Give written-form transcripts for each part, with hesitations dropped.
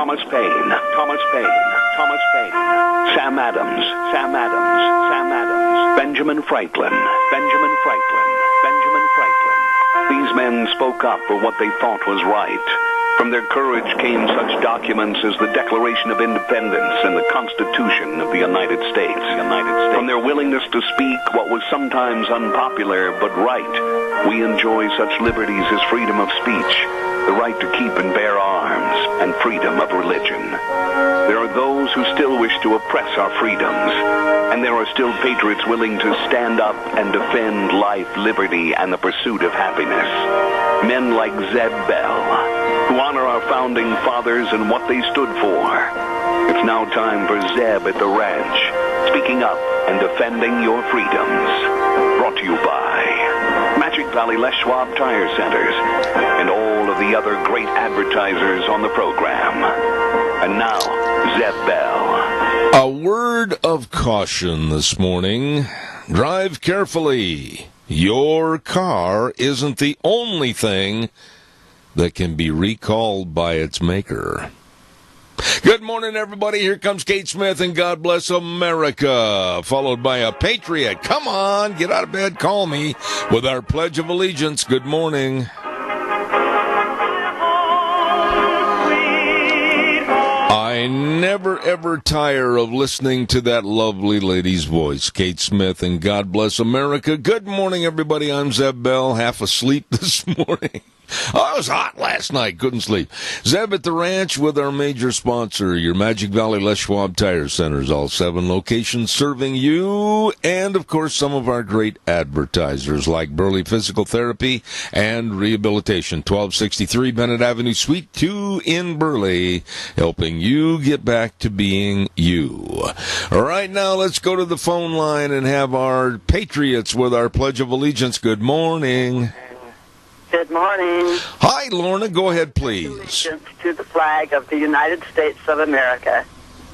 Thomas Paine, Thomas Paine, Thomas Paine, Sam Adams, Sam Adams, Sam Adams, Benjamin Franklin, Benjamin Franklin, Benjamin Franklin. These men spoke up for what they thought was right. From their courage came such documents as the Declaration of Independence and the Constitution of the United States. From their willingness to speak what was sometimes unpopular but right, we enjoy such liberties as freedom of speech, the right to keep and bear arms, and freedom of religion. There are those who still wish to oppress our freedoms, and there are still patriots willing to stand up and defend life, liberty, and the pursuit of happiness. Men like Zeb Bell, who honor our founding fathers and what they stood for. It's now time for Zeb at the ranch, speaking up and defending your freedoms. Brought to you by Magic Valley Les Schwab Tire Centers and all of the other great advertisers on the program. And now, Zeb Bell. A word of caution this morning. Drive carefully. Your car isn't the only thing that can be recalled by its maker. Good morning, everybody. Here comes Kate Smith and God Bless America, followed by a Patriot. Come on, get out of bed, call me with our Pledge of Allegiance. Good morning. I never, ever tire of listening to that lovely lady's voice, Kate Smith, and God Bless America. Good morning, everybody. I'm Zeb Bell, half asleep this morning. Oh, it was hot last night. Couldn't sleep. Zeb at the ranch with our major sponsor, your Magic Valley Les Schwab Tire Centers. All 7 locations serving you and, of course, some of our great advertisers like Burley Physical Therapy and Rehabilitation. 1263 Bennett Avenue, Suite 2 in Burley, helping you get back to being you. All right, now let's go to the phone line and have our Patriots with our Pledge of Allegiance. Good morning. Good morning. Hi, Lorna. Go ahead, please. Allegiance to the flag of the United States of America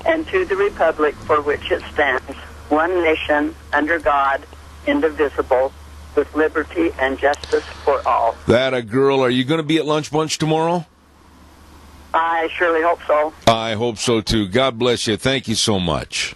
and to the republic for which it stands, one nation, under God, indivisible, with liberty and justice for all. That a girl. Are you going to be at Lunch Bunch tomorrow? I surely hope so. I hope so, too. God bless you. Thank you so much.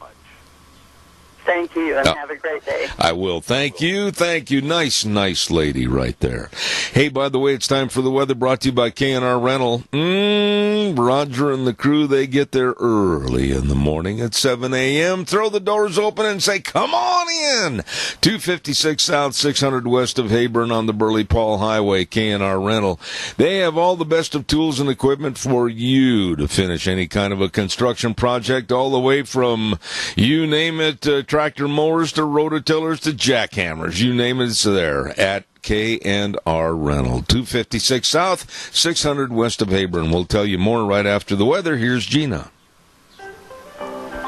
Thank you, and have a great day. I will. Thank you. Thank you. Nice lady right there. Hey, by the way, it's time for the weather brought to you by K&R Rental. Roger and the crew, they get there early in the morning at 7 a.m. Throw the doors open and say, come on in. 256 South, 600 west of Hayburn on the Burley-Paul Highway, K&R Rental. They have all the best of tools and equipment for you to finish any kind of a construction project, all the way from, you name it, tractor mowers to rototillers to jackhammers. You name it, it's there at K&R Rental. 256 South, 600 west of Hayburn. We'll tell you more right after the weather. Here's Gina.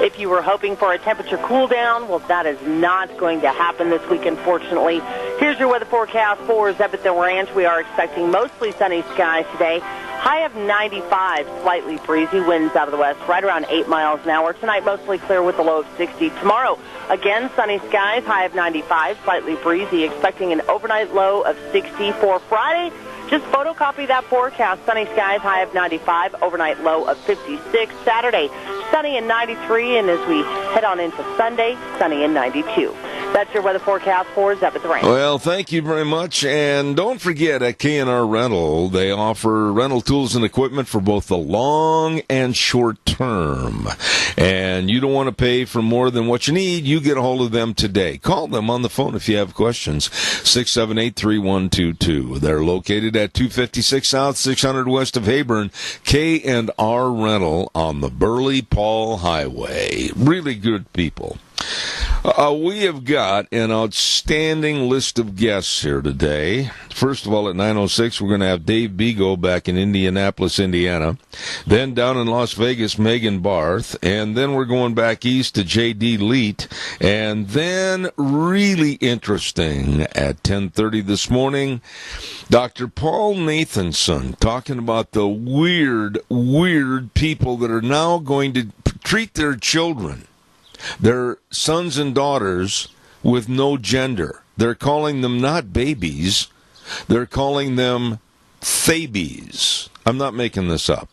If you were hoping for a temperature cool down, well, that is not going to happen this week, unfortunately. Here's your weather forecast for Zeb at the Ranch. We are expecting mostly sunny skies today. High of 95, slightly breezy, winds out of the west, right around 8 miles an hour. Tonight, mostly clear with a low of 60. Tomorrow, again, sunny skies, high of 95, slightly breezy, expecting an overnight low of 60 for Friday. Just photocopy that forecast. Sunny skies, high of 95, overnight low of 56. Saturday, sunny and 93, and as we head on into Sunday, sunny and 92. That's your weather forecast for Zeb at the Ranch. Well, thank you very much. And don't forget, at K&R Rental, they offer rental tools and equipment for both the long and short term. And you don't want to pay for more than what you need. You get a hold of them today. Call them on the phone if you have questions. 678-3122. They're located at 256 South, 600 west of Hayburn. K&R Rental on the Burley-Paul Highway. Really good people. We have got an outstanding list of guests here today. First of all, at 9:06, we're going to have Dave Bego back in Indianapolis, Indiana. Then down in Las Vegas, Megan Barth. And then we're going back east to J.D. Leet. And then, really interesting, at 10:30 this morning, Dr. Paul Nathanson talking about the weird people that are now going to treat their children, their sons and daughters, with no gender. They're calling them not babies. They're calling them thabies. I'm not making this up.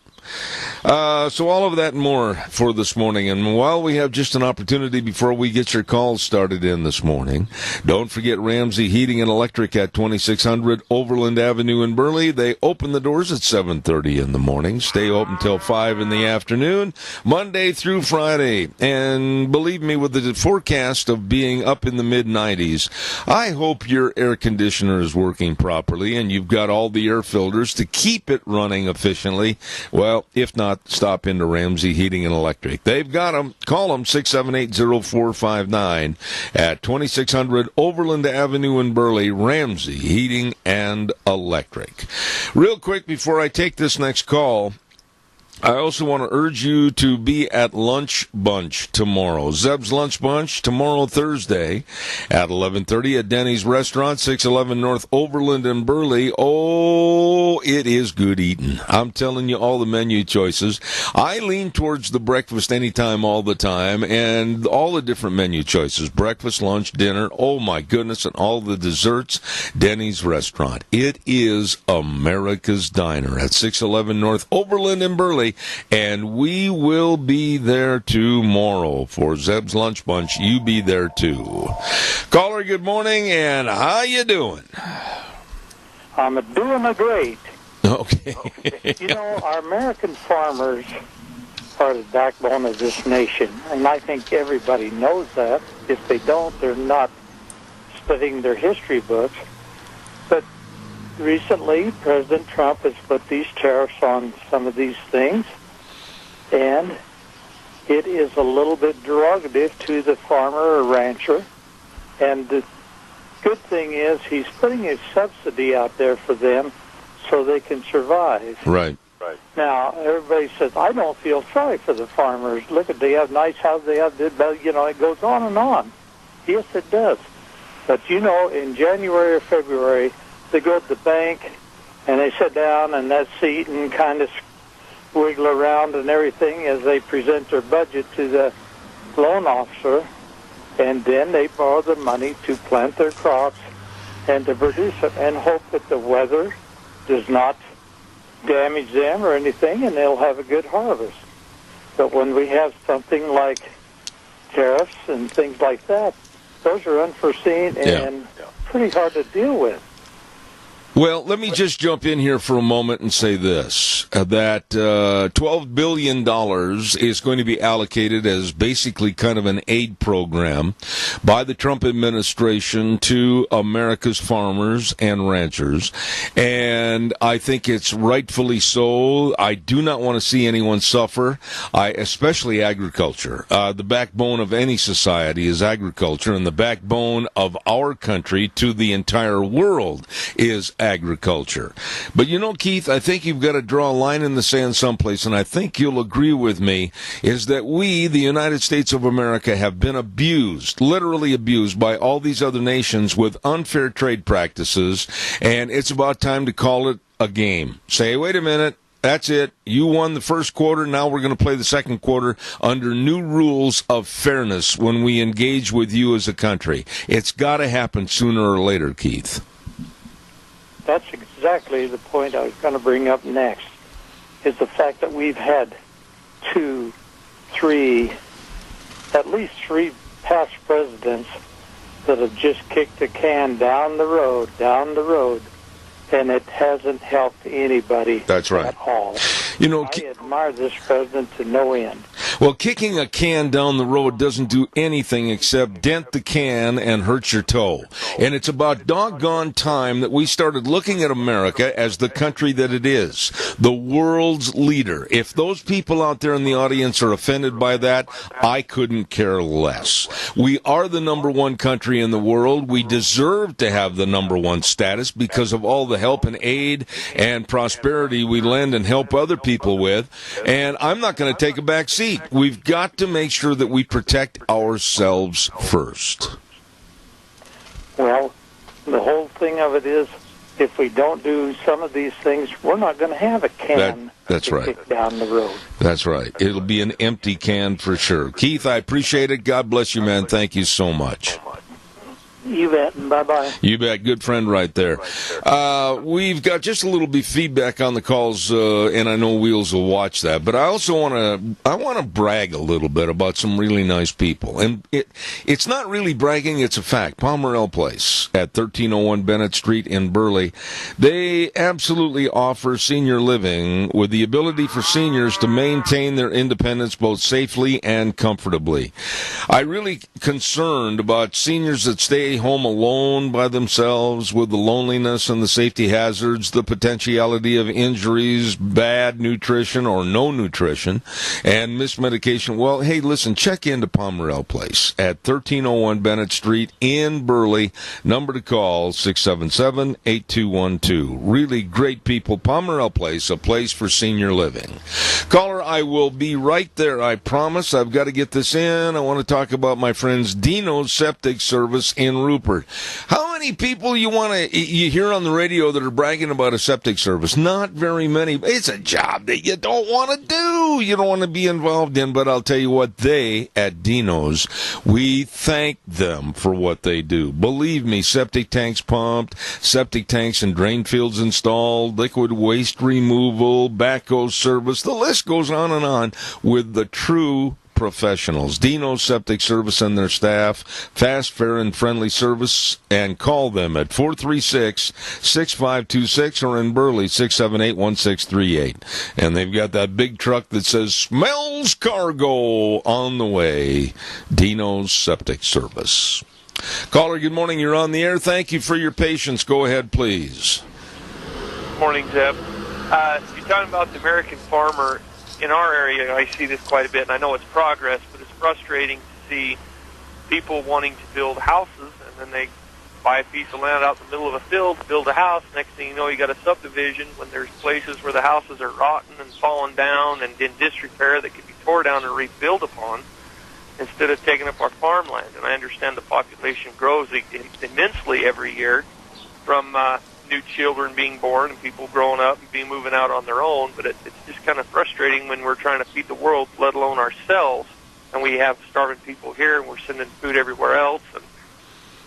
So all of that and more for this morning. And while we have just an opportunity before we get your calls started in this morning, don't forget Ramsey Heating and Electric at 2600 Overland Avenue in Burley. They open the doors at 7:30 in the morning, stay open till 5 in the afternoon, Monday through Friday. And believe me, with the forecast of being up in the mid-90s, I hope your air conditioner is working properly and you've got all the air filters to keep it running efficiently. Well, if not, stop into Ramsey Heating and Electric. They've got them. Call them 678-0459 at 2600 Overland Avenue in Burley, Ramsey Heating and Electric. Real quick before I take this next call, I also want to urge you to be at Lunch Bunch tomorrow. Zeb's Lunch Bunch tomorrow, Thursday, at 11:30 at Denny's Restaurant, 611 North Overland in Burley. Oh, it is good eating. I'm telling you, all the menu choices. I lean towards the breakfast anytime, all the time, and all the different menu choices. Breakfast, lunch, dinner, oh my goodness, and all the desserts. Denny's Restaurant. It is America's Diner at 611 North Overland in Burley. And we will be there tomorrow for Zeb's Lunch Bunch. You be there too. Caller, good morning, and how you doing? I'm doing great. Okay. You know, our American farmers are the backbone of this nation, and I think everybody knows that. If they don't, they're not studying their history books. But recently, President Trump has put these tariffs on some of these things, and it is a little bit derogative to the farmer or rancher. And the good thing is he's putting a subsidy out there for them so they can survive. Right. Now, everybody says, I don't feel sorry for the farmers. Look at, they have nice houses, they have, you know, it goes on and on. Yes, it does. But, you know, in January or February, they go to the bank, and they sit down in that seat and kind of wiggle around and everything as they present their budget to the loan officer, and then they borrow the money to plant their crops and to produce it and hope that the weather does not damage them or anything, and they'll have a good harvest. But when we have something like tariffs and things like that, those are unforeseen and pretty hard to deal with. Well, let me just jump in here for a moment and say this, that $12 billion is going to be allocated as basically kind of an aid program by the Trump administration to America's farmers and ranchers, and I think it's rightfully so. I do not want to see anyone suffer, especially agriculture. The backbone of any society is agriculture, and the backbone of our country to the entire world is agriculture. But you know, Keith, I think you've got to draw a line in the sand someplace, and I think you'll agree with me, is that we, the United States of America, have been abused, literally abused, by all these other nations with unfair trade practices, and it's about time to call it a game. Say, wait a minute, that's it. You won the first quarter. Now we're going to play the second quarter under new rules of fairness when we engage with you as a country. It's got to happen sooner or later, Keith. That's exactly the point I was going to bring up next, is the fact that we've had at least three past presidents that have just kicked the can down the road, and it hasn't helped anybody. That's right. At all. You know, I admire this president to no end. Well, kicking a can down the road doesn't do anything except dent the can and hurt your toe. And it's about doggone time that we started looking at America as the country that it is, the world's leader. If those people out there in the audience are offended by that, I couldn't care less. We are the number one country in the world. We deserve to have the number one status because of all the help and aid and prosperity we lend and help other people with. And I'm not going to take a back seat. We've got to make sure that we protect ourselves first. Well, the whole thing of it is, if we don't do some of these things, we're not going to have a can that's right. kick down the road. That's right. It'll be an empty can for sure. Keith, I appreciate it. God bless you, man. Thank you so much. You bet. Bye-bye. You bet. Good friend right there. We've got just a little bit feedback on the calls, and I know Wheels will watch that. But I also want to brag a little bit about some really nice people. And it's not really bragging, it's a fact. Pomerelle Place at 1301 Bennett Street in Burley. They absolutely offer senior living with the ability for seniors to maintain their independence both safely and comfortably. I really concerned about seniors that stay home alone by themselves with the loneliness and the safety hazards, the potentiality of injuries, bad nutrition or no nutrition, and mismedication. Well, hey, listen, check into Pomerelle Place at 1301 Bennett Street in Burley. Number to call, 677-8212. Really great people. Pomerelle Place, a place for senior living. Caller, I will be right there, I promise. I've got to get this in. I want to talk about my friends Dino's Septic Service in Rupert. How many people you hear on the radio that are bragging about a septic service? Not very many. It's a job that you don't want to do. You don't want to be involved in. But I'll tell you what, they at Dino's, we thank them for what they do. Believe me, septic tanks pumped, septic tanks and drain fields installed, liquid waste removal, backhoe service. The list goes on and on with the true professionals. Dino's Septic Service and their staff, fast, fair, and friendly service, and call them at 436-6526 or in Burley, 678-1638. And they've got that big truck that says, "Smells Cargo" on the way. Dino's Septic Service. Caller, good morning. You're on the air. Thank you for your patience. Go ahead, please. Morning, Zeb. You're talking about the American farmer. In our area, I see this quite a bit, and I know it's progress, but it's frustrating to see people wanting to build houses, and then they buy a piece of land out in the middle of a field, build a house. Next thing you know, you got a subdivision when there's places where the houses are rotten and fallen down and in disrepair that could be tore down and rebuilt upon instead of taking up our farmland. And I understand the population grows immensely every year from new children being born and people growing up and moving out on their own, but it's just kind of frustrating when we're trying to feed the world, let alone ourselves, and we have starving people here and we're sending food everywhere else. And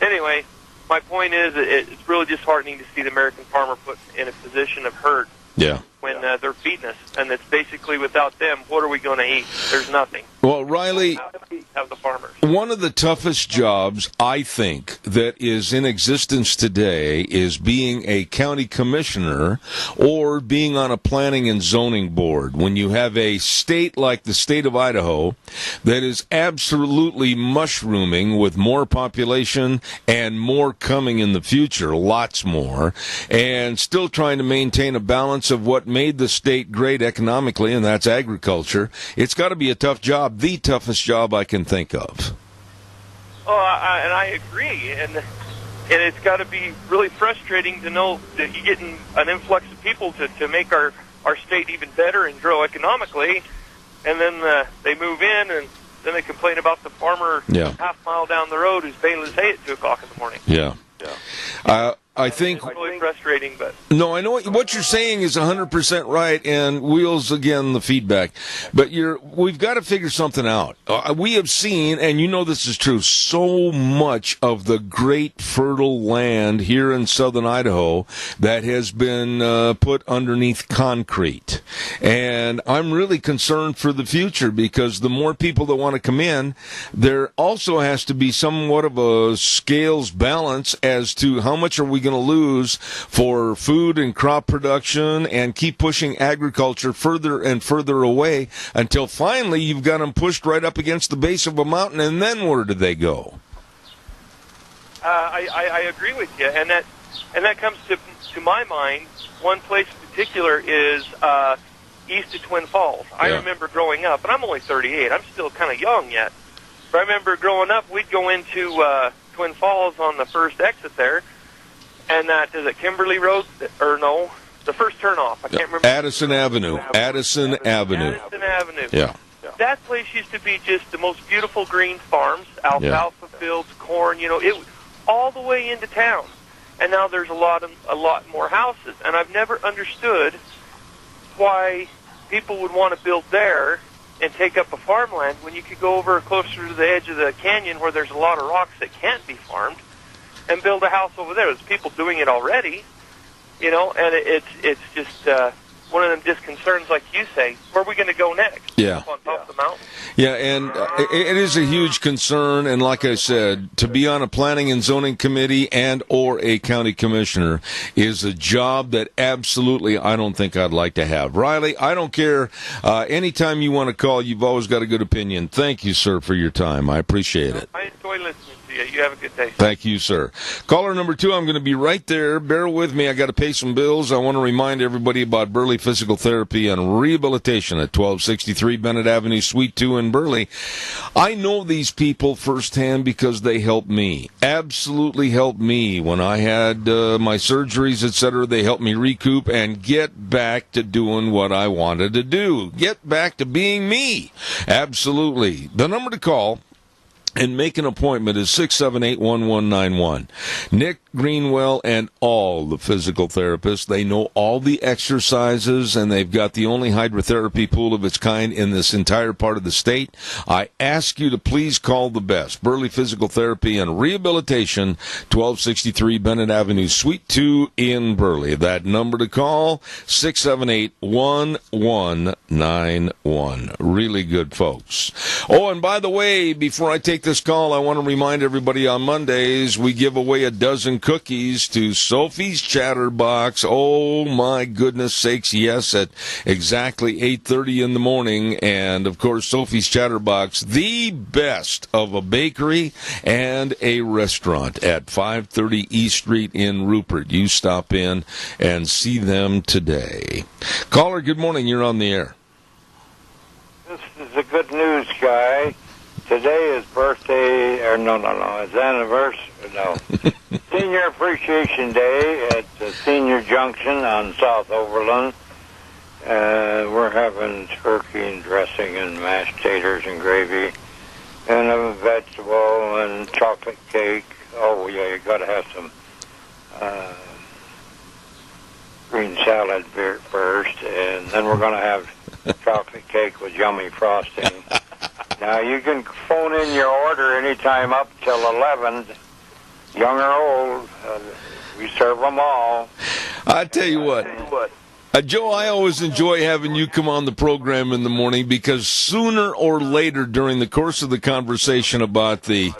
anyway, my point is it's really disheartening to see the American farmer put in a position of hurt when they're feeding us, and it's basically without them, what are we going to eat? There's nothing. Well, Riley, have the farmers. One of the toughest jobs, I think, that is in existence today is being a county commissioner or being on a planning and zoning board. When you have a state like the state of Idaho that is absolutely mushrooming with more population and more coming in the future, lots more, and still trying to maintain a balance of what made the state great economically, and that's agriculture, it's got to be a tough job. The toughest job I can think of. Oh, and I agree, and it's got to be really frustrating to know that you're getting an influx of people to make our state even better and grow economically, and then they move in, and then they complain about the farmer half mile down the road who's baling his hay at 2 o'clock in the morning. Yeah. I think it's really frustrating, but no, I know what you're saying is 100% right, and Wheels again the feedback. But we've got to figure something out. We have seen, and you know this is true, so much of the great fertile land here in southern Idaho that has been put underneath concrete, and I'm really concerned for the future because the more people that want to come in, there also has to be somewhat of a scales balance as to how much are we going to lose for food and crop production and keep pushing agriculture further and further away until finally you've got them pushed right up against the base of a mountain, and then where do they go? I agree with you, and that comes to my mind. One place in particular is east of Twin Falls. I remember growing up, and I'm only 38. I'm still kind of young yet. But I remember growing up, we'd go into Twin Falls on the first exit there, and is it Kimberly Road? Or no, the first turnoff. I can't remember. Addison Avenue. Addison Avenue. Yeah. That place used to be just the most beautiful green farms, alfalfa fields, corn. It all the way into town. And now there's a lot more houses. And I've never understood why people would want to build there and take up a farmland when you could go over closer to the edge of the canyon where there's a lot of rocks that can't be farmed and build a house over there. There's people doing it already, you know, and it's just one of them disconcerts, like you say. Where are we going to go next? Yeah. Up on top of the mountain? Yeah, and it is a huge concern, and like I said, to be on a planning and zoning committee and or a county commissioner is a job that absolutely I don't think I'd like to have. Riley, I don't care. Anytime you want to call, you've always got a good opinion. Thank you, sir, for your time. I appreciate it. I enjoy listening to you. You have a good day. Thank you, sir. Caller number 2, I'm going to be right there. Bear with me. I got to pay some bills. I want to remind everybody about Burley Physical Therapy and Rehabilitation at 1263 Bennett Avenue, Suite 2 in Burley. I know these people firsthand because they helped me. Absolutely helped me. When I had my surgeries, etc., they helped me recoup and get back to doing what I wanted to do. Get back to being me. Absolutely. The number to call and make an appointment is 678-1191. Nick Greenwell and all the physical therapists, they know all the exercises, and they've got the only hydrotherapy pool of its kind in this entire part of the state. I ask you to please call the best. Burley Physical Therapy and Rehabilitation, 1263 Bennett Avenue, Suite 2 in Burley. That number to call, 678-1191. Really good folks. Oh, and by the way, before I take this call, I want to remind everybody on Mondays we give away a dozen cookies to Sophie's Chatterbox. Oh my goodness sakes, yes, at exactly 8:30 in the morning. And of course, Sophie's Chatterbox, the best of a bakery and a restaurant at 530 East Street in Rupert. You stop in and see them today. Caller, good morning. You're on the air. This is a good news guy. Today is birthday, or no, it's anniversary, no. Senior Appreciation Day at the Senior Junction on South Overland. We're having turkey and dressing and mashed taters and gravy and a vegetable and chocolate cake. Oh, yeah, you got to have some green salad first, and then we're going to have chocolate cake with yummy frosting. Now, you can phone in your order anytime up till 11, young or old. We serve them all. I tell you what. Joe, I always enjoy having you come on the program in the morning because sooner or later during the course of the conversation about the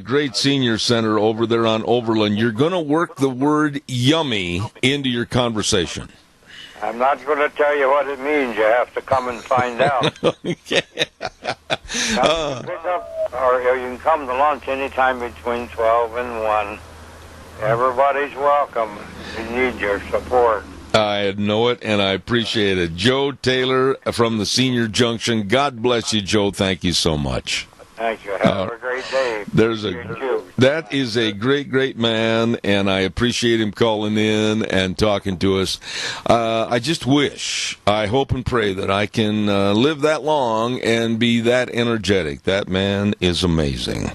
great senior center over there on Overland, you're going to work the word yummy into your conversation. I'm not going to tell you what it means. You have to come and find out. Okay. Come pick up, or you can come to lunch anytime between 12 and 1. Everybody's welcome. We need your support. I know it, and I appreciate it. Joe Taylor from the Senior Junction. God bless you, Joe. Thank you so much. Thank you. Have a great day. That is a great man, and I appreciate him calling in and talking to us. I just wish, I hope and pray that I can live that long and be that energetic. That man is amazing.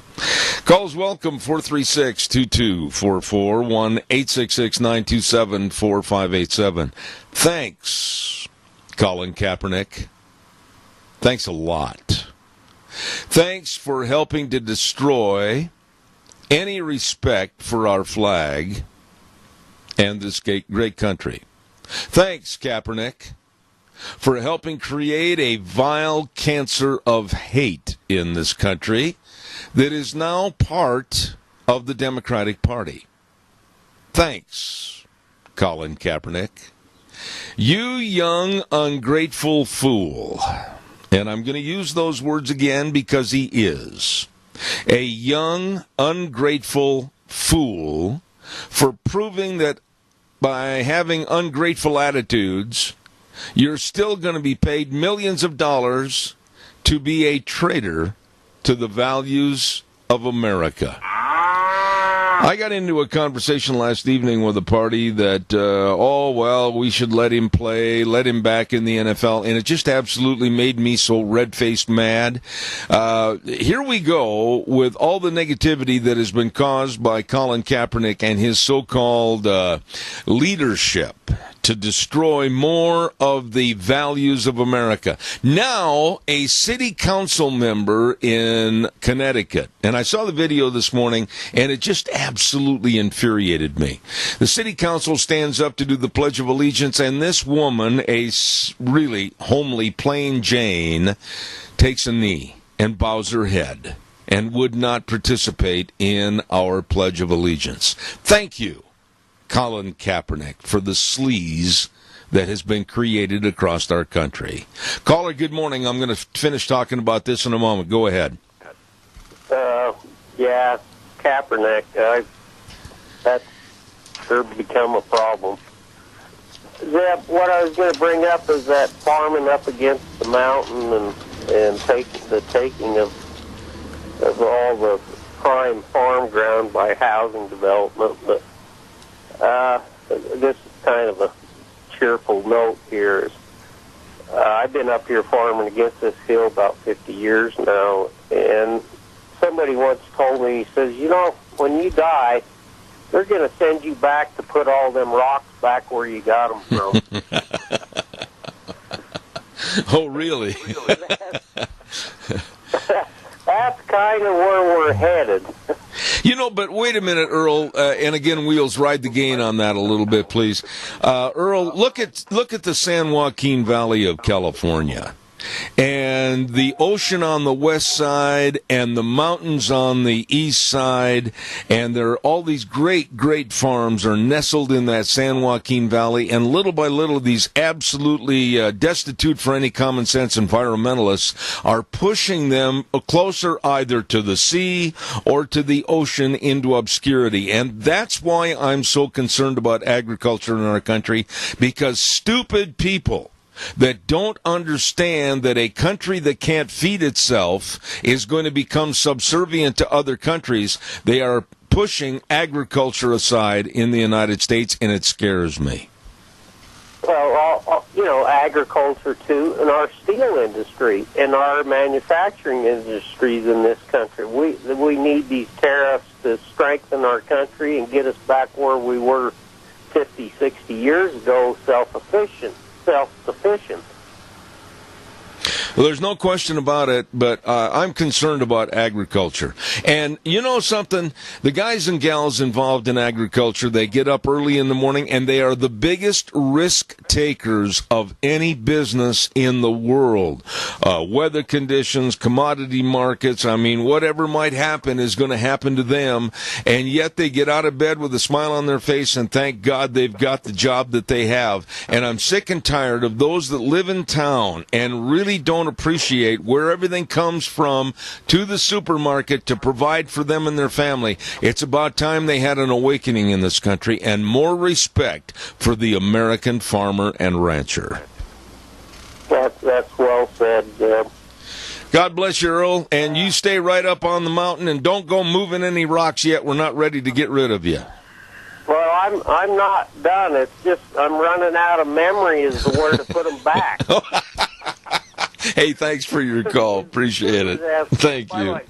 Calls welcome, 436-2244, 1-866-927-4587. Thanks, Colin Kaepernick. Thanks a lot. Thanks for helping to destroy any respect for our flag and this great country. Thanks, Kaepernick, for helping create a vile cancer of hate in this country that is now part of the Democratic Party. Thanks, Colin Kaepernick. You young, ungrateful fool. And I'm going to use those words again because he is a young, ungrateful fool for proving that by having ungrateful attitudes, you're still going to be paid millions of dollars to be a traitor to the values of America. I got into a conversation last evening with a party that, we should let him play, let him back in the NFL, and it just absolutely made me so red-faced mad. Here we go with all the negativity that has been caused by Colin Kaepernick and his so-called leadership to destroy more of the values of America. Now, a city council member in Connecticut, and I saw the video this morning, and it just absolutely infuriated me. The city council stands up to do the Pledge of Allegiance, and this woman, a really homely, plain Jane, takes a knee and bows her head and would not participate in our Pledge of Allegiance. Thank you, Colin Kaepernick, for the sleaze that has been created across our country. Caller, good morning. I'm going to finish talking about this in a moment. Go ahead. Yeah, Kaepernick, that's sure become a problem. Zeb, what I was going to bring up is that farming up against the mountain and taking of all the prime farm ground by housing development. But this is kind of a cheerful note here. I've been up here farming against this hill about 50 years now, and somebody once told me, he says, you know, when you die, they're going to send you back to put all them rocks back where you got them from. Oh, really? That's kind of where we're headed. You know, but wait a minute, Earl, and again, Wheels, ride the gain on that a little bit, please. Earl, look at the San Joaquin Valley of California, and the ocean on the west side and the mountains on the east side, and there are all these great, great farms are nestled in that San Joaquin Valley, and little by little, these absolutely destitute for any common sense environmentalists are pushing them closer either to the sea or to the ocean into obscurity. And that's why I'm so concerned about agriculture in our country, because stupid people that don't understand that a country that can't feed itself is going to become subservient to other countries, they are pushing agriculture aside in the United States, and it scares me. Well, agriculture, too, and our steel industry and our manufacturing industries in this country. We need these tariffs to strengthen our country and get us back where we were 50, 60 years ago, self-sufficient. Well, there's no question about it, but I'm concerned about agriculture. And you know something? The guys and gals involved in agriculture, they get up early in the morning, and they are the biggest risk takers of any business in the world. Weather conditions, commodity markets, I mean, whatever might happen is going to happen to them, and yet they get out of bed with a smile on their face and thank God they've got the job that they have. And I'm sick and tired of those that live in town and really don't appreciate where everything comes from to the supermarket to provide for them and their family. It's about time they had an awakening in this country and more respect for the American farmer and rancher. That's well said, Deb. God bless you, Earl, and you stay right up on the mountain and don't go moving any rocks yet. We're not ready to get rid of you. Well, I'm not done. It's just I'm running out of memory as to where to put them back. Hey, thanks for your call. Appreciate it. Thank you. Bye-bye.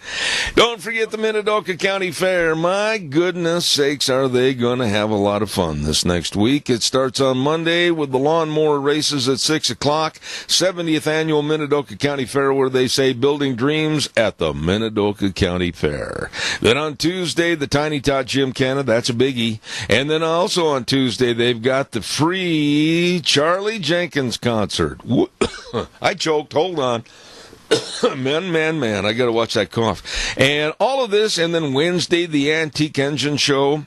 Don't forget the Minidoka County Fair. My goodness sakes, are they going to have a lot of fun this next week. It starts on Monday with the lawnmower races at 6 o'clock. 70th Annual Minidoka County Fair, where they say building dreams at the Minidoka County Fair. Then on Tuesday, the Tiny Tot Gymkhana. That's a biggie. And then also on Tuesday, they've got the free Charlie Jenkins concert. I choked. Hold on. Man, I got to watch that cough. And all of this, and then Wednesday, the Antique Engine Show,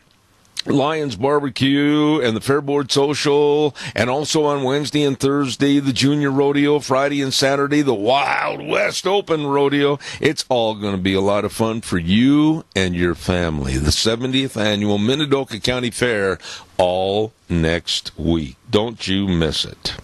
Lions Barbecue, and the Fairboard Social, and also on Wednesday and Thursday, the Junior Rodeo, Friday and Saturday, the Wild West Open Rodeo. It's all going to be a lot of fun for you and your family. The 70th Annual Minidoka County Fair, all next week. Don't you miss it.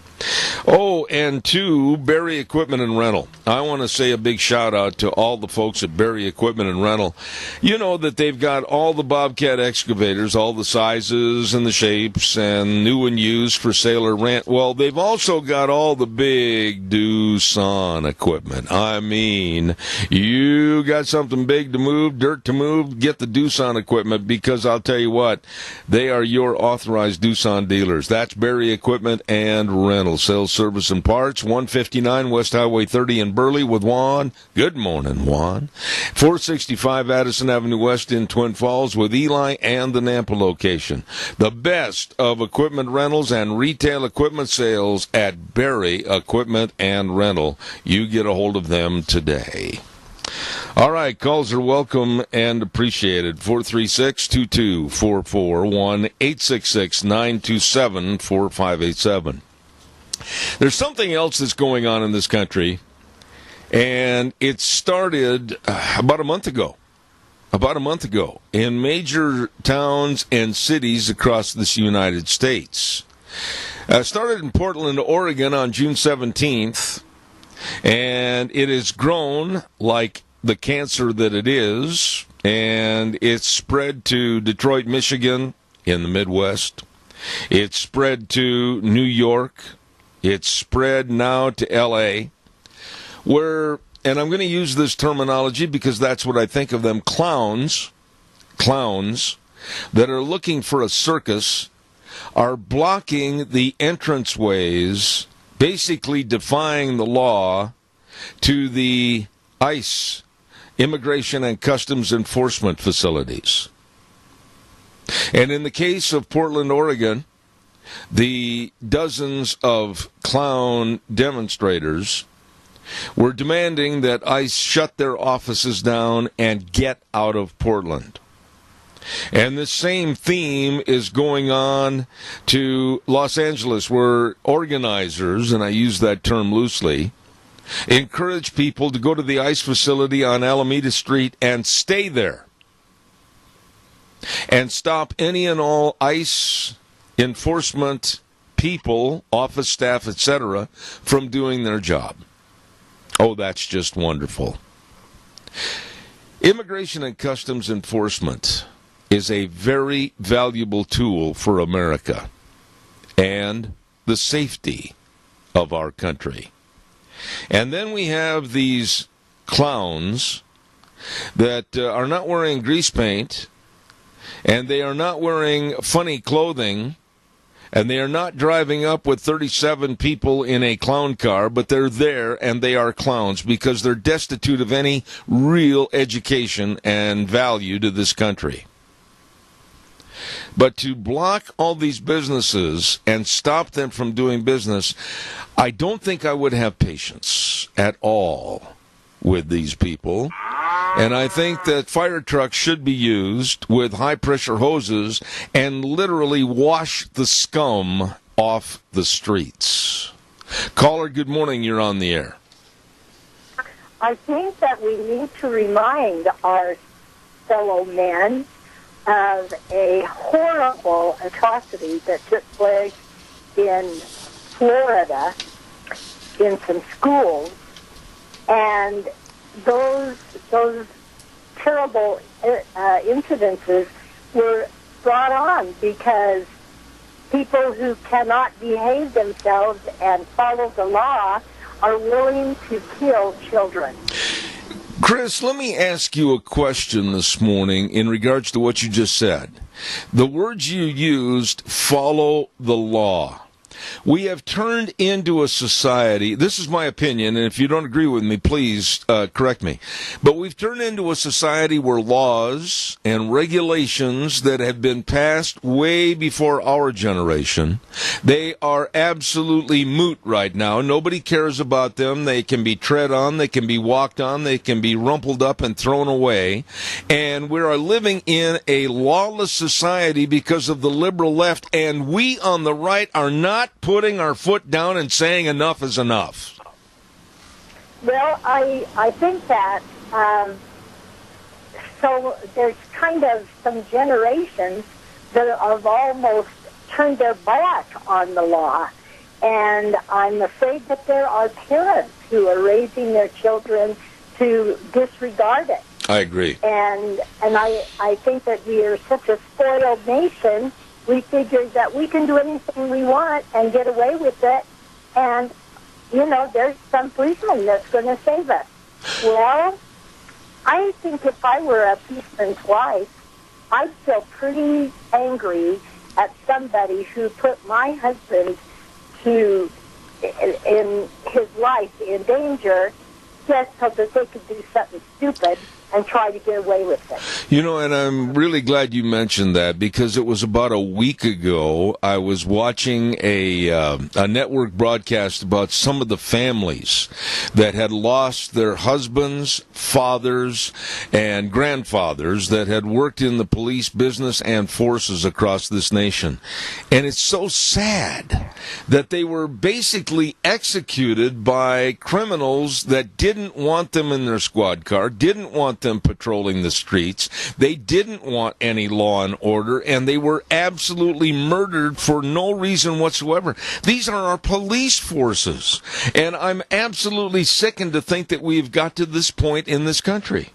Oh, and to Berry Equipment and Rental. I want to say a big shout out to all the folks at Berry Equipment and Rental. You know that they've got all the Bobcat excavators, all the sizes and the shapes, and new and used for sale or rent. Well, they've also got all the big Doosan equipment. I mean, you got something big to move, dirt to move, get the Doosan equipment, because I'll tell you what, they are your authorized Doosan dealers. That's Berry Equipment and Rental. Sales, service, and parts, 159 West Highway 30 in Burley with Juan. Good morning, Juan. 465 Addison Avenue West in Twin Falls with Eli and the Nampa location. The best of equipment rentals and retail equipment sales at Berry Equipment and Rental. You get a hold of them today. All right, calls are welcome and appreciated. 436-2244, 1-866-927-4587. There's something else that's going on in this country, and it started about a month ago. In major towns and cities across this United States. Started in Portland, Oregon on June 17th, and it has grown like the cancer that it is, and it's spread to Detroit, Michigan in the Midwest. It's spread to New York. It's spread now to L.A., where, and I'm going to use this terminology because that's what I think of them, clowns that are looking for a circus are blocking the entranceways, basically defying the law, to the ICE, Immigration and Customs Enforcement facilities. And in the case of Portland, Oregon, the dozens of clown demonstrators were demanding that ICE shut their offices down and get out of Portland. And the same theme is going on to Los Angeles, where organizers, and I use that term loosely, encourage people to go to the ICE facility on Alameda Street and stay there and stop any and all ICE enforcement people, office staff, etc., from doing their job. Oh, that's just wonderful. Immigration and Customs Enforcement is a very valuable tool for America and the safety of our country. And then we have these clowns that are not wearing grease paint, and they are not wearing funny clothing, and they are not driving up with 37 people in a clown car, but they're there and they are clowns because they're destitute of any real education and value to this country. But to block all these businesses and stop them from doing business, I don't think I would have patience at all with these people. And I think that fire trucks should be used with high-pressure hoses and literally wash the scum off the streets. Caller, good morning. You're on the air. I think that we need to remind our fellow men of a horrible atrocity that took place in Florida in some schools, and those terrible incidences were brought on because people who cannot behave themselves and follow the law are willing to kill children. Chris, let me ask you a question this morning in regards to what you just said. The words you used, follow the law. We have turned into a society, this is my opinion, and if you don't agree with me, please correct me, but we've turned into a society where laws and regulations that have been passed way before our generation, they are absolutely moot right now. Nobody cares about them. They can be tread on, they can be walked on, they can be rumpled up and thrown away, and we are living in a lawless society because of the liberal left, and we on the right are not putting our foot down and saying enough is enough. Well, I think that so there's kind of some generations that have almost turned their back on the law, And I'm afraid that there are parents who are raising their children to disregard it. I agree. And I think that we are such a spoiled nation, we figure that we can do anything we want and get away with it. And, there's some policeman that's going to save us. Well, I think if I were a policeman's wife, I'd feel pretty angry at somebody who put my husband in his life in danger just so that they could do something stupid and try to get away with it. And I'm really glad you mentioned that, because it was about a week ago I was watching a network broadcast about some of the families that had lost their husbands, fathers, and grandfathers that had worked in the police business and forces across this nation. And it's so sad that they were basically executed by criminals that didn't want them in their squad car, didn't want them patrolling the streets. They didn't want any law and order, and they were absolutely murdered for no reason whatsoever. These are our police forces, and I'm absolutely sickened to think that we've got to this point in this country.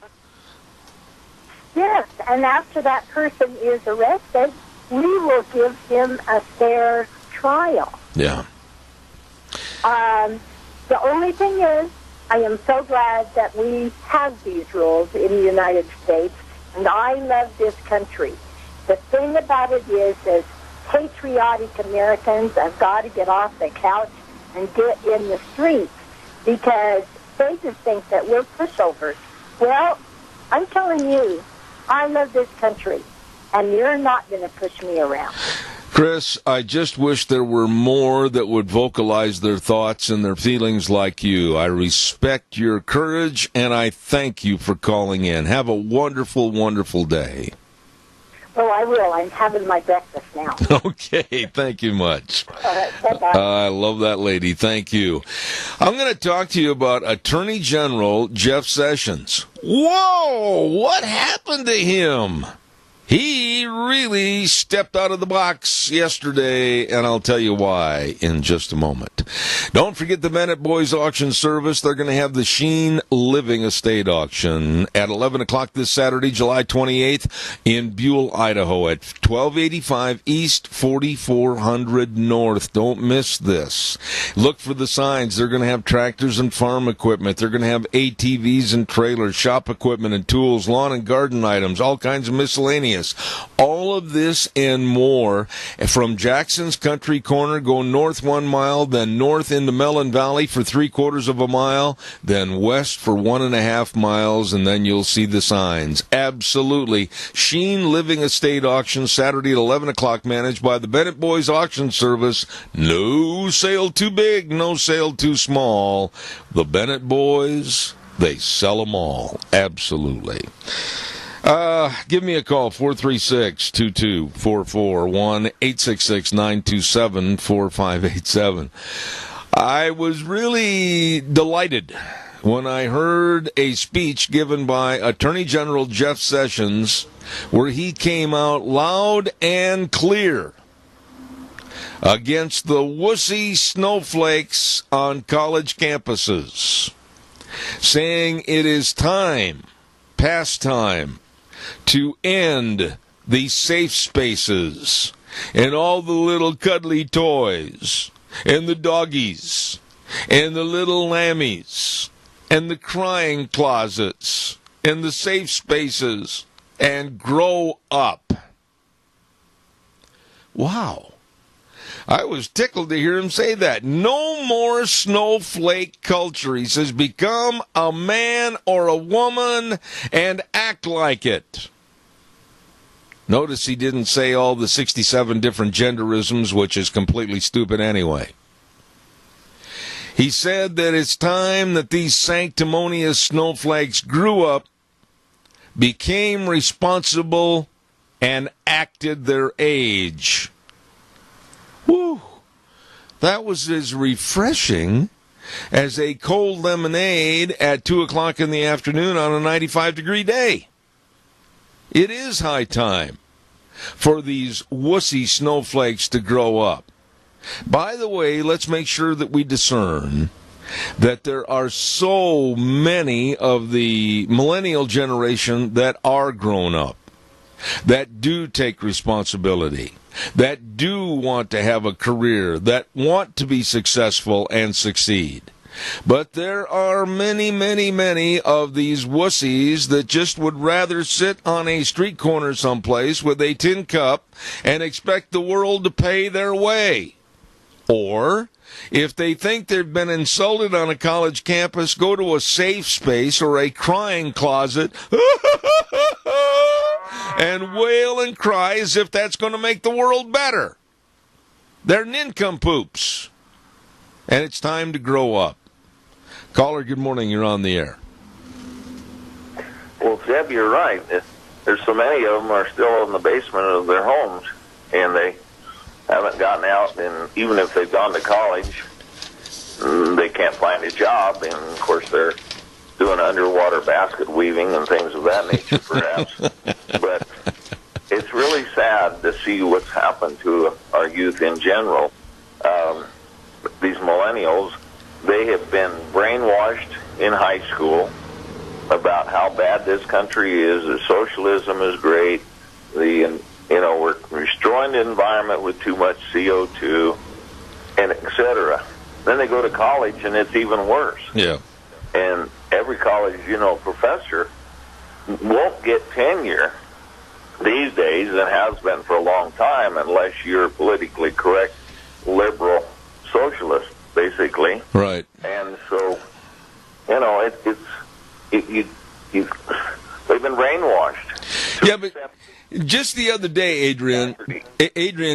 Yes, and after that person is arrested, we will give him a fair trial. Yeah. The only thing is, I am so glad that we have these rules in the United States, and I love this country. The thing about it is, as patriotic Americans have got to get off the couch and get in the streets, because they just think that we're pushovers. Well, I'm telling you, I love this country, and you're not going to push me around. Chris, I just wish there were more that would vocalize their thoughts and their feelings like you. I respect your courage, and I thank you for calling in. Have a wonderful, wonderful day. Oh, I will. I'm having my breakfast now. Okay, thank you much. All right, bye-bye. I love that lady. Thank you. I'm going to talk to you about Attorney General Jeff Sessions. Whoa! What happened to him? He really stepped out of the box yesterday, and I'll tell you why in just a moment. Don't forget the Bennett Boys Auction Service. They're going to have the Sheen Living Estate Auction at 11 o'clock this Saturday, July 28th, in Buell, Idaho, at 1285 East, 4400 North. Don't miss this. Look for the signs. They're going to have tractors and farm equipment. They're going to have ATVs and trailers, shop equipment and tools, lawn and garden items, all kinds of miscellaneous. All of this and more from Jackson's Country Corner. Go north 1 mile, then north into Mellon Valley for 3/4 of a mile, then west for 1.5 miles, and then you'll see the signs. Absolutely. Sheen Living Estate Auction, Saturday at 11 o'clock, managed by the Bennett Boys Auction Service. No sale too big, no sale too small. The Bennett Boys, they sell them all. Absolutely. Give me a call, 436-2244, 1-866-927-4587. I was really delighted when I heard a speech given by Attorney General Jeff Sessions where he came out loud and clear against the wussy snowflakes on college campuses, saying it is time, past time, to end the safe spaces and all the little cuddly toys and the doggies and the little lammies and the crying closets and the safe spaces and grow up. Wow. I was tickled to hear him say that. No more snowflake culture. He says, become a man or a woman and act like it. Notice he didn't say all the 67 different genderisms, which is completely stupid anyway. He said that it's time that these sanctimonious snowflakes grew up, became responsible, and acted their age. Whew. That was as refreshing as a cold lemonade at 2 o'clock in the afternoon on a 95-degree day. It is high time for these wussy snowflakes to grow up. By the way, let's make sure that we discern that there are so many of the millennial generation that are grown up, that do take responsibility, that do want to have a career, that want to be successful and succeed. But there are many, many, many of these wussies that just would rather sit on a street corner someplace with a tin cup and expect the world to pay their way. Or, if they think they've been insulted on a college campus, go to a safe space or a crying closet and wail and cry as if that's going to make the world better. They're nincompoops. And it's time to grow up. Caller, good morning. You're on the air. Well, Zeb, you're right. There's so many of them are still in the basement of their homes, and they haven't gotten out, and even if they've gone to college, they can't find a job, and of course they're doing underwater basket weaving and things of that nature, perhaps. But it's really sad to see what's happened to our youth in general. These millennials, they have been brainwashed in high school about how bad this country is, that socialism is great, we're destroying the environment with too much CO2, and et cetera. Then they go to college, and it's even worse. Yeah. And every college, professor won't get tenure these days, and has been for a long time, unless you're politically correct, liberal, socialist, basically. Right. And so, they've been brainwashed. Yeah, but just the other day, Adrian,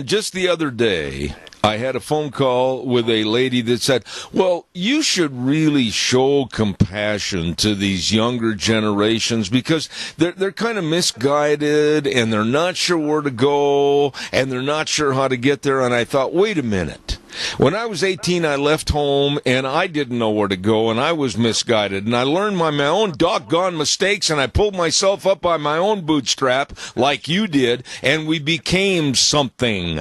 just the other day, I had a phone call with a lady that said, well, you should really show compassion to these younger generations because they're kind of misguided and they're not sure where to go and they're not sure how to get there. And I thought, wait a minute. When I was 18, I left home, and I didn't know where to go, and I was misguided. And I learned my own doggone mistakes, and I pulled myself up by my own bootstrap, like you did, and we became something.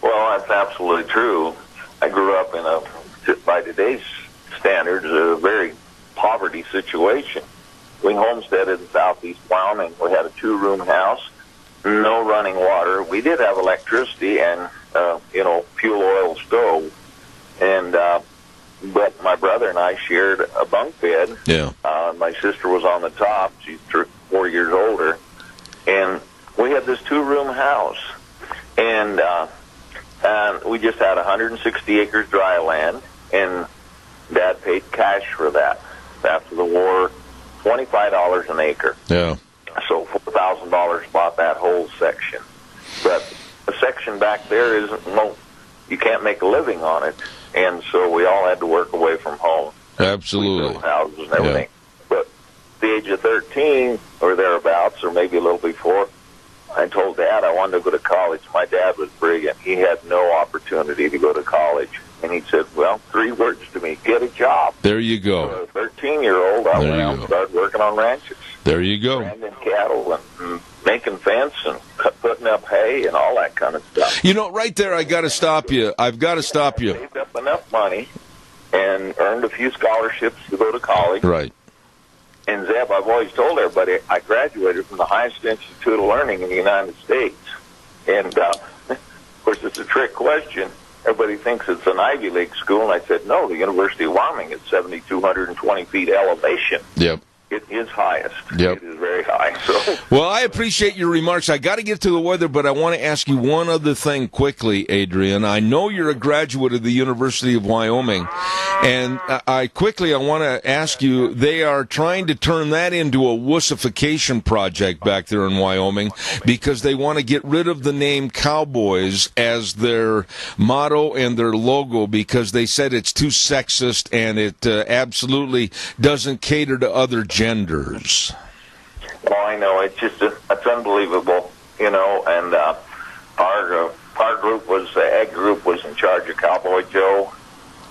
Well, that's absolutely true. I grew up by today's standards, a very poverty situation. We homesteaded in southeast Wyoming. We had a 2-room house, no running water. We did have electricity and fuel oil stove, and but my brother and I shared a bunk bed. Yeah. My sister was on the top. She's 4 years older, and we had this 2-room house, and we just had 160 acres dry land, and Dad paid cash for that. After the war, $25 an acre. Yeah. So $4,000 bought that whole section, but the section back there you can't make a living on it, and so we all had to work away from home. Absolutely. We built houses and everything. Yeah. But at the age of 13 or thereabouts, or maybe a little before, I told Dad I wanted to go to college. My dad was brilliant. He had no opportunity to go to college. And he said, well, 3 words to me: get a job. There you go. So a 13-year-old, I went out and started working on ranches. There you go. Branding cattle and making fence and putting up hay and all that kind of stuff. Right there, I got to stop you. I've got to stop you. I saved up enough money and earned a few scholarships to go to college. Right. And Zeb, I've always told everybody I graduated from the highest institute of learning in the United States. And, of course, it's a trick question. Everybody thinks it's an Ivy League school, and I said, no, the University of Wyoming is 7,220 feet elevation. Yep. It is highest. Yep. It is very high. So, well, I appreciate your remarks. I got to get to the weather, but I want to ask you one other thing quickly, Adrian. I know you're a graduate of the University of Wyoming, and I want to ask you, they are trying to turn that into a wussification project back there in Wyoming because they want to get rid of the name Cowboys as their motto and their logo because they said it's too sexist and it absolutely doesn't cater to other genders. Oh, I know. It's just it's unbelievable, and our group was, the Egg Group was in charge of Cowboy Joe,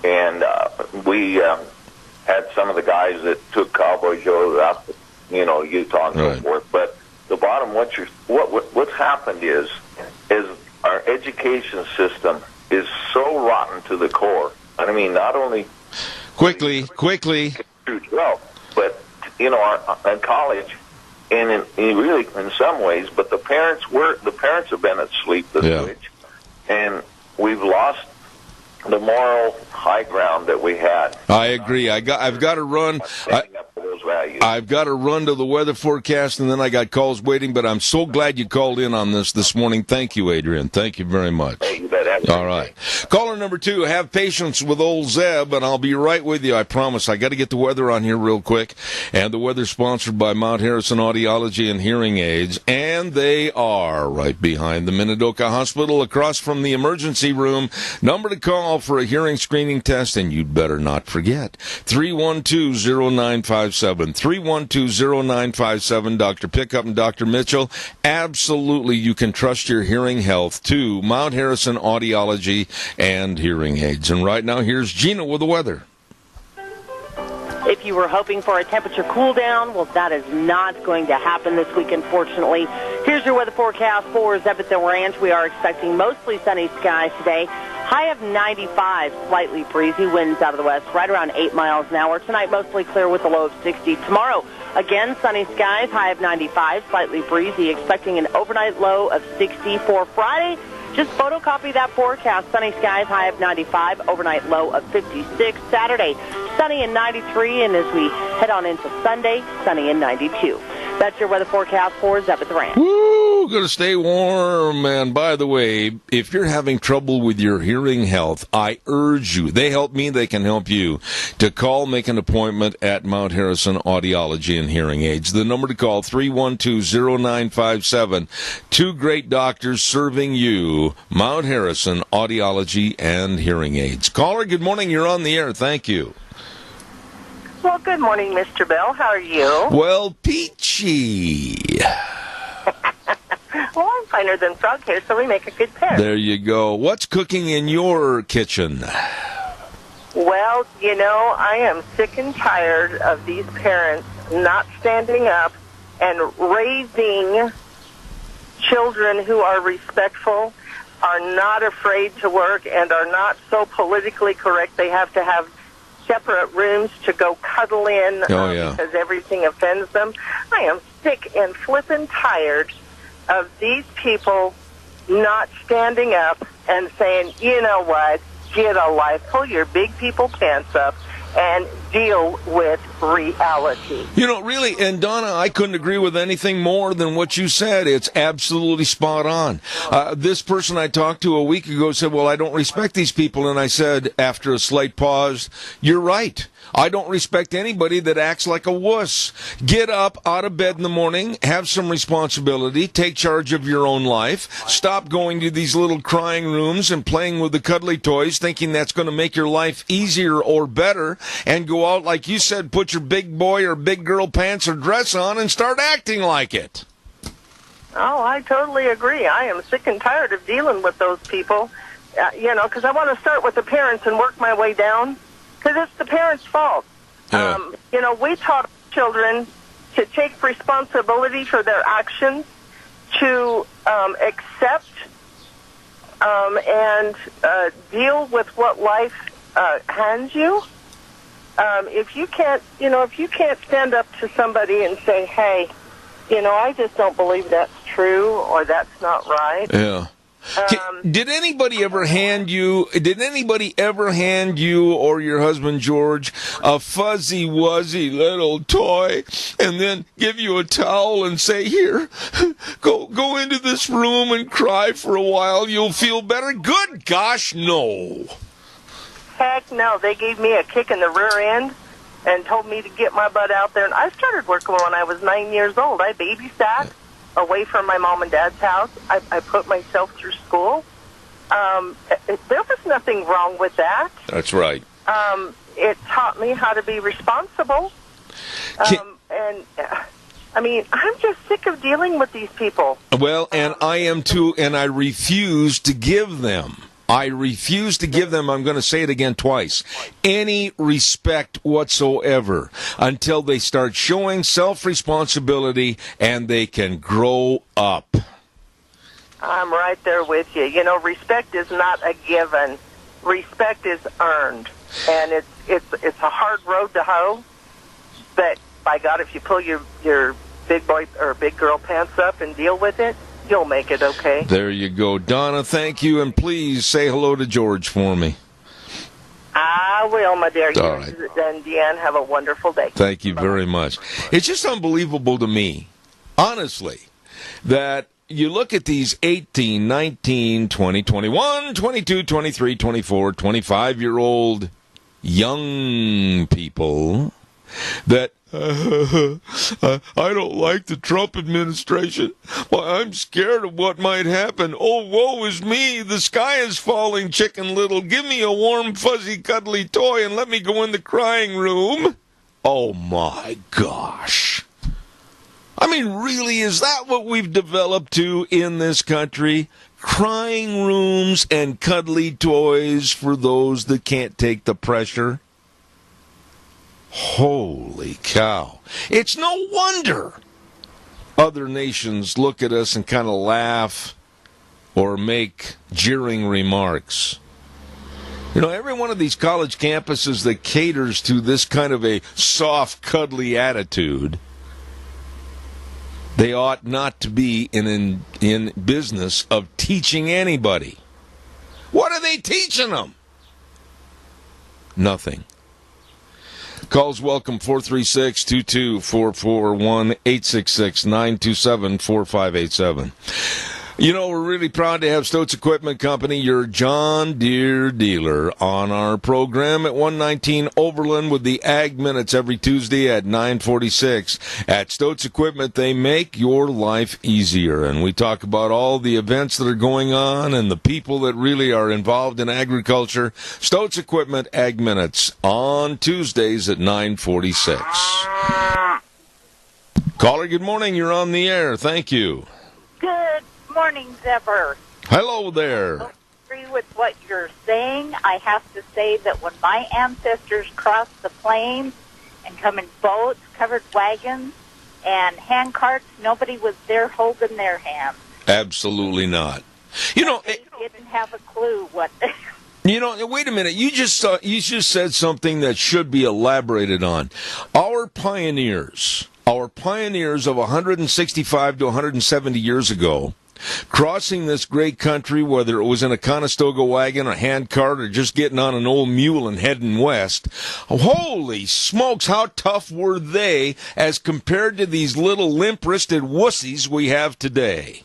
and we had some of the guys that took Cowboy Joe out to, Utah and so forth. But the bottom, what's happened is our education system is so rotten to the core. I mean, not only Quickly. 12, but our college, and really in some ways, but the parents have been asleep this switch, and we've lost the moral high ground that we had. I agree. I've got to run. Standing up for those values. I've got to run to the weather forecast, and then I got calls waiting. But I'm so glad you called in on this morning. Thank you, Adrian. Thank you very much. Hey, you bet. All right. Caller number 2, have patience with old Zeb, and I'll be right with you, I promise. I got to get the weather on here real quick. And the weather's sponsored by Mount Harrison Audiology and Hearing Aids, and they are right behind the Minidoka Hospital, across from the emergency room. Number to call for a hearing screening test, and you'd better not forget, 312-0957. 312-0957. Dr. Pickup and Dr. Mitchell. Absolutely, you can trust your hearing health to Mount Harrison Audiology and Hearing Aids. And right now, here's Gina with the weather. If you were hoping for a temperature cool down, well, that is not going to happen this week, unfortunately. Here's your weather forecast for Zebedee Ranch. We are expecting mostly sunny skies today. High of 95, slightly breezy, winds out of the west, right around 8 miles an hour. Tonight, mostly clear with a low of 60. Tomorrow, again, sunny skies, high of 95, slightly breezy, expecting an overnight low of 60 for Friday. Just photocopy that forecast. Sunny skies, high of 95, overnight low of 56. Saturday, sunny and 93, and as we head on into Sunday, sunny and 92. That's your weather forecast for Zebedee Ranch. Woo! Gonna stay warm. And by the way, if you're having trouble with your hearing health, I urge you, they help me, they can help you, to call, make an appointment at Mount Harrison Audiology and Hearing Aids. The number to call, 312-0957. 2 great doctors serving you, Mount Harrison Audiology and Hearing Aids. Caller, good morning. You're on the air. Thank you. Well, good morning, Mr. Bell. How are you? Well, peachy. Well, I'm finer than frog hair, so we make a good pair. There you go. What's cooking in your kitchen? Well, I am sick and tired of these parents not standing up and raising children who are respectful, are not afraid to work, and are not so politically correct they have to have separate rooms to go cuddle in because everything offends them. I am sick and flippin' tired of these people not standing up and saying, you know what, get a life, pull your big people pants up, and deal with reality. Really, and Donna, I couldn't agree with anything more than what you said. It's absolutely spot on. This person I talked to a week ago said, well, I don't respect these people. And I said, after a slight pause, you're right. I don't respect anybody that acts like a wuss. Get up out of bed in the morning, have some responsibility, take charge of your own life, stop going to these little crying rooms and playing with the cuddly toys, thinking that's going to make your life easier or better, and go out, like you said, put your big boy or big girl pants or dress on and start acting like it. Oh, I totally agree. I am sick and tired of dealing with those people, because I want to start with the parents and work my way down. Because it's the parents' fault. Yeah. We taught children to take responsibility for their actions, to accept and deal with what life hands you. If you can't stand up to somebody and say, hey, I just don't believe that's true or that's not right. Yeah. Did anybody ever hand you or your husband George a fuzzy wuzzy little toy and then give you a towel and say, here, go into this room and cry for a while, you'll feel better? Good gosh, no. Heck no. They gave me a kick in the rear end and told me to get my butt out there. And I started working when I was 9 years old. I babysat away from my mom and dad's house. I put myself through school. There was nothing wrong with that. That's right. It taught me how to be responsible. I'm just sick of dealing with these people. Well, and I am too, and I refuse to give them. I'm going to say it again twice, any respect whatsoever until they start showing self-responsibility and they can grow up. I'm right there with you. You know, respect is not a given. Respect is earned, and it's a hard road to hoe. But by God, if you pull your big boy or big girl pants up and deal with it, you'll make it okay. There you go. Donna, thank you, and please say hello to George for me. I will, my dear. All right. And Deanne, have a wonderful day. Thank you very much. It's just unbelievable to me, honestly, that you look at these 18, 19, 20, 21, 22, 23, 24, 25-year-old young people that I don't like the Trump administration. Well, I'm scared of what might happen. Oh, woe is me. The sky is falling, Chicken Little. Give me a warm, fuzzy, cuddly toy and let me go in the crying room. Oh, my gosh. I mean, really, is that what we've developed to in this country? Crying rooms and cuddly toys for those that can't take the pressure? Holy cow. It's no wonder other nations look at us and kind of laugh or make jeering remarks. You know, every one of these college campuses that caters to this kind of a soft, cuddly attitude, they ought not to be in business of teaching anybody. What are they teaching them? Nothing. Calls welcome 436-2244, 1-866-927-4587. You know, we're really proud to have Stokes Equipment Company, your John Deere dealer, on our program at 119 Overland with the Ag Minutes every Tuesday at 9:46. At Stokes Equipment, they make your life easier, and we talk about all the events that are going on and the people that really are involved in agriculture. Stokes Equipment Ag Minutes on Tuesdays at 9:46. Caller, good morning. You're on the air. Thank you. Good morning, Zephyr. Hello there. I agree with what you're saying. I have to say that when my ancestors crossed the plains and come in boats, covered wagons, and hand carts, nobody was there holding their hands. Absolutely not. You know, they didn't have a clue what. You know, wait a minute. You just said something that should be elaborated on. Our pioneers of 165 to 170 years ago, crossing this great country, whether it was in a Conestoga wagon, a hand cart, or just getting on an old mule and heading west, holy smokes, how tough were they as compared to these little limp-wristed wussies we have today?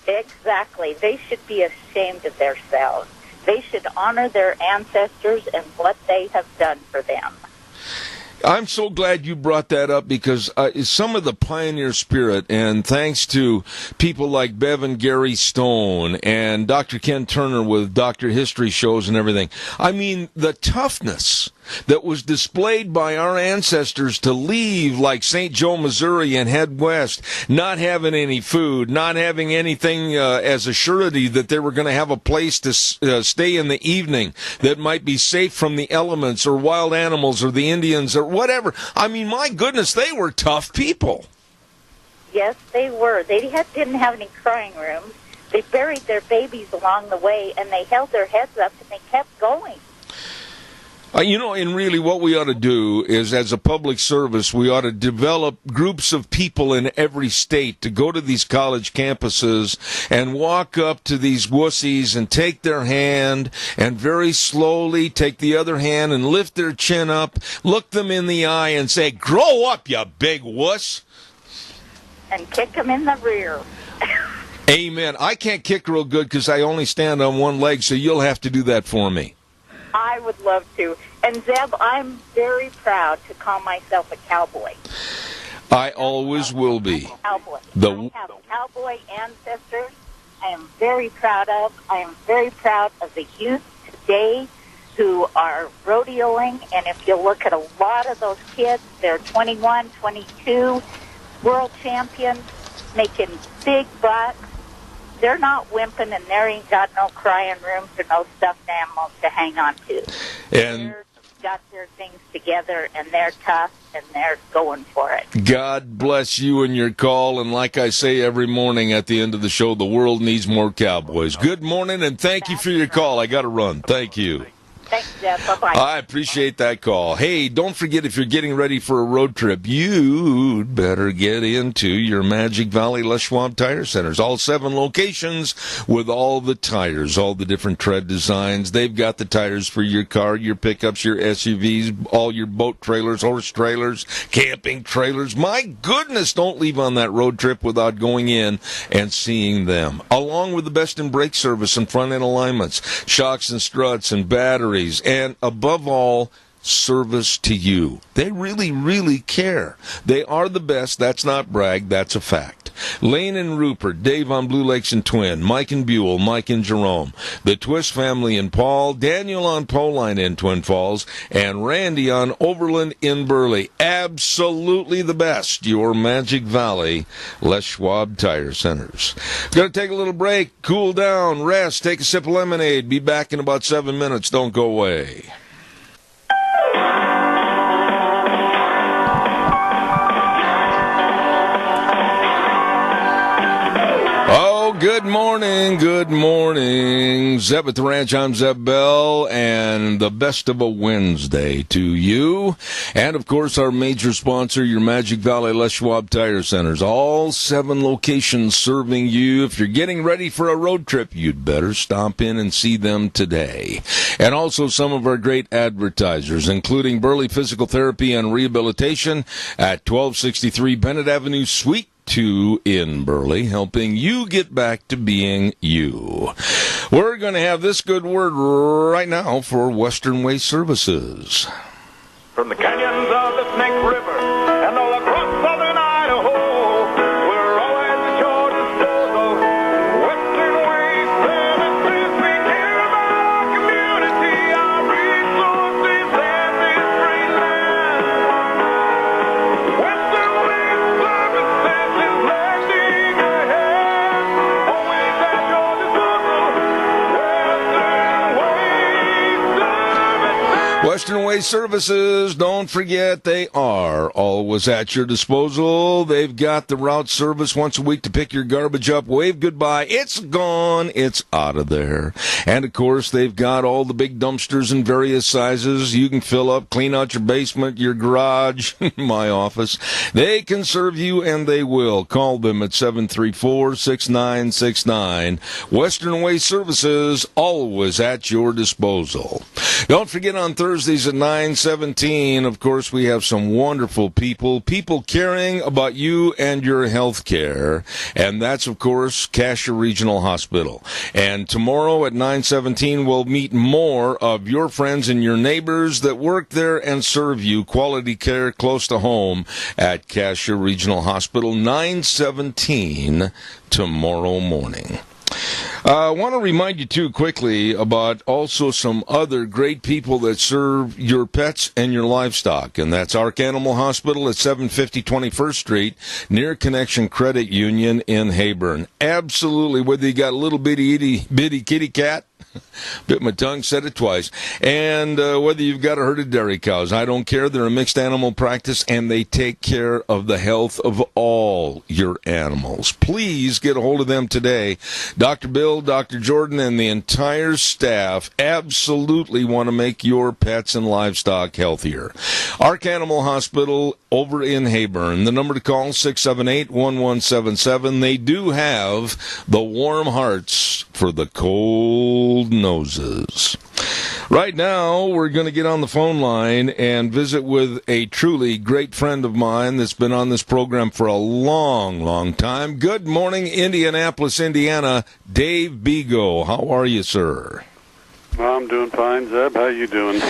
Exactly. They should be ashamed of themselves. They should honor their ancestors and what they have done for them. I'm so glad you brought that up because some of the pioneer spirit, and thanks to people like Bev and Gary Stone and Dr. Ken Turner with Dr. History shows and everything, I mean, the toughness that was displayed by our ancestors to leave like St. Joe, Missouri and head west, not having any food, not having anything as a surety that they were going to have a place to stay in the evening that might be safe from the elements or wild animals or the Indians or whatever. I mean, my goodness, they were tough people. Yes, they were. They didn't have any crying rooms. They buried their babies along the way, and they held their heads up, and they kept going. You know, and really what we ought to do is, as a public service, we ought to develop groups of people in every state to go to these college campuses and walk up to these wussies and take their hand and very slowly take the other hand and lift their chin up, look them in the eye and say, "Grow up, you big wuss." And kick them in the rear. Amen. I can't kick real good because I only stand on one leg, so you'll have to do that for me. I would love to. And Zeb, I'm very proud to call myself a cowboy. I always will be. Cowboy. I have cowboy ancestors I am very proud of. I am very proud of the youth today who are rodeoing. And if you look at a lot of those kids, they're 21, 22, world champions, making big bucks. They're not wimping, and there ain't got no crying rooms or no stuffed animals to hang on to. And they're got their things together, and they're tough. and they're going for it. God bless you and your call. And like I say every morning at the end of the show, the world needs more cowboys. Good morning, and thank you for your call. I got to run. Thank you. Thanks, Jeff. Bye-bye. I appreciate that call. Hey, don't forget, if you're getting ready for a road trip, you'd better get into your Magic Valley Les Schwab Tire Centers. All 7 locations with all the tires, all the different tread designs. They've got the tires for your car, your pickups, your SUVs, all your boat trailers, horse trailers, camping trailers. My goodness, don't leave on that road trip without going in and seeing them. Along with the best in brake service and front end alignments, shocks and struts and batteries, and above all, service to you. They really, really care. They are the best. That's not brag. That's a fact. Lane and Rupert, Dave on Blue Lakes and Twin, Mike and Buell, Mike and Jerome, the Twist family in Paul, Daniel on Poline in Twin Falls, and Randy on Overland in Burley. Absolutely the best. Your Magic Valley Les Schwab Tire Centers. Going to take a little break, cool down, rest, take a sip of lemonade. Be back in about 7 minutes. Don't go away. Good morning, good morning. Zeb at the Ranch, I'm Zeb Bell, and the best of a Wednesday to you. And, of course, our major sponsor, your Magic Valley Les Schwab Tire Centers. All 7 locations serving you. If you're getting ready for a road trip, you'd better stop in and see them today. And also some of our great advertisers, including Burley Physical Therapy and Rehabilitation at 1263 Bennett Avenue, Suite 2 in Burley, helping you get back to being you. We're going to have this good word right now for Western Way Services. From the canyons of the Snake River and all across southern Idaho, we're always at your disposal. Western Way Services, we care about our community, our resources, and this great land. Western Way Services is lending a hand, always at your disposal. Western Way Services, don't forget, they are always at your disposal. They've got the route service once a week to pick your garbage up, wave goodbye, it's gone, it's out of there. And, of course, they've got all the big dumpsters in various sizes. You can fill up, clean out your basement, your garage, my office. They can serve you, and they will. Call them at 734-6969. Western Way Services, always at your disposal. Don't forget, on Thursdays at 9:17, of course, we have some wonderful people caring about you and your health care. And that's, of course, Cassia Regional Hospital. And tomorrow at 9:17, we'll meet more of your friends and your neighbors that work there and serve you quality care close to home at Cassia Regional Hospital, 9:17 tomorrow morning. I want to remind you, too, quickly about also some other great people that serve your pets and your livestock, and that's Ark Animal Hospital at 750 21st Street, near Connection Credit Union in Heyburn. Absolutely, whether you got a little bitty kitty cat, bit my tongue, said it twice, and whether you've got a herd of dairy cows, I don't care. They're a mixed animal practice, and they take care of the health of all your animals. Please get a hold of them today. Dr. Bill, Dr. Jordan, and the entire staff absolutely want to make your pets and livestock healthier. Ark Animal Hospital over in Heyburn. The number to call, 678-1177. They do have the warm hearts for the cold noses. Right now, we're going to get on the phone line and visit with a truly great friend of mine that's been on this program for a long, long time. Good morning, Indianapolis, Indiana. Dave Bego. How are you, sir? Well, I'm doing fine, Zeb. How you doing?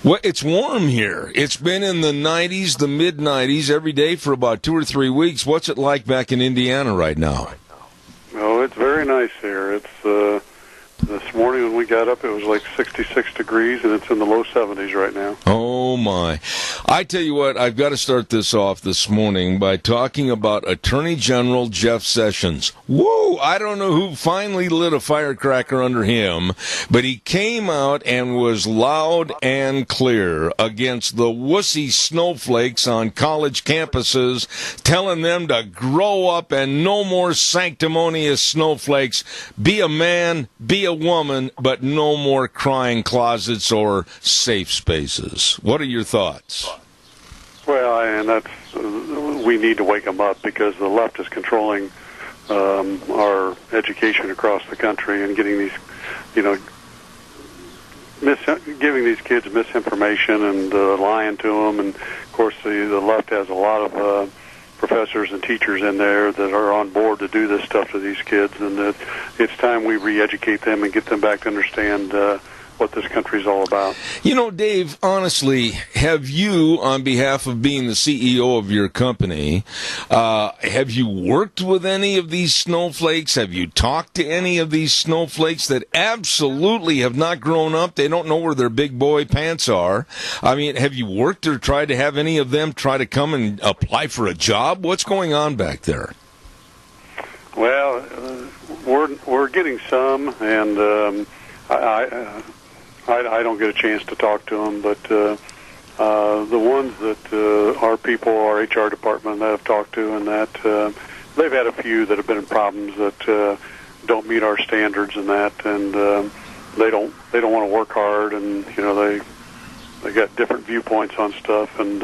Well, it's warm here. It's been in the 90s, the mid-90s, every day for about 2 or 3 weeks. What's it like back in Indiana right now? Oh, it's very nice here. It's this morning when we got up, it was like 66 degrees, and it's in the low 70s right now. Oh, my. I tell you what, I've got to start this off this morning by talking about Attorney General Jeff Sessions. Woo! I don't know who finally lit a firecracker under him, but he came out and was loud and clear against the wussy snowflakes on college campuses, telling them to grow up and no more sanctimonious snowflakes. Be a man, be a woman, but no more crying closets or safe spaces. What are your thoughts? Well, and that's we need to wake them up because the left is controlling our education across the country and getting these, giving these kids misinformation and lying to them. And of course, the left has a lot of professors and teachers in there that are on board to do this stuff to these kids, and that it's time we re-educate them and get them back to understand what this country's all about. Dave, honestly, have you, on behalf of being the CEO of your company, have you worked with any of these snowflakes? Have you talked to any of these snowflakes that absolutely have not grown up? They don't know where their big boy pants are. I mean, have you worked or tried to have any of them try to come and apply for a job? What's going on back there? Well, we're getting some, and I don't get a chance to talk to them, but the ones that our people, our HR department, that I've talked to, and that they've had a few that have been in problems that don't meet our standards, and that, and they don't want to work hard, and they got different viewpoints on stuff, and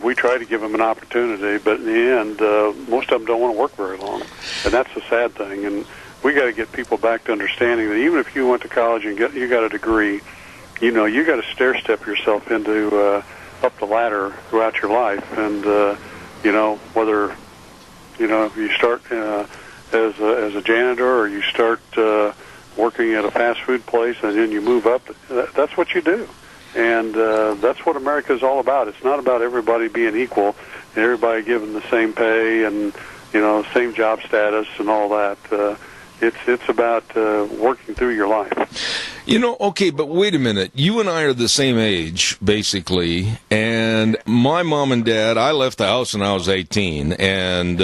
we try to give them an opportunity, but in the end, most of them don't want to work very long, and that's the sad thing. And we got to get people back to understanding that even if you went to college and you got a degree, you got to stair step yourself into up the ladder throughout your life, and whether you start as a janitor or you start working at a fast food place and then you move up, that's what you do, and that's what America is all about. It's not about everybody being equal and everybody given the same pay and same job status and all that. It's about working through your life. Okay, but wait a minute. You and I are the same age, basically, and my mom and dad, I left the house when I was 18, and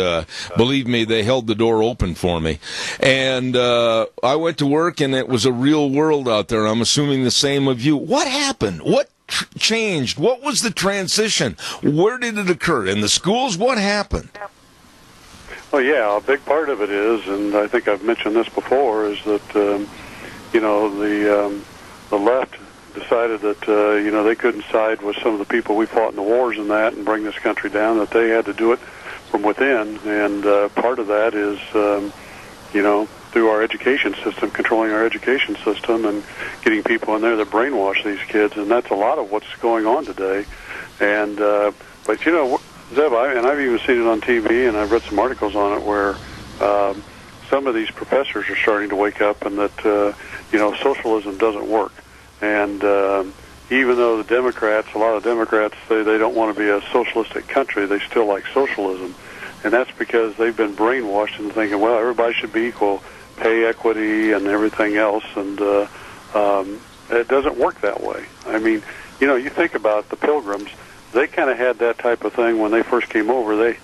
believe me, they held the door open for me. And I went to work, and it was a real world out there. I'm assuming the same of you. What happened? What changed? What was the transition? Where did it occur? In the schools? What happened? Well, yeah, a big part of it is, and I think I've mentioned this before, is that the left decided that they couldn't side with some of the people we fought in the wars and that, and bring this country down. That they had to do it from within, and part of that is through our education system, controlling our education system, and getting people in there that brainwash these kids, and that's a lot of what's going on today. And but Zeb, and I've even seen it on TV, and I've read some articles on it where some of these professors are starting to wake up, and that socialism doesn't work. And even though a lot of Democrats say they don't want to be a socialistic country, they still like socialism, and that's because they've been brainwashed into thinking, well, everybody should be equal, pay equity, and everything else, and it doesn't work that way. I mean, you think about the Pilgrims. They kind of had that type of thing when they first came over. They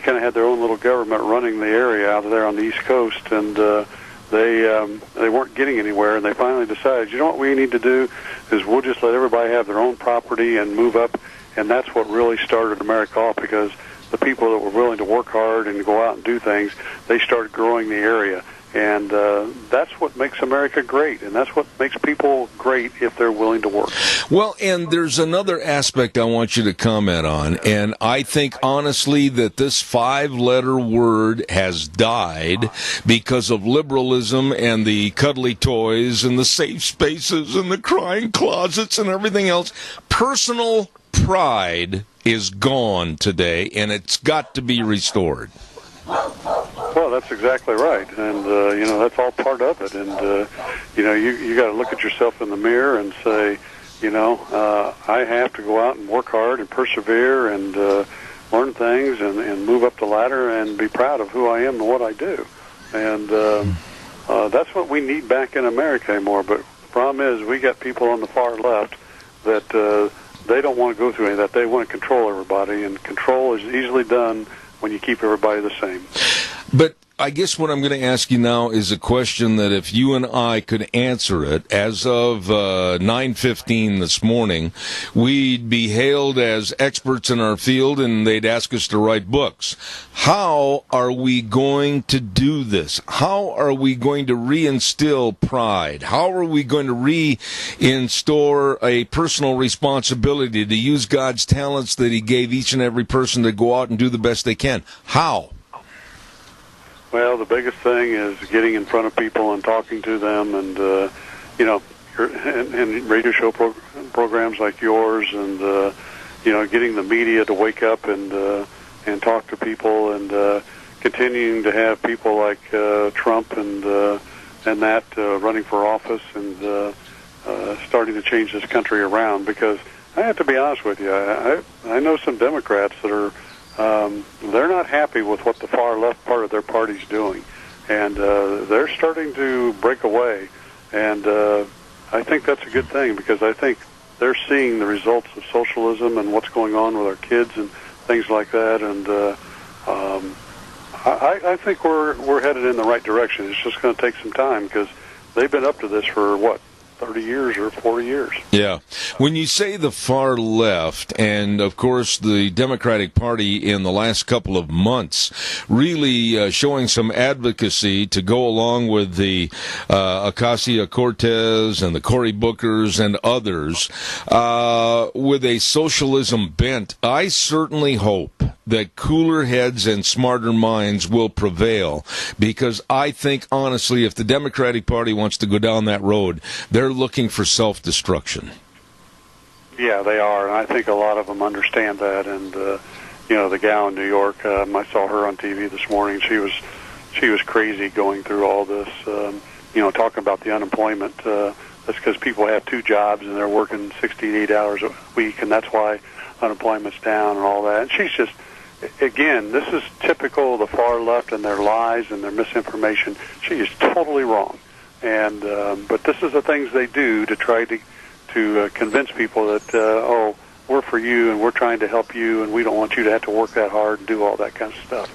kind of had their own little government running the area out there on the East Coast, and they weren't getting anywhere. And they finally decided, what we need to do is we'll just let everybody have their own property and move up. And that's what really started America off, because the people that were willing to work hard and go out and do things, they started growing the area. And that's what makes America great, and that's what makes people great if they're willing to work. Well, and there's another aspect I want you to comment on, and I think honestly that this 5-letter word has died because of liberalism and the cuddly toys and the safe spaces and the crying closets and everything else. Personal pride is gone today, and it's got to be restored. Well, that's exactly right, and that's all part of it. And you got to look at yourself in the mirror and say, I have to go out and work hard and persevere and learn things and move up the ladder and be proud of who I am and what I do. And that's what we need back in America anymore. But the problem is we got people on the far left that they don't want to go through any of that. They want to control everybody, and control is easily done when you keep everybody the same. But I guess what I'm going to ask you now is a question that if you and I could answer it as of 9:15 this morning, we'd be hailed as experts in our field and they'd ask us to write books. How are we going to do this? How are we going to reinstill pride? How are we going to reinstore a personal responsibility to use God's talents that He gave each and every person to go out and do the best they can? How? Well, the biggest thing is getting in front of people and talking to them, and and radio show programs like yours, and getting the media to wake up and talk to people, and continuing to have people like Trump and that running for office, and starting to change this country around. Because I have to be honest with you, I know some Democrats that are. They're not happy with what the far left part of their party's doing, and they're starting to break away, and I think that's a good thing, because I think they're seeing the results of socialism and what's going on with our kids and things like that, and I think we're headed in the right direction. It's just going to take some time, because they've been up to this for, 30 years or 40 years. Yeah. When you say the far left, and of course the Democratic Party in the last couple of months really showing some advocacy to go along with the Ocasio-Cortez and the Cory Bookers and others with a socialism bent, I certainly hope that cooler heads and smarter minds will prevail, because I think, honestly, if the Democratic Party wants to go down that road, they're looking for self-destruction. Yeah, they are, and I think a lot of them understand that. And the gal in New York, I saw her on TV this morning. She was crazy going through all this, talking about the unemployment. That's because people have two jobs and they're working 68 hours a week, and that's why unemployment's down and all that. And she's just, again, this is typical of the far left and their lies and their misinformation. She is totally wrong. And but this is the things they do to try to convince people that, we're for you and we're trying to help you and we don't want you to have to work that hard and do all that kind of stuff.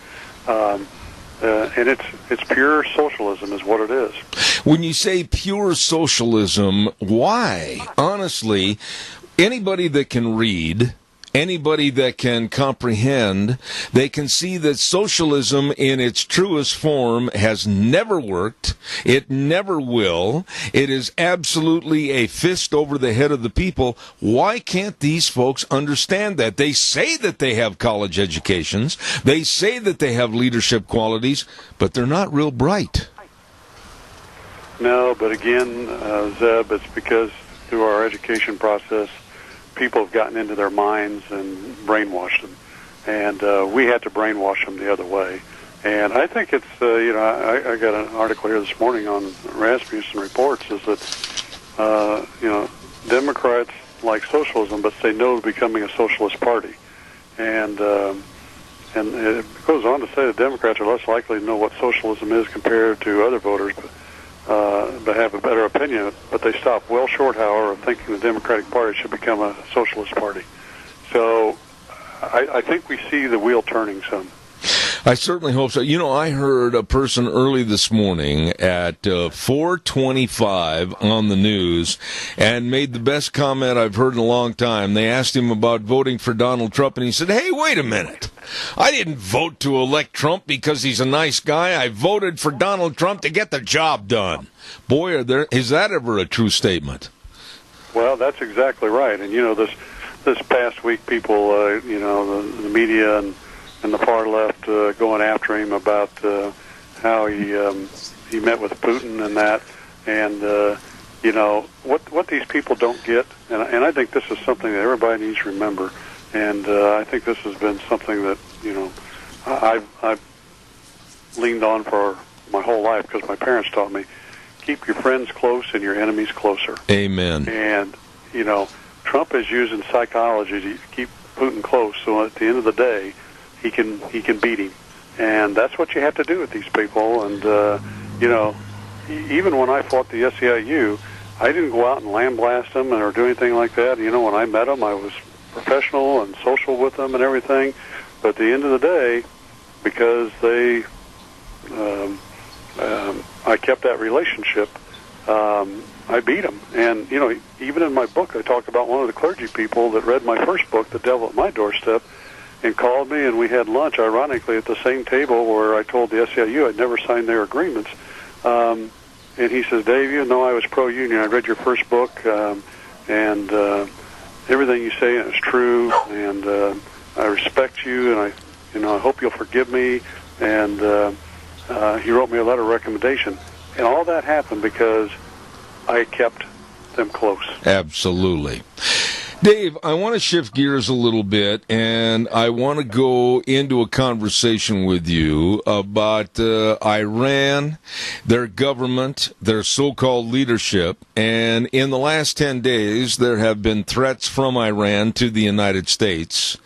And it's pure socialism is what it is. When you say pure socialism, why? Honestly, anybody that can read, anybody that can comprehend, they can see that socialism in its truest form has never worked. It never will. It is absolutely a fist over the head of the people. Why can't these folks understand that? They say that they have college educations. They say that they have leadership qualities, but they're not real bright. No, but again, Zeb, it's because through our education process, people have gotten into their minds and brainwashed them, and we had to brainwash them the other way. And I think it's, I got an article here this morning on Rasmussen Reports, is that, Democrats like socialism, but say no to becoming a socialist party. And it goes on to say that Democrats are less likely to know what socialism is compared to other voters, but have a better opinion. But they stop well short, however, of thinking the Democratic Party should become a socialist party. So I think we see the wheel turning some. I certainly hope so. I heard a person early this morning at 4:25 on the news and made the best comment I've heard in a long time. They asked him about voting for Donald Trump, and he said, "Hey, wait a minute. I didn't vote to elect Trump because he's a nice guy. I voted for Donald Trump to get the job done." Boy, is that ever a true statement? Well, that's exactly right. And, this past week, people, the media and the far left going after him about how he met with Putin and that. And, what these people don't get, and I think this is something that everybody needs to remember, and I think this has been something that, I've leaned on for my whole life, because my parents taught me, keep your friends close and your enemies closer. Amen. And, Trump is using psychology to keep Putin close, so at the end of the day, he can beat him. And that's what you have to do with these people. And, even when I fought the SEIU, I didn't go out and lambaste them or do anything like that. You know, when I met them, I was professional and social with them and everything. But at the end of the day, because they, I kept that relationship, I beat them. And, you know, even in my book, I talk about one of the clergy people that read my first book, The Devil at My Doorstep, and called me, and we had lunch, ironically, at the same table where I told the SEIU I'd never signed their agreements. And he says, Dave, you know I was pro-union. I read your first book, and everything you say is true, and I respect you, and I hope you'll forgive me. And he wrote me a letter of recommendation. And all that happened because I kept them close. Absolutely. Dave, I want to shift gears a little bit, and I want to go into a conversation with you about Iran, their government, their so-called leadership, and in the last 10 days, there have been threats from Iran to the United States,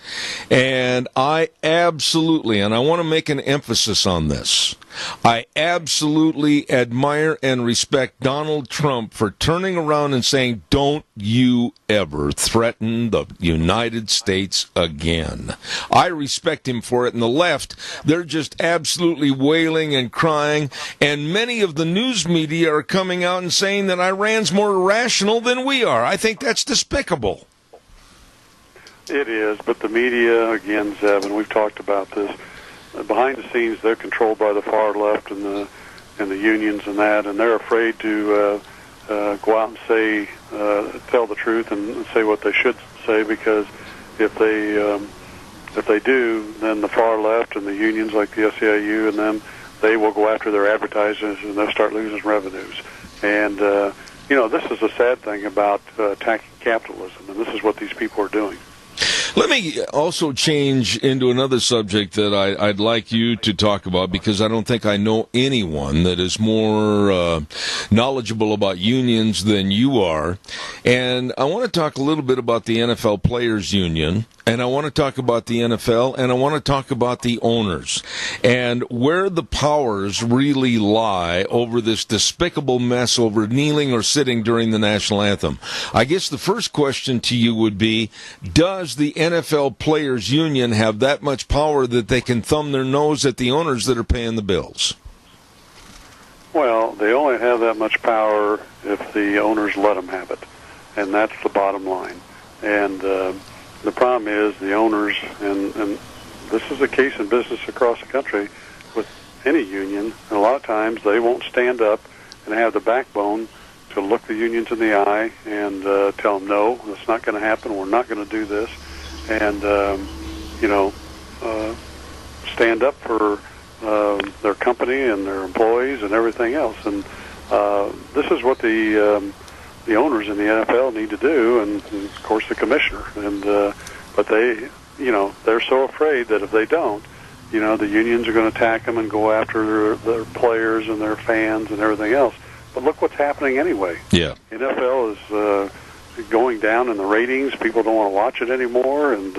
and I absolutely, and I want to make an emphasis on this, I absolutely admire and respect Donald Trump for turning around and saying, don't you ever threaten the United States again. I respect him for it. And the left, they're just absolutely wailing and crying. And many of the news media are coming out and saying that Iran's more irrational than we are. I think that's despicable. It is, but the media, again, Zeb, and we've talked about this, behind the scenes, they're controlled by the far left and the unions and that, and they're afraid to go out and say, tell the truth and say what they should say, because if they do, then the far left and the unions like the SEIU and them, they will go after their advertisers and they'll start losing revenues. And you know, this is a sad thing about attacking capitalism, and this is what these people are doing. Let me also change into another subject that I'd like you to talk about, because I don't think I know anyone that is more knowledgeable about unions than you are. And I want to talk a little bit about the NFL Players Union, and I want to talk about the NFL, and I want to talk about the owners, and where the powers really lie over this despicable mess over kneeling or sitting during the national anthem. I guess the first question to you would be, does the NFL Players Union have that much power that they can thumb their nose at the owners that are paying the bills? Well, they only have that much power if the owners let them have it, and that's the bottom line. And the problem is the owners, and this is a case in business across the country with any union, and a lot of times they won't stand up and have the backbone to look the unions in the eye and tell them, no, that's not going to happen, we're not going to do this, and, stand up for their company and their employees and everything else. And this is what the owners in the NFL need to do, and of course the commissioner. And but they, they're so afraid that if they don't, the unions are going to attack them and go after their players and their fans and everything else. But look what's happening anyway. Yeah, NFL is going down in the ratings. People don't want to watch it anymore, and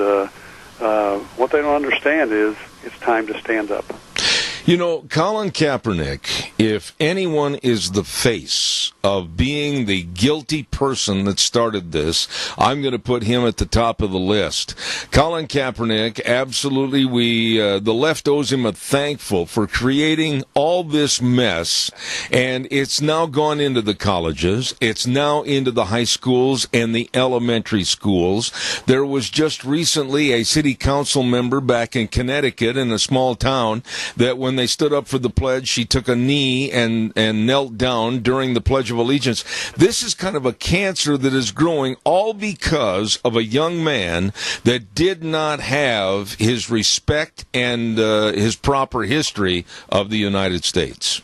what they don't understand is it's time to stand up. Colin Kaepernick, if anyone is the face of being the guilty person that started this, I'm going to put him at the top of the list. Colin Kaepernick, absolutely, the left owes him a thankful for creating all this mess, and it's now gone into the colleges, it's now into the high schools and the elementary schools. There was just recently a city council member back in Connecticut in a small town that when they stood up for the pledge, she took a knee and knelt down during the Pledge of Allegiance. This is kind of a cancer that is growing all because of a young man that did not have his respect and his proper history of the United States.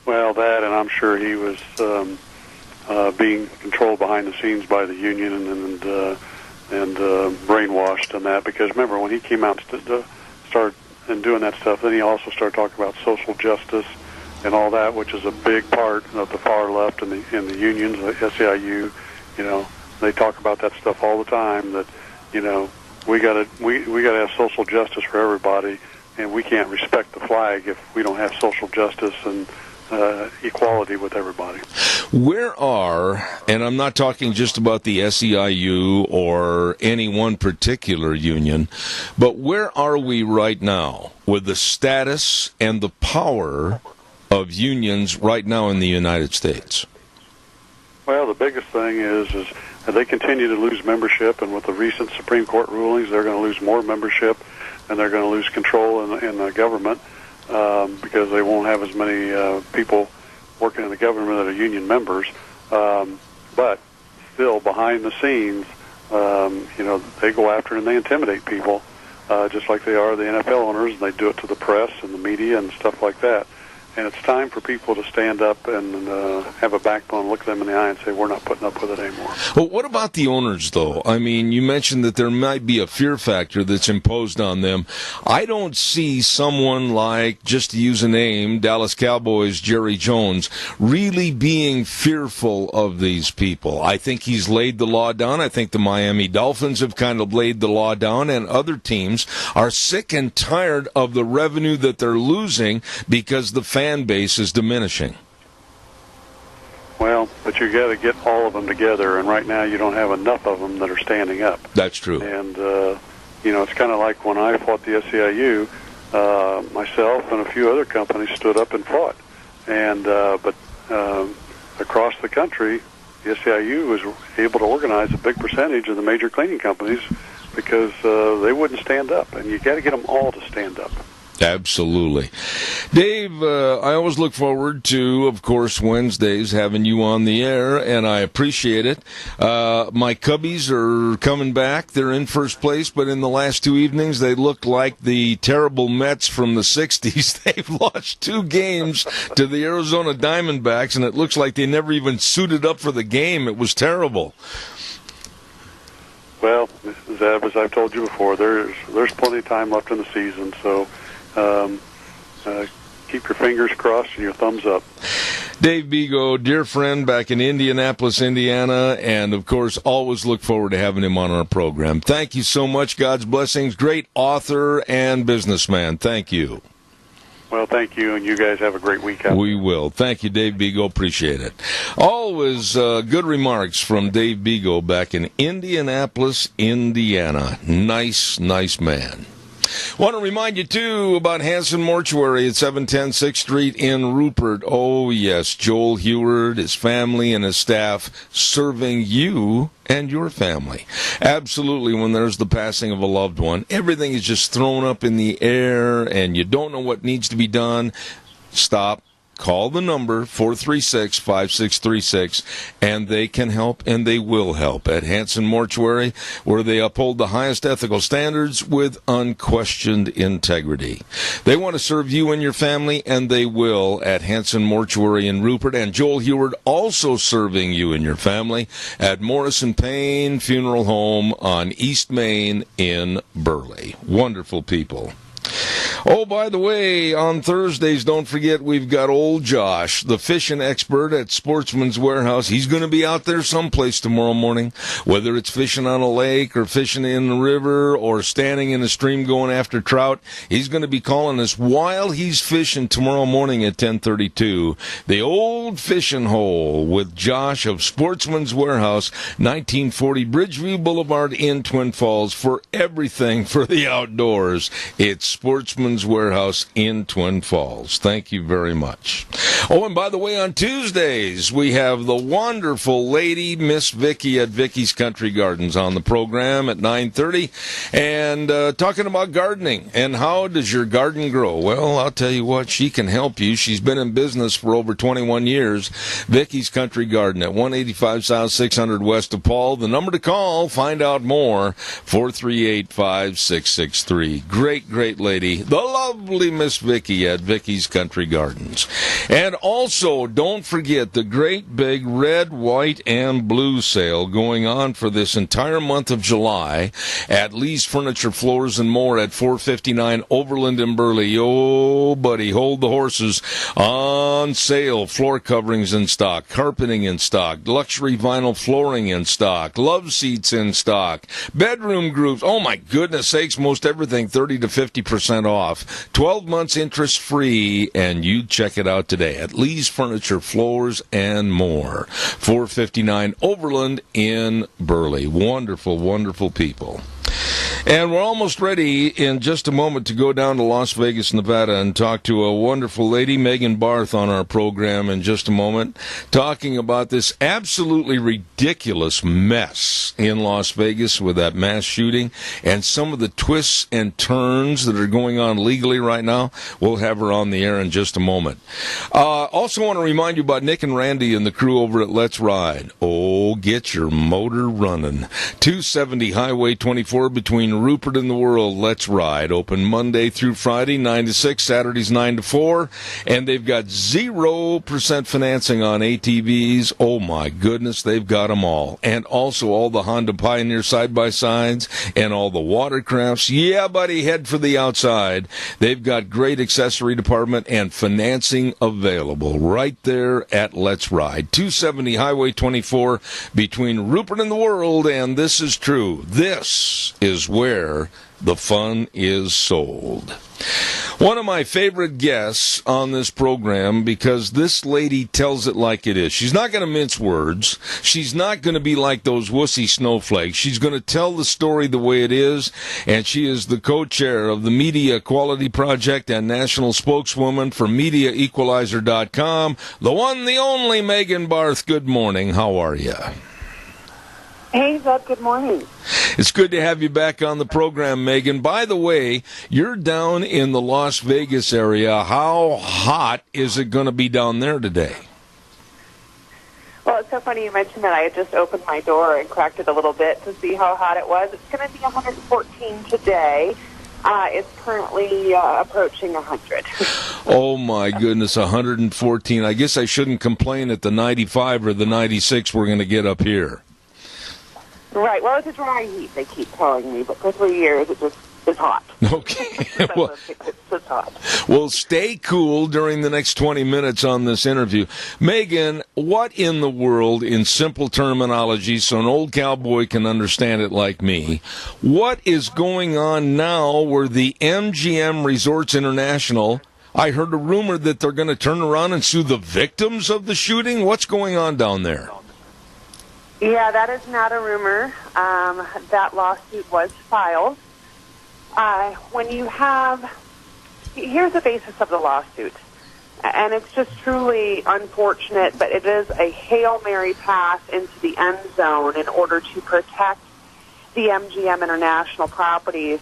Well, that, and I'm sure he was being controlled behind the scenes by the union and brainwashed on that, because remember, when he came out to start and doing that stuff, then he also started talking about social justice and all that, which is a big part of the far left and the unions, the SEIU. They talk about that stuff all the time. That we got to have social justice for everybody, and we can't respect the flag if we don't have social justice and equality with everybody. Where are, and I'm not talking just about the SEIU or any one particular union, but where are we right now with the status and the power of unions right now in the United States? Well, the biggest thing is they continue to lose membership, and with the recent Supreme Court rulings, they're going to lose more membership, and they're going to lose control in the government because they won't have as many people working in the government that are union members. But still, behind the scenes, they go after and they intimidate people, just like they are the NFL owners, and they do it to the press and the media and stuff like that. And it's time for people to stand up and have a backbone, look them in the eye and say, we're not putting up with it anymore. Well, what about the owners, though? I mean, you mentioned that there might be a fear factor that's imposed on them. I don't see someone like, just to use a name, Dallas Cowboys Jerry Jones, really being fearful of these people. I think he's laid the law down. I think the Miami Dolphins have kind of laid the law down, and other teams are sick and tired of the revenue that they're losing because the fan base is diminishing. Well, but you got to get all of them together, and right now you don't have enough of them that are standing up. That's true. And it's kind of like when I fought the SEIU, myself and a few other companies stood up and fought. And but across the country, the SEIU was able to organize a big percentage of the major cleaning companies because they wouldn't stand up, and you got to get them all to stand up. Absolutely. Dave, I always look forward to, of course, Wednesdays having you on the air, and I appreciate it. My Cubbies are coming back. They're in first place, but in the last two evenings, they look like the terrible Mets from the 60s. They've lost 2 games to the Arizona Diamondbacks, and it looks like they never even suited up for the game. It was terrible. Well, Zeb, as I've told you before, there's plenty of time left in the season, so keep your fingers crossed and your thumbs up. Dave Bego, dear friend back in Indianapolis, Indiana, and of course always look forward to having him on our program. Thank you so much. God's blessings. Great author and businessman. Thank you. Well, thank you, and you guys have a great week out. We will. Thank you, Dave Bego. Appreciate it. Always good remarks from Dave Bego back in Indianapolis, Indiana. Nice man. Want to remind you, too, about Hanson Mortuary at 710 6th Street in Rupert. Oh, yes, Joel Heward, his family, and his staff serving you and your family. Absolutely, when there's the passing of a loved one, everything is just thrown up in the air, and you don't know what needs to be done. Stop. Call the number 436-5636, and they can help, and they will help at Hanson Mortuary, where they uphold the highest ethical standards with unquestioned integrity. They want to serve you and your family, and they will at Hanson Mortuary in Rupert, and Joel Heward also serving you and your family at Morrison Payne Funeral Home on East Main in Burley. Wonderful people. Oh, by the way, on Thursdays, don't forget, we've got old Josh, the fishing expert at Sportsman's Warehouse. He's going to be out there someplace tomorrow morning, whether it's fishing on a lake or fishing in the river or standing in a stream going after trout. He's going to be calling us while he's fishing tomorrow morning at 10:32. The Old Fishing Hole with Josh of Sportsman's Warehouse, 1940 Bridgeview Boulevard in Twin Falls, for everything for the outdoors. It's Sportsman's Warehouse in Twin Falls. Thank you very much. Oh, and by the way, on Tuesdays, we have the wonderful lady, Miss Vicky at Vicky's Country Gardens on the program at 9:30, and talking about gardening and how does your garden grow. Well, I'll tell you what, she can help you. She's been in business for over 21 years. Vicky's Country Garden at 185 South 600 West of Paul. The number to call, find out more, 438-5663. Great lady, the lovely Miss Vicky at Vicky's Country Gardens. And also, don't forget the great big red, white, and blue sale going on for this entire month of July at Lee's Furniture, Floors, and More at 459 Overland in Burley. Oh, buddy, hold the horses. On sale, floor coverings in stock, carpeting in stock, luxury vinyl flooring in stock, love seats in stock, bedroom groups. Oh, my goodness sakes, most everything 30 to 50% off. off, 12 months interest-free, and you check it out today at Lee's Furniture, Floors, and More, 459 Overland in Burley. Wonderful, wonderful people. And we're almost ready in just a moment to go down to Las Vegas, Nevada, and talk to a wonderful lady, Megan Barth, on our program in just a moment, talking about this absolutely ridiculous mess in Las Vegas with that mass shooting and some of the twists and turns that are going on legally right now. We'll have her on the air in just a moment. Also want to remind you about Nick and Randy and the crew over at Let's Ride. Oh, get your motor running. 270 Highway 24 between Rupert and the World. Let's Ride. Open Monday through Friday, 9 to 6, Saturdays 9 to 4. And they've got 0% financing on ATVs. Oh, my goodness, they've got them all. And also all the Honda Pioneer side-by-sides and all the watercrafts. Yeah, buddy, head for the outside. They've got great accessory department and financing available right there at Let's Ride. 270 Highway 24 between Rupert and the World. And this is true. This is where the fun is sold. One of my favorite guests on this program, because this lady tells it like it is. She's not going to mince words. She's not going to be like those wussy snowflakes. She's going to tell the story the way it is, and she is the co-chair of the Media Equality Project and national spokeswoman for MediaEqualizer.com, the one, the only Megan Barth. Good morning. How are you? Hey, Zeb, good morning. It's good to have you back on the program, Megan. By the way, you're down in the Las Vegas area. How hot is it going to be down there today? Well, it's so funny you mentioned that. I had just opened my door and cracked it a little bit to see how hot it was. It's going to be 114 today. It's currently approaching 100. Oh, my goodness, 114. I guess I shouldn't complain at the 95 or the 96 we're going to get up here. Right. Well, it's a dry heat, they keep telling me, but for 3 years it just is hot. Okay. Well, it's just hot. Well, stay cool during the next 20 minutes on this interview. Megan, what in the world, in simple terminology, so an old cowboy can understand it like me, what is going on now where the MGM Resorts International, I heard a rumor that they're going to turn around and sue the victims of the shooting? What's going on down there? Yeah, that is not a rumor. That lawsuit was filed. When you have, here's the basis of the lawsuit, and it's just truly unfortunate, but it is a Hail Mary pass into the end zone in order to protect the MGM International Properties,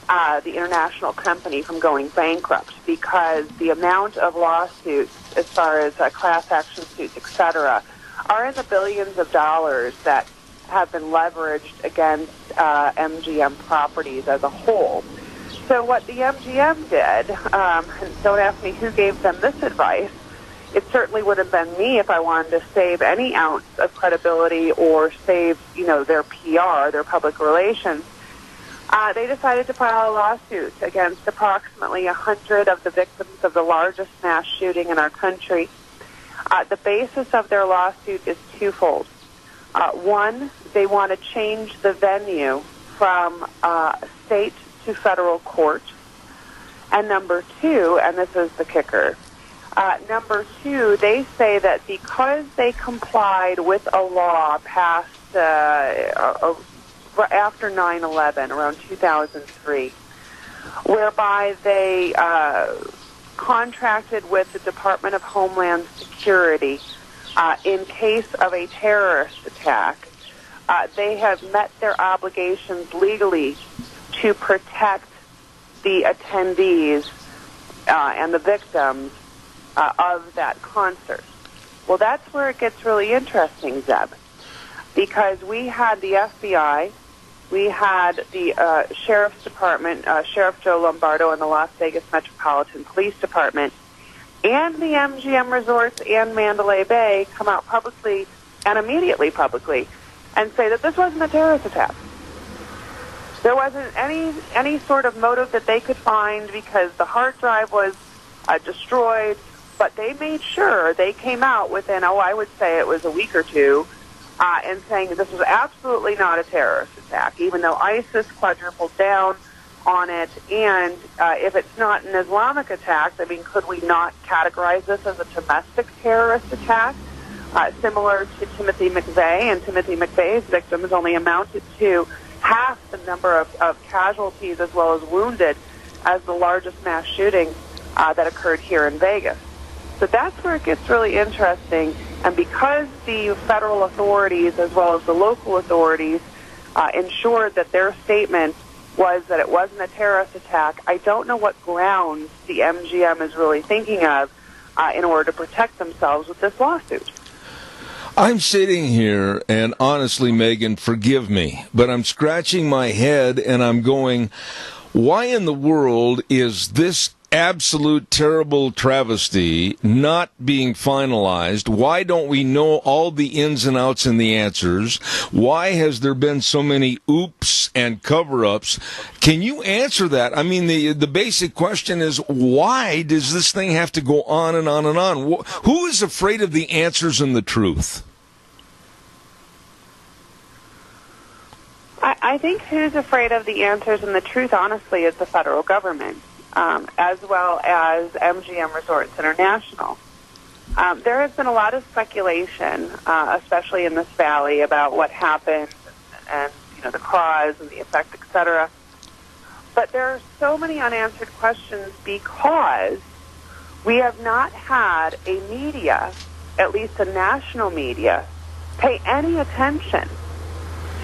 the international company, from going bankrupt, because the amount of lawsuits as far as class action suits, etc., are in the billions of dollars that have been leveraged against MGM properties as a whole. So what the MGM did, and don't ask me who gave them this advice, it certainly would have been me if I wanted to save any ounce of credibility or save, their PR, their public relations. They decided to file a lawsuit against approximately 100 of the victims of the largest mass shooting in our country. The basis of their lawsuit is twofold. One, they want to change the venue from state to federal court. And number two, and this is the kicker, number two, they say that because they complied with a law passed after 9/11, around 2003, whereby they contracted with the Department of Homeland Security in case of a terrorist attack, they have met their obligations legally to protect the attendees and the victims of that concert. Well, that's where it gets really interesting, Zeb, because we had the FBI, we had the Sheriff's Department, Sheriff Joe Lombardo, and the Las Vegas Metropolitan Police Department, and the MGM Resorts and Mandalay Bay come out publicly and immediately publicly and say that this wasn't a terrorist attack. There wasn't any sort of motive that they could find because the hard drive was destroyed, but they made sure they came out within, I would say it was a week or two, and saying that this was absolutely not a terrorist attack, even though ISIS quadrupled down on it? And if it's not an Islamic attack, I mean, could we not categorize this as a domestic terrorist attack, similar to Timothy McVeigh? And Timothy McVeigh's victims only amounted to half the number of casualties as well as wounded as the largest mass shooting that occurred here in Vegas. So that's where it gets really interesting. And because the federal authorities as well as the local authorities ensured that their statement was that it wasn't a terrorist attack, I don't know what grounds the MGM is really thinking of in order to protect themselves with this lawsuit. I'm sitting here, and honestly, Megan, forgive me, but I'm scratching my head and I'm going, why in the world is this absolute terrible travesty not being finalized? Why don't we know all the ins and outs and the answers? Why has there been so many oops and cover-ups? Can you answer that? I mean, the basic question is, why does this thing have to go on and on and on? Who is afraid of the answers and the truth? I think who's afraid of the answers and the truth, honestly, is the federal government, as well as MGM Resorts International. There has been a lot of speculation, especially in this valley, about what happened and the cause and the effect, etc. But there are so many unanswered questions because we have not had a media, at least a national media, pay any attention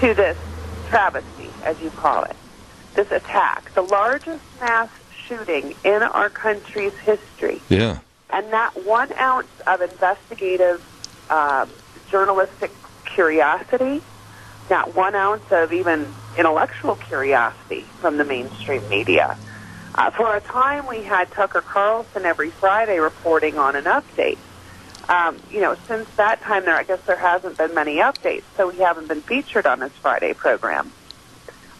to this travesty, as you call it, this attack, the largest mass shooting in our country's history. Yeah. And not 1 ounce of investigative journalistic curiosity, not 1 ounce of even intellectual curiosity from the mainstream media. For a time, we had Tucker Carlson every Friday reporting on an update. Since that time, I guess there hasn't been many updates, so we haven't been featured on this Friday program.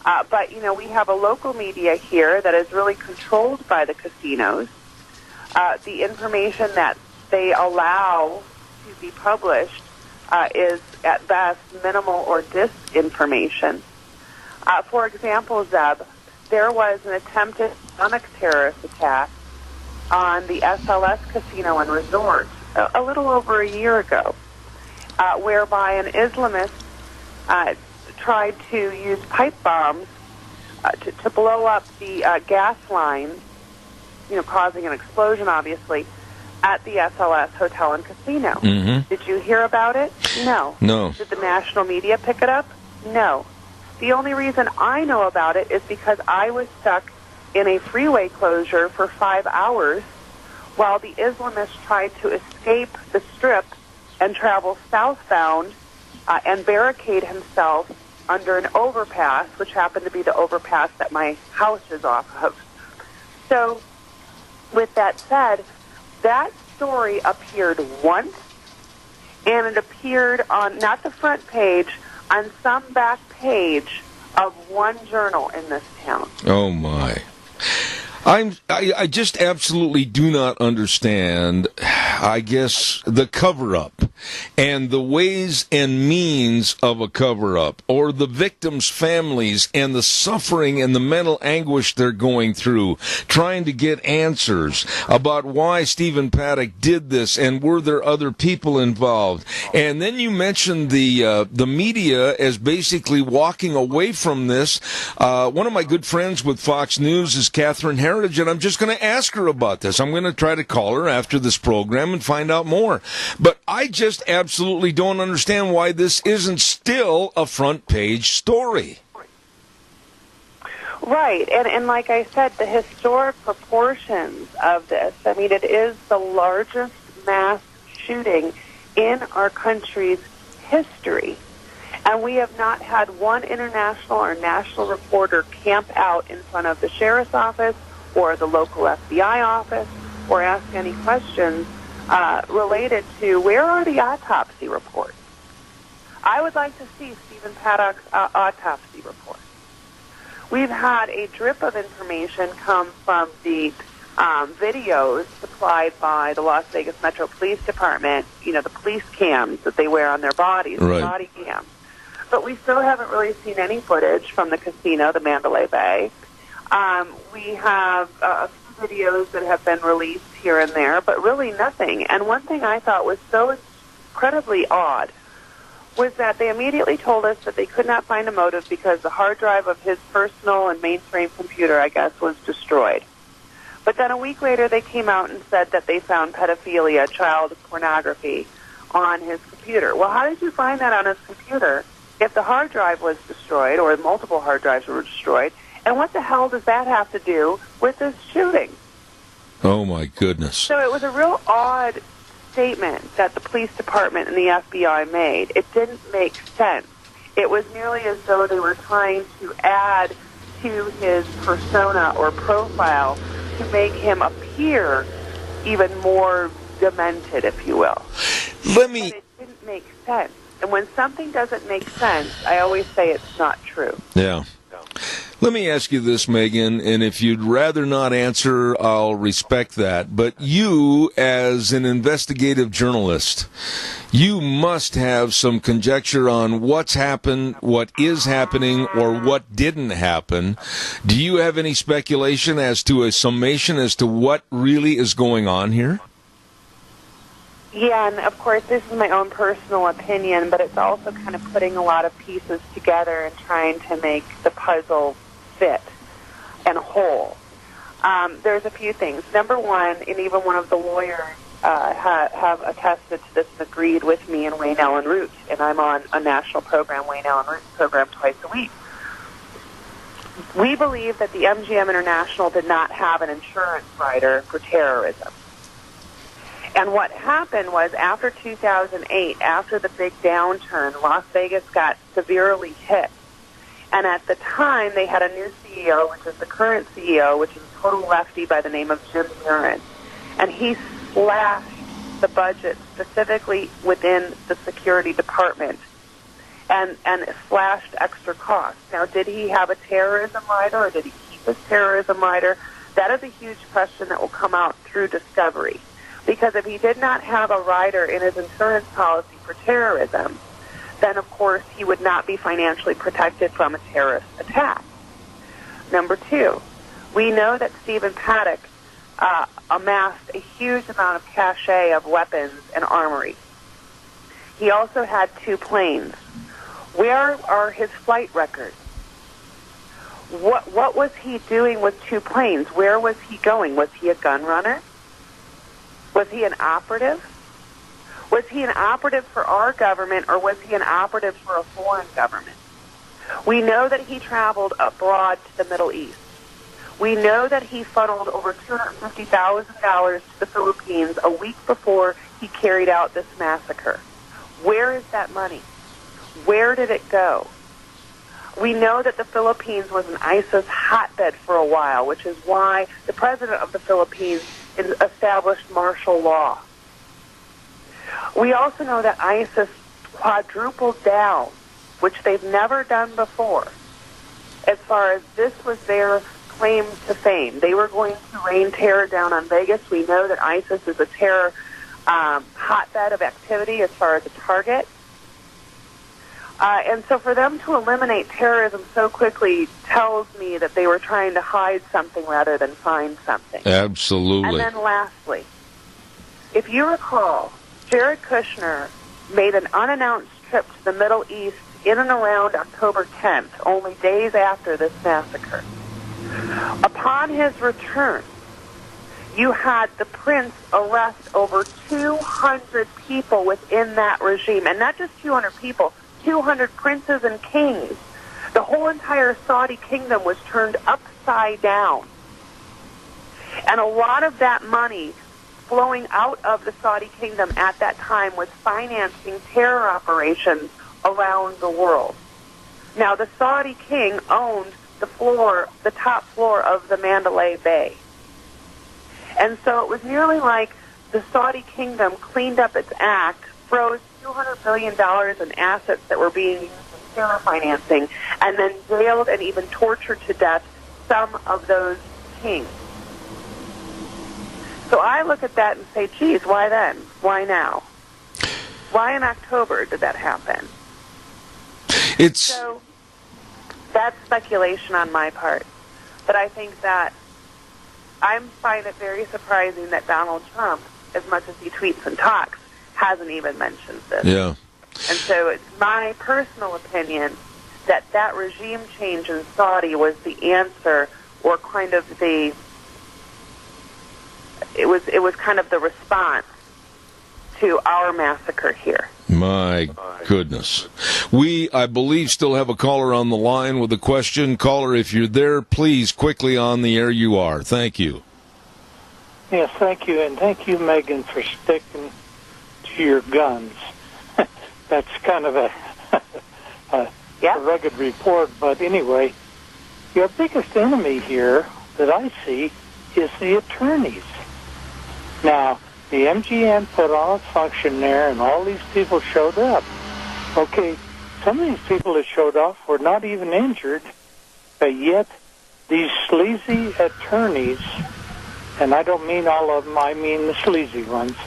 But we have a local media here that is really controlled by the casinos. The information that they allow to be published is, at best, minimal or disinformation. For example, Zeb, there was an attempted Islamic terrorist attack on the SLS Casino and Resort a little over a year ago, whereby an Islamist tried to use pipe bombs to blow up the gas lines, causing an explosion, obviously, at the SLS Hotel and Casino. Mm-hmm. Did you hear about it? No. No. Did the national media pick it up? No. The only reason I know about it is because I was stuck in a freeway closure for 5 hours while the Islamist tried to escape the Strip and travel southbound and barricade himself under an overpass, which happened to be the overpass that my house is off of. So, with that said, that story appeared once, and it appeared on, not the front page, on some back page of one journal in this town. Oh, my. I just absolutely do not understand, I guess, the cover-up and the ways and means of a cover-up, or the victims' families and the suffering and the mental anguish they're going through, trying to get answers about why Stephen Paddock did this and were there other people involved. And then you mentioned the media as basically walking away from this. One of my good friends with Fox News is Catherine Heritage, and I'm just going to ask her about this. I'm going to try to call her after this program and find out more. But I just absolutely don't understand why this isn't still a front page story. Right, and like I said, the historic proportions of this, I mean, it is the largest mass shooting in our country's history. And we have not had one international or national reporter camp out in front of the sheriff's office or the local FBI office or ask any questions related to where are the autopsy reports. I would like to see Stephen Paddock's autopsy report. We've had a drip of information come from the videos supplied by the Las Vegas Metro Police Department, the police cams that they wear on their bodies, right. The body cams. But we still haven't really seen any footage from the casino, the Mandalay Bay. We have a few videos that have been released here and there, but really nothing. And one thing I thought was so incredibly odd was that they immediately told us that they could not find a motive because the hard drive of his personal and mainframe computer, I guess, was destroyed. But then a week later, they came out and said that they found pedophilia, child pornography, on his computer. Well, how did you find that on his computer if the hard drive was destroyed or multiple hard drives were destroyed? And what the hell does that have to do with this shooting? Oh, my goodness. So it was a real odd statement that the police department and the FBI made. It didn't make sense. It was nearly as though they were trying to add to his persona or profile to make him appear even more demented, if you will. But it didn't make sense. And when something doesn't make sense, I always say it's not true. Yeah. Let me ask you this, Megan, and if you'd rather not answer, I'll respect that. But you, as an investigative journalist, you must have some conjecture on what's happened, what is happening, or what didn't happen. Do you have any speculation as to a summation as to what really is going on here? Yeah, and of course, this is my own personal opinion, but it's also kind of putting a lot of pieces together and trying to make the puzzle fit and whole. There's a few things. Number one, and even one of the lawyers have attested to this and agreed with me in Wayne Allen Root, and I'm on a national program, Wayne Allen Root program, twice a week. We believe that the MGM International did not have an insurance rider for terrorism. And what happened was after 2008, after the big downturn, Las Vegas got severely hit. And at the time, they had a new CEO, which is the current CEO, which is a total lefty by the name of Jim Murin. And he slashed the budget specifically within the security department and slashed extra costs. Now, did he have a terrorism rider or did he keep his terrorism rider? That is a huge question that will come out through discovery. Because if he did not have a rider in his insurance policy for terrorism, then, of course, he would not be financially protected from a terrorist attack. Number two, we know that Stephen Paddock amassed a huge amount of cachet of weapons and armory. He also had 2 planes. Where are his flight records? What was he doing with 2 planes? Where was he going? Was he a gun runner? Was he an operative? Was he an operative for our government, or was he an operative for a foreign government? We know that he traveled abroad to the Middle East. We know that he funneled over $250,000 to the Philippines a week before he carried out this massacre. Where is that money? Where did it go? We know that the Philippines was an ISIS hotbed for a while, which is why the president of the Philippines established martial law. We also know that ISIS quadrupled down, which they've never done before, as far as this was their claim to fame. They were going to rain terror down on Vegas. We know that ISIS is a terror hotbed of activity as far as a target. And so for them to eliminate terrorism so quickly tells me that they were trying to hide something rather than find something. Absolutely. And then lastly, if you recall, Jared Kushner made an unannounced trip to the Middle East in and around October 10th, only days after this massacre. Upon his return, you had the prince arrest over 200 people within that regime, and not just 200 people, 200 princes and kings. The whole entire Saudi kingdom was turned upside down. And a lot of that money flowing out of the Saudi kingdom at that time was financing terror operations around the world. Now, the Saudi king owned the top floor of the Mandalay Bay. And so it was nearly like the Saudi kingdom cleaned up its act, froze $200 billion in assets that were being used in terror financing, and then jailed and even tortured to death some of those kings. So I look at that and say, geez, why then? Why now? Why in October did that happen? So that's speculation on my part. But I think that I find it very surprising that Donald Trump, as much as he tweets and talks, hasn't even mentioned this. Yeah. And so it's my personal opinion that that regime change in Saudi was the answer, or kind of the it was kind of the response to our massacre here. My goodness. We, I believe, still have a caller on the line with a question. Caller, if you're there, please, quickly on the air you are. Thank you. Yes, thank you, and thank you, Megan, for sticking to your guns. That's kind of a rugged report, but anyway, your biggest enemy here that I see is the attorneys. Now, the MGM put on a function there, and all these people showed up. Okay, some of these people that showed up were not even injured, but yet these sleazy attorneys, and I don't mean all of them, I mean the sleazy ones,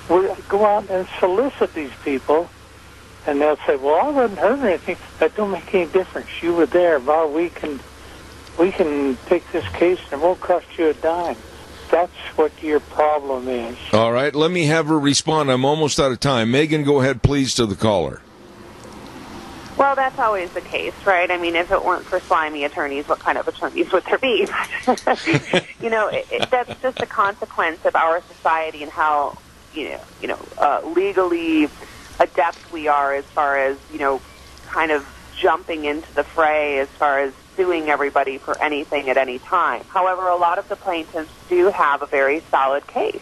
will go out and solicit these people, and they'll say, well, I wasn't hurt or anything. That don't make any difference. You were there. Well, we can take this case and it won't cost you a dime. That's what your problem is. All right, let me have her respond. I'm almost out of time. Megan, go ahead, please, to the caller. Well, that's always the case, right? I mean, if it weren't for slimy attorneys, what kind of attorneys would there be? You know, that's just a consequence of our society and how, legally adept we are as far as, kind of jumping into the fray as far as suing everybody for anything at any time. However, a lot of the plaintiffs do have a very solid case.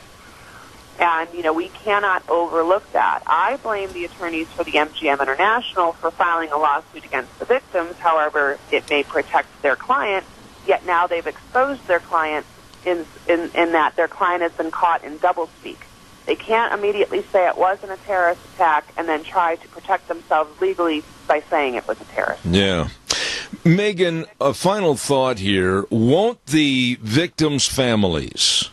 And, we cannot overlook that. I blame the attorneys for the MGM International for filing a lawsuit against the victims. However, it may protect their client, yet now they've exposed their client in that their client has been caught in doublespeak. They can't immediately say it wasn't a terrorist attack and then try to protect themselves legally by saying it was a terrorist. Yeah. Megan, a final thought here. Won't the victims' families,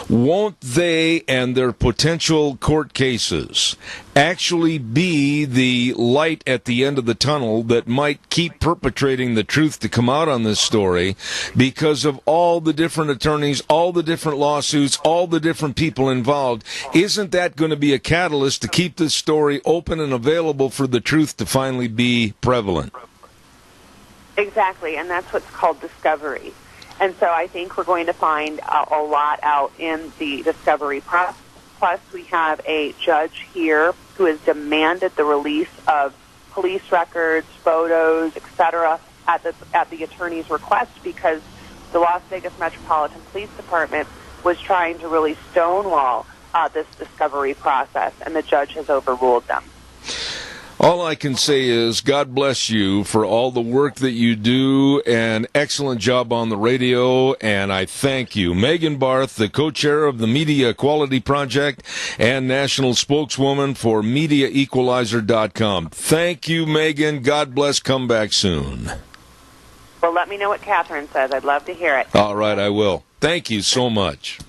won't they and their potential court cases actually be the light at the end of the tunnel that might keep perpetrating the truth to come out on this story because of all the different attorneys, all the different lawsuits, all the different people involved? Isn't that going to be a catalyst to keep this story open and available for the truth to finally be prevalent? Exactly, and that's what's called discovery. And so I think we're going to find a lot out in the discovery process. Plus, we have a judge here who has demanded the release of police records, photos, etc., at the attorney's request because the Las Vegas Metropolitan Police Department was trying to really stonewall this discovery process, and the judge has overruled them. All I can say is God bless you for all the work that you do, and excellent job on the radio, and I thank you. Megan Barth, the co-chair of the Media Equality Project and national spokeswoman for MediaEqualizer.com. Thank you, Megan. God bless. Come back soon. Well, let me know what Catherine says. I'd love to hear it. All right, I will. Thank you so much.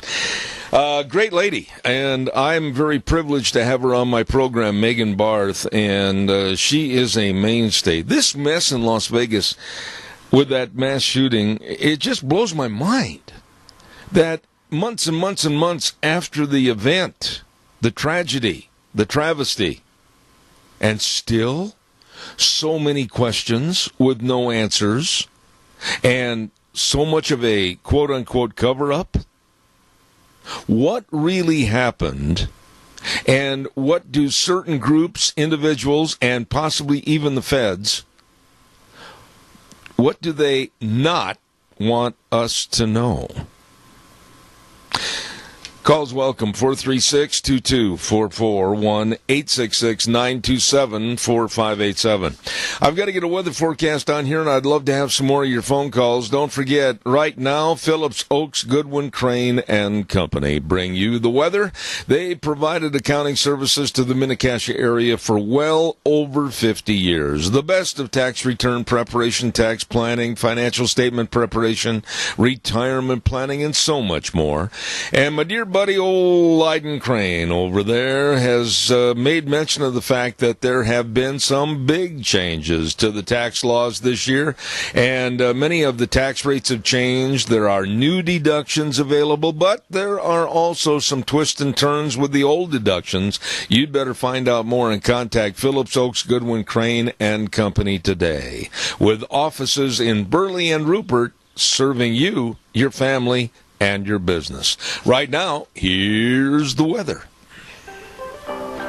Great lady, and I'm very privileged to have her on my program, Megan Barth, and she is a mainstay. This mess in Las Vegas with that mass shooting, it just blows my mind that months and months and months after the event, the tragedy, the travesty, and still so many questions with no answers, and so much of a quote-unquote cover-up. What really happened, and what do certain groups, individuals, and possibly even the feds, what do they not want us to know? Calls welcome, 436-2244, 1-866-927-4587. I've got to get a weather forecast on here, and I'd love to have some more of your phone calls. Don't forget, right now, Phillips, Oaks, Goodwin, Crane, and Company bring you the weather. They provided accounting services to the Mini-Cassia area for well over 50 years. The best of tax return preparation, tax planning, financial statement preparation, retirement planning, and so much more. And my dear buddy old Leiden Crane over there has made mention of the fact that there have been some big changes to the tax laws this year, and many of the tax rates have changed. There are new deductions available, but there are also some twists and turns with the old deductions. You'd better find out more and contact Phillips Oaks Goodwin Crane and Company today, with offices in Burley and Rupert, serving you, your family, and your business. Right now, here's the weather.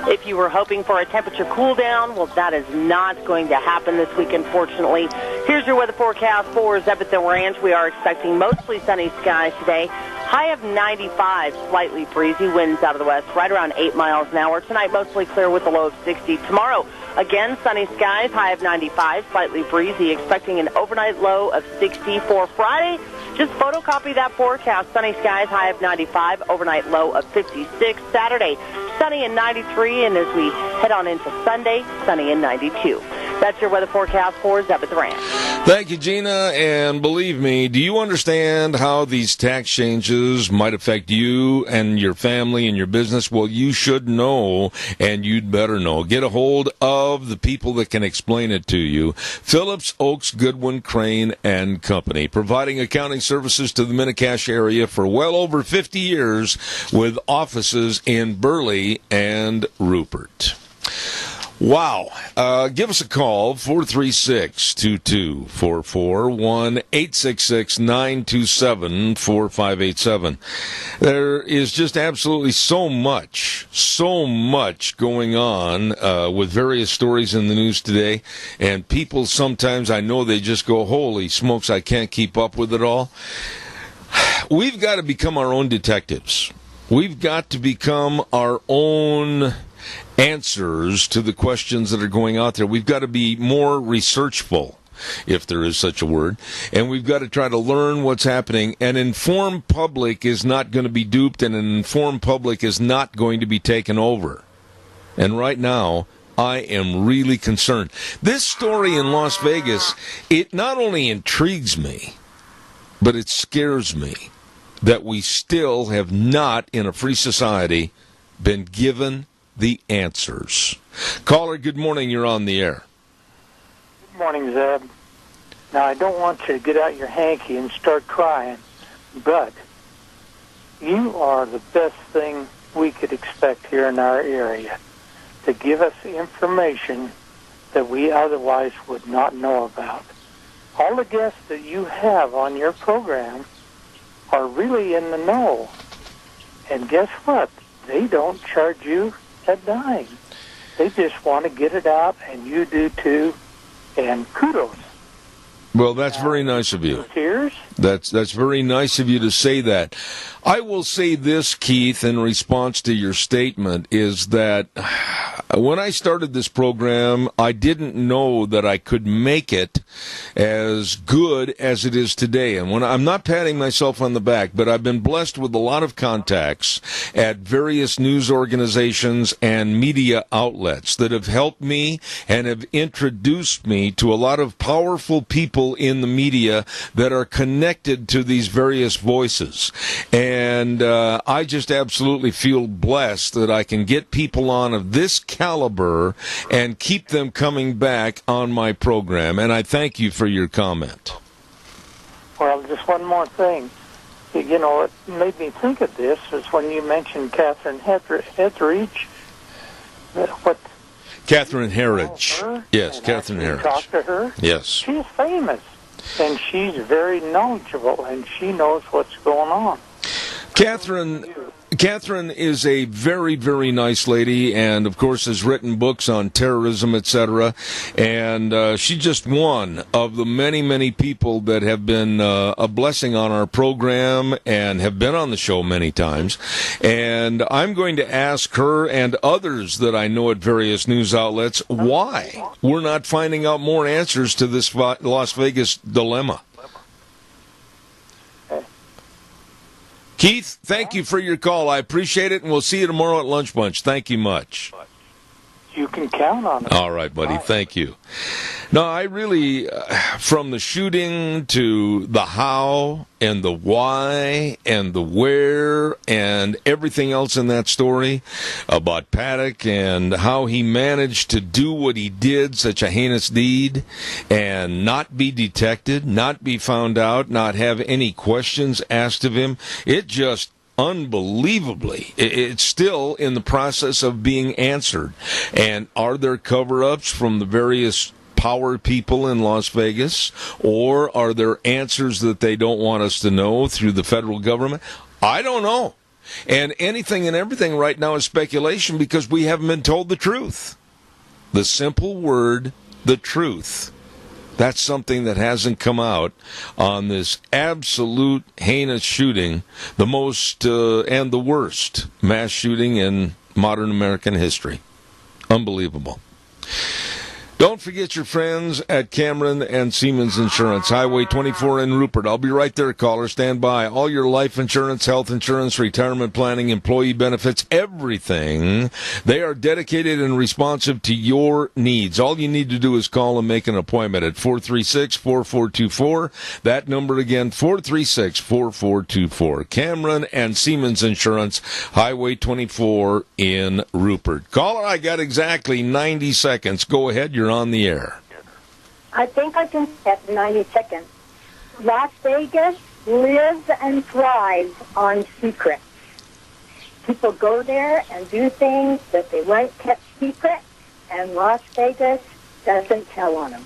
If you were hoping for a temperature cool down, well, that is not going to happen this week, unfortunately. Here's your weather forecast for Zebedee Ranch. We are expecting mostly sunny skies today. High of 95, slightly breezy, winds out of the west, right around 8 miles an hour. Tonight, mostly clear with a low of 60. Tomorrow, again, sunny skies, high of 95, slightly breezy, expecting an overnight low of 60 for Friday. Just photocopy that forecast. Sunny skies, high of 95, overnight low of 56. Saturday, sunny and 93, and as we head on into Sunday, sunny and 92. That's your weather forecast for Zebedee Ranch. Thank you, Gina. And believe me, do you understand how these tax changes might affect you and your family and your business? Well, you should know, and you'd better know. Get a hold of the people that can explain it to you. Phillips Oaks Goodwin Crane and Company, providing accounting services to the Mini-Cash area for well over 50 years, with offices in Burley and Rupert. Wow. Give us a call, 436-2244, 1-866-927-4587. There is just absolutely so much going on with various stories in the news today, and people sometimes, I know they just go, holy smokes, I can't keep up with it all. We've got to become our own detectives. We've got to become our own answers to the questions that are going out there. We've got to be more researchful, if there is such a word, and we've got to try to learn what's happening. An informed public is not going to be duped, and an informed public is not going to be taken over. And right now, I am really concerned. This story in Las Vegas, it not only intrigues me, but it scares me that we still have not, in a free society, been given the answers. Caller, good morning. You're on the air. Good morning, Zeb. Now, I don't want you to get out your hanky and start crying, but you are the best thing we could expect here in our area to give us information that we otherwise would not know about. All the guests that you have on your program are really in the know. And guess what? They don't charge you a dime. They just want to get it out, and you do too. And kudos. Well, that's very nice of you. Cheers. That's very nice of you to say that. I will say this, Keith, in response to your statement, is that when I started this program, I didn't know that I could make it as good as it is today. And when I'm not patting myself on the back, but I've been blessed with a lot of contacts at various news organizations and media outlets that have helped me and have introduced me to a lot of powerful people in the media that are connected to these various voices. And I just absolutely feel blessed that I can get people on of this caliber and keep them coming back on my program. And I thank you for your comment. Well, just one more thing. You know, it made me think of this is when you mentioned Catherine Hetheridge. What? Catherine Herridge. Yes, Catherine Herridge. Talk to her. Yes. She's famous, and she's very knowledgeable, and she knows what's going on. Catherine is a very, very nice lady, and of course has written books on terrorism, etc. And she's just one of the many, many people that have been a blessing on our program and have been on the show many times. And I'm going to ask her and others that I know at various news outlets why we're not finding out more answers to this Las Vegas dilemma. Keith, thank you for your call. I appreciate it, and we'll see you tomorrow at Lunch Bunch. Thank you much. You can count on it. All right, buddy. Thank you. No, I really, from the shooting to the how and the why and the where and everything else in that story about Paddock and how he managed to do what he did, such a heinous deed, and not be detected, not be found out, not have any questions asked of him, it just unbelievably, it's still in the process of being answered. And are there cover-ups from the various power people in Las Vegas, or are there answers that they don't want us to know through the federal government? I don't know. And anything and everything right now is speculation because we haven't been told the truth. The simple word, the truth. That's something that hasn't come out on this absolute heinous shooting, the most and the worst mass shooting in modern American history. Unbelievable. Don't forget your friends at Cameron and Siemens Insurance, Highway 24 in Rupert. I'll be right there, caller. Stand by. All your life insurance, health insurance, retirement planning, employee benefits, everything. They are dedicated and responsive to your needs. All you need to do is call and make an appointment at 436-4424. That number again, 436-4424. Cameron and Siemens Insurance, Highway 24 in Rupert. Caller, I got exactly 90 seconds. Go ahead. You're on the air. I think I can have 90 seconds. Las Vegas lives and thrives on secrets. People go there and do things that they weren't kept secret, and Las Vegas doesn't tell on them.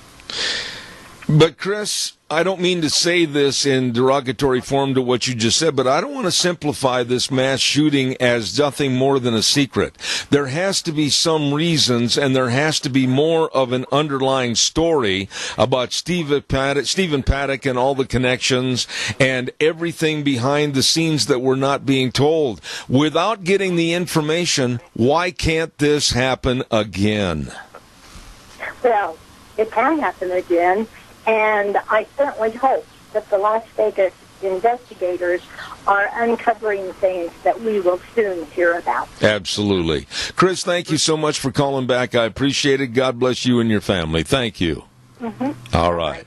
But, Chris, I don't mean to say this in derogatory form to what you just said, but I don't want to simplify this mass shooting as nothing more than a secret. There has to be some reasons, and there has to be more of an underlying story about Stephen Paddock and all the connections and everything behind the scenes that we're not being told. Without getting the information, why can't this happen again? Well, it can happen again. And I certainly hope that the Las Vegas investigators are uncovering things that we will soon hear about. Absolutely. Chris, thank you so much for calling back. I appreciate it. God bless you and your family. Thank you. Mm-hmm. All right.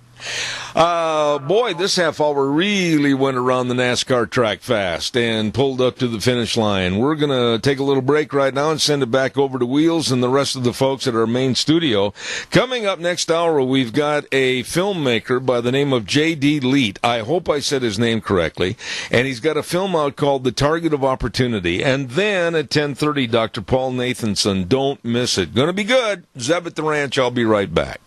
Boy, this half hour really went around the NASCAR track fast and pulled up to the finish line. We're going to take a little break right now and send it back over to Wheels and the rest of the folks at our main studio. Coming up next hour, we've got a filmmaker by the name of J.D. Leet. I hope I said his name correctly. And he's got a film out called The Target of Opportunity. And then at 10:30, Dr. Paul Nathanson. Don't miss it. Going to be good. Zeb at the Ranch. I'll be right back.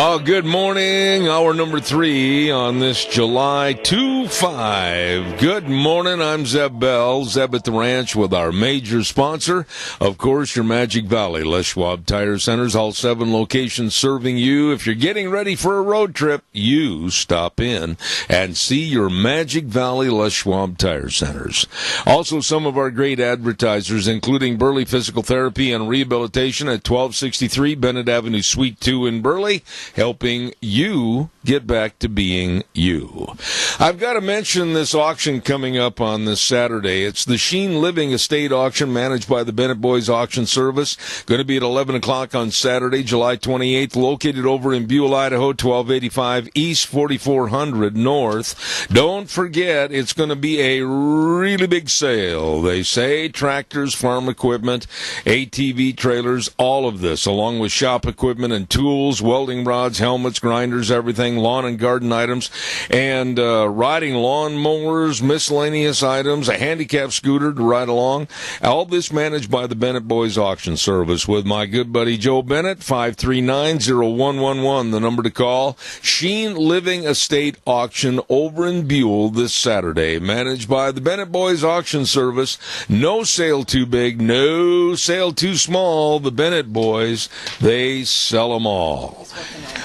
Oh, good morning. Hour number 3 on this July 2-5. Good morning. I'm Zeb Bell, Zeb at the Ranch with our major sponsor, of course, your Magic Valley, Les Schwab Tire Centers, all 7 locations serving you. If you're getting ready for a road trip, you stop in and see your Magic Valley Les Schwab Tire Centers. Also, some of our great advertisers, including Burley Physical Therapy and Rehabilitation at 1263 Bennett Avenue, Suite 2 in Burley, helping you get back to being you. I've got to mention this auction coming up on this Saturday. It's the Sheen Living Estate Auction managed by the Bennett Boys Auction Service. Going to be at 11 o'clock on Saturday, July 28th, located over in Buell, Idaho, 1285 East 4400 North. Don't forget, it's going to be a really big sale. They say tractors, farm equipment, ATV trailers, all of this, along with shop equipment and tools, welding rods, helmets, grinders, everything, lawn and garden items, and riding lawn mowers, miscellaneous items, a handicap scooter to ride along. All this managed by the Bennett Boys Auction Service with my good buddy Joe Bennett, 539-0111, the number to call. Sheen Living Estate Auction over in Buell this Saturday, managed by the Bennett Boys Auction Service. No sale too big, no sale too small. The Bennett Boys, they sell them all.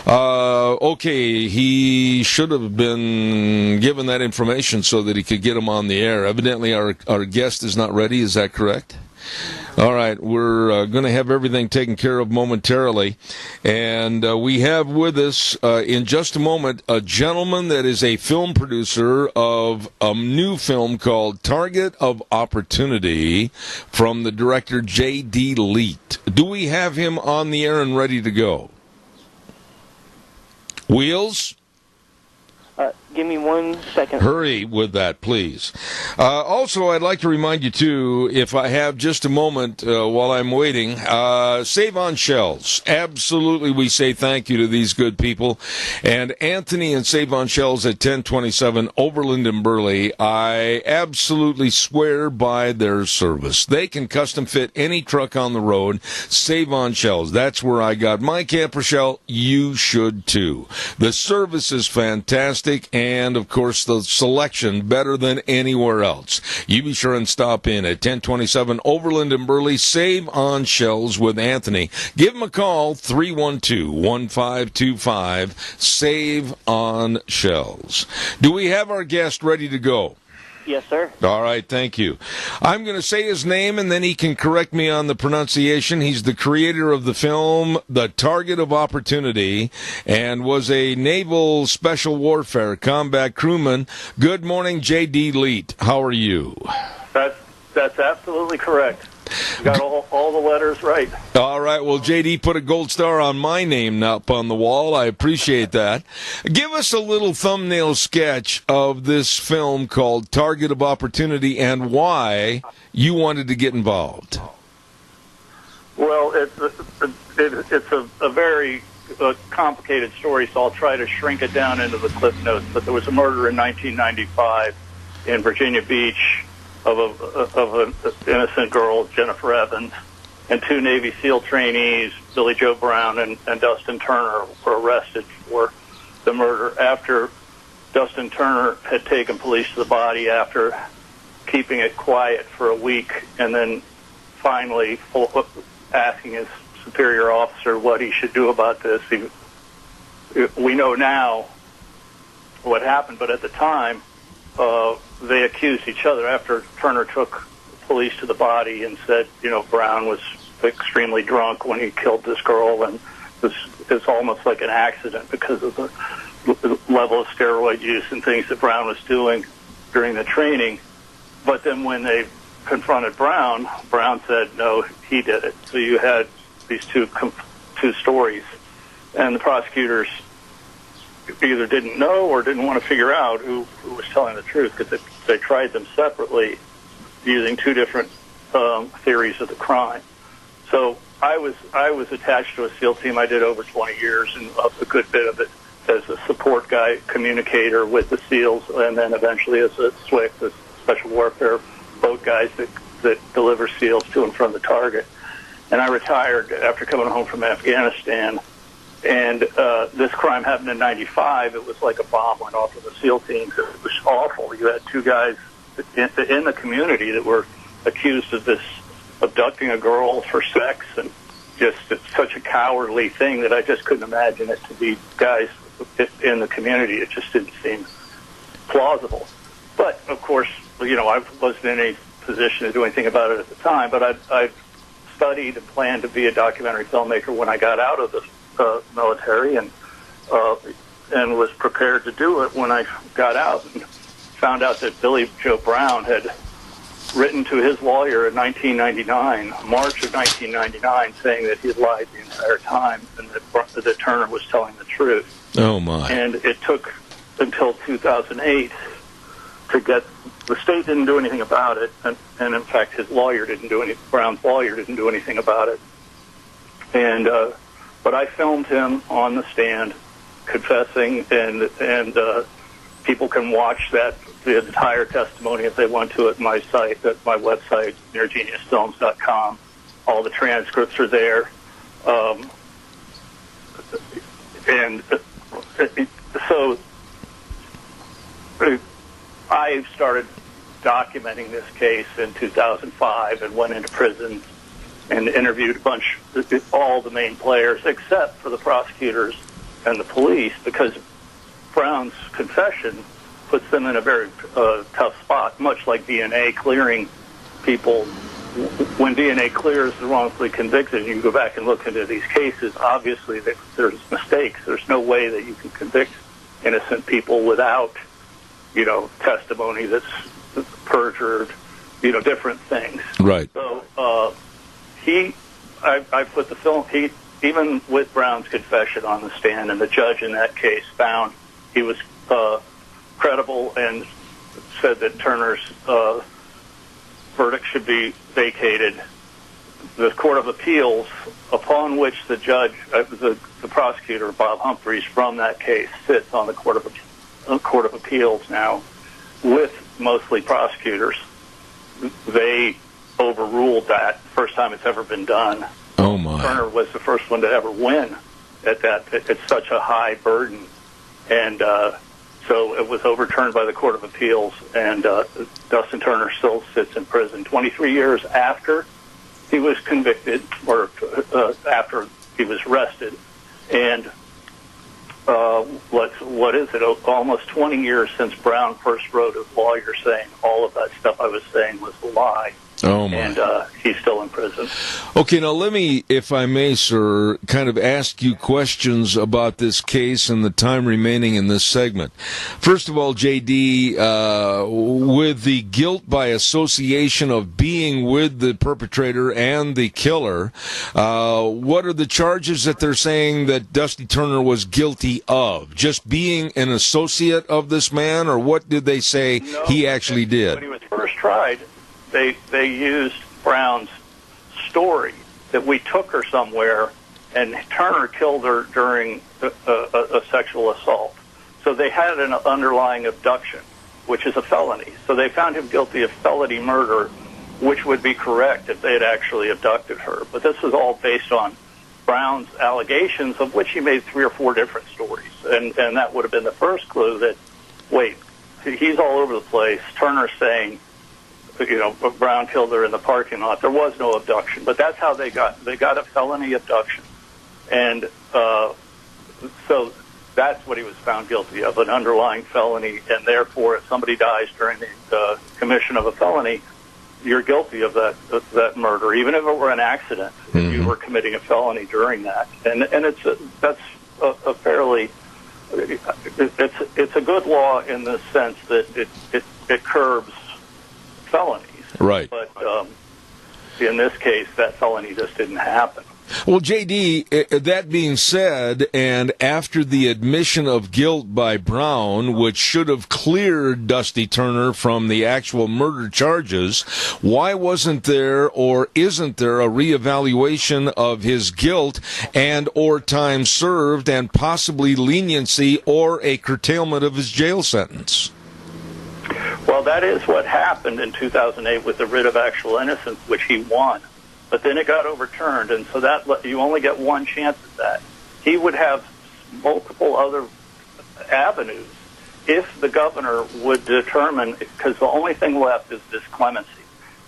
Okay, he should have been given that information so that he could get them on the air. Evidently, our guest is not ready. Is that correct? All right, we're going to have everything taken care of momentarily. And we have with us, in just a moment, a gentleman that is a film producer of a new film called Target of Opportunity from the director J.D. Leet. Do we have him on the air and ready to go? Wheels? Give me 1 second. Hurry with that, please. Also, I'd like to remind you, too, if I have just a moment while I'm waiting, Save on Shells. Absolutely, we say thank you to these good people. And Anthony and Save on Shells at 1027 Overland and Burley, I absolutely swear by their service. They can custom fit any truck on the road. Save on Shells. That's where I got my camper shell. You should, too. The service is fantastic, and, of course, the selection better than anywhere else. You be sure and stop in at 1027 Overland and Burley. Save on Shells with Anthony. Give him a call, 312-1525. Save on Shells. Do we have our guest ready to go? Yes, sir. All right, thank you. I'm going to say his name, and then he can correct me on the pronunciation. He's the creator of the film The Target of Opportunity and was a naval special warfare combat crewman. Good morning, J.D. Leet. How are you? That's absolutely correct. You got all the letters right. All right. Well, J.D. put a gold star on my name up on the wall. I appreciate that. Give us a little thumbnail sketch of this film called Target of Opportunity and why you wanted to get involved. Well, it's a very complicated story, so I'll try to shrink it down into the cliff notes. But there was a murder in 1995 in Virginia Beach of an innocent girl, Jennifer Evans, and two Navy SEAL trainees, Billy Joe Brown and Dustin Turner, were arrested for the murder after Dustin Turner had taken police to the body after keeping it quiet for a week and then finally asking his superior officer what he should do about this. We know now what happened, but at the time, they accused each other after Turner took police to the body and said, Brown was extremely drunk when he killed this girl, and it's almost like an accident because of the level of steroid use and things that Brown was doing during the training. But then when they confronted Brown said, no, he did it. So you had these two stories, and the prosecutors either didn't know or didn't want to figure out who was telling the truth because they tried them separately using two different theories of the crime. So I was attached to a SEAL team. I did over 20 years, and a good bit of it as a support guy, communicator with the SEALs, and then eventually as a SWIC, the Special Warfare boat guys that deliver SEALs to and from the target. And I retired after coming home from Afghanistan. And this crime happened in 95. It was like a bomb went off of the SEAL teams. It was awful. You had two guys in the community that were accused of this abducting a girl for sex, and just it's such a cowardly thing that I just couldn't imagine it to be guys in the community. It just didn't seem plausible. But, of course, I wasn't in any position to do anything about it at the time, but I studied and planned to be a documentary filmmaker when I got out of the military, and was prepared to do it when I got out, and found out that Billy Joe Brown had written to his lawyer in 1999, March of 1999, saying that he had lied the entire time and that Turner was telling the truth. Oh, my. And it took until 2008 to get, the state didn't do anything about it, and in fact his lawyer didn't do any, Brown's lawyer didn't do anything about it. And but I filmed him on the stand confessing, and people can watch the entire testimony if they want to at my site, at my website, neargeniusfilms.com. All the transcripts are there. So I started documenting this case in 2005 and went into prison and interviewed all the main players except for the prosecutors and the police, because Brown's confession puts them in a very tough spot, much like DNA clearing people when DNA clears the wrongfully convicted, you go back and look into these cases, obviously there's mistakes. There's no way that you can convict innocent people without, testimony that's perjured, different things. Right. So I put the film, even with Brown's confession on the stand, and the judge in that case found he was credible and said that Turner's verdict should be vacated. The Court of Appeals, upon which the judge, the prosecutor, Bob Humphreys, from that case, sits on the Court of Appeals now, with mostly prosecutors, they overruled that. First time it's ever been done. Oh my! Turner was the first one to ever win at that. It's such a high burden, and so it was overturned by the Court of Appeals, and Dustin Turner still sits in prison 23 years after he was convicted, or after he was arrested, and what is it? Almost 20 years since Brown first wrote his lawyer saying all of that stuff I was saying was a lie. Oh my. And he's still in prison. Okay, now let me, if I may, sir, kind of ask you questions about this case and the time remaining in this segment. First of all, J.D., with the guilt by association of being with the perpetrator and the killer, what are the charges that they're saying that Dusty Turner was guilty of? Just being an associate of this man, or what did they say he actually did? When he was first tried, they used Brown's story that we took her somewhere and Turner killed her during a sexual assault. So they had an underlying abduction, which is a felony. So they found him guilty of felony murder, which would be correct if they had actually abducted her. But this was all based on Brown's allegations, of which he made 3 or 4 different stories. And that would have been the first clue that, wait, he's all over the place. Turner's saying, Brown killed her in the parking lot. There was no abduction, but that's how they got a felony abduction, and so that's what he was found guilty of, an underlying felony, and therefore, if somebody dies during the commission of a felony, you're guilty of that murder, even if it were an accident. Mm-hmm. If you were committing a felony during that, and that's a fairly it's a good law in the sense that it curbs felonies. Right. But in this case, that felony just didn't happen. Well, J.D., that being said, and after the admission of guilt by Brown, which should have cleared Dusty Turner from the actual murder charges, why wasn't there or isn't there a reevaluation of his guilt and or time served and possibly leniency or a curtailment of his jail sentence? Well, that is what happened in 2008 with the writ of actual innocence, which he won. But then it got overturned, and so that you only get one chance at that. He would have multiple other avenues if the governor would determine, because the only thing left is this clemency.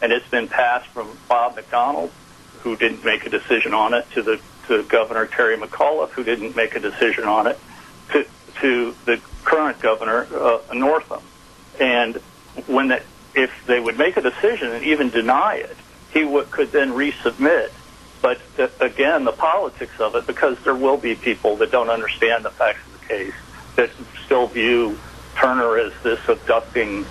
And it's been passed from Bob McDonald, who didn't make a decision on it, to Governor Terry McAuliffe, who didn't make a decision on it, to the current governor, Northam. And if they would make a decision and even deny it, he could then resubmit. But again, the politics of it, because there will be people that don't understand the facts of the case, that still view Turner as this abducting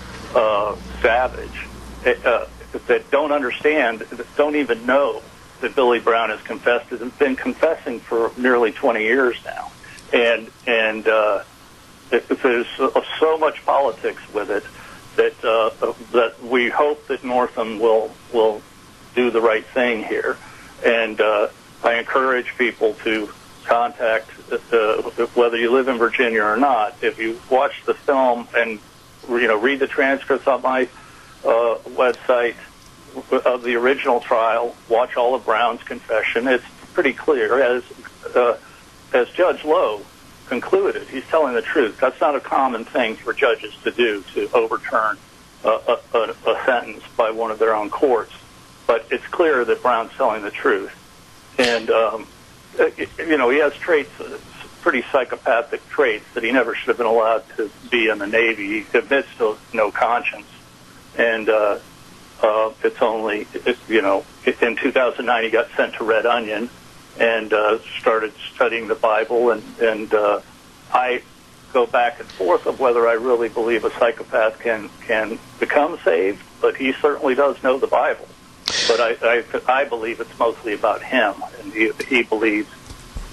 savage, that don't understand, that don't even know that Billy Brown has confessed, has been confessing for nearly 20 years now. And there's so much politics with it that we hope that Northam will do the right thing here. And I encourage people to contact, whether you live in Virginia or not, if you watch the film and read the transcripts on my website of the original trial, watch all of Brown's confession. It's pretty clear, as Judge Lowe concluded. He's telling the truth. That's not a common thing for judges to do, to overturn a sentence by one of their own courts. But it's clear that Brown's telling the truth. And, he has traits, pretty psychopathic traits, that he never should have been allowed to be in the Navy. He admits to no conscience. And It's only, in 2009 he got sent to Red Onion and started studying the Bible, and I go back and forth of whether I really believe a psychopath can become saved, but he certainly does know the Bible. But I believe it's mostly about him, and he believes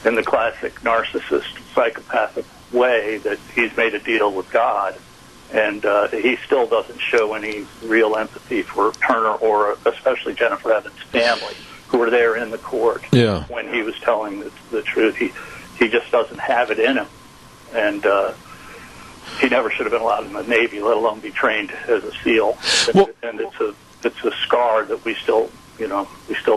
in the classic narcissist psychopathic way that he's made a deal with God, and he still doesn't show any real empathy for Turner or especially Jennifer Evans' family, who were there in the court when he was telling the truth. He just doesn't have it in him, and he never should have been allowed in the Navy, let alone be trained as a SEAL. And it's a scar that we still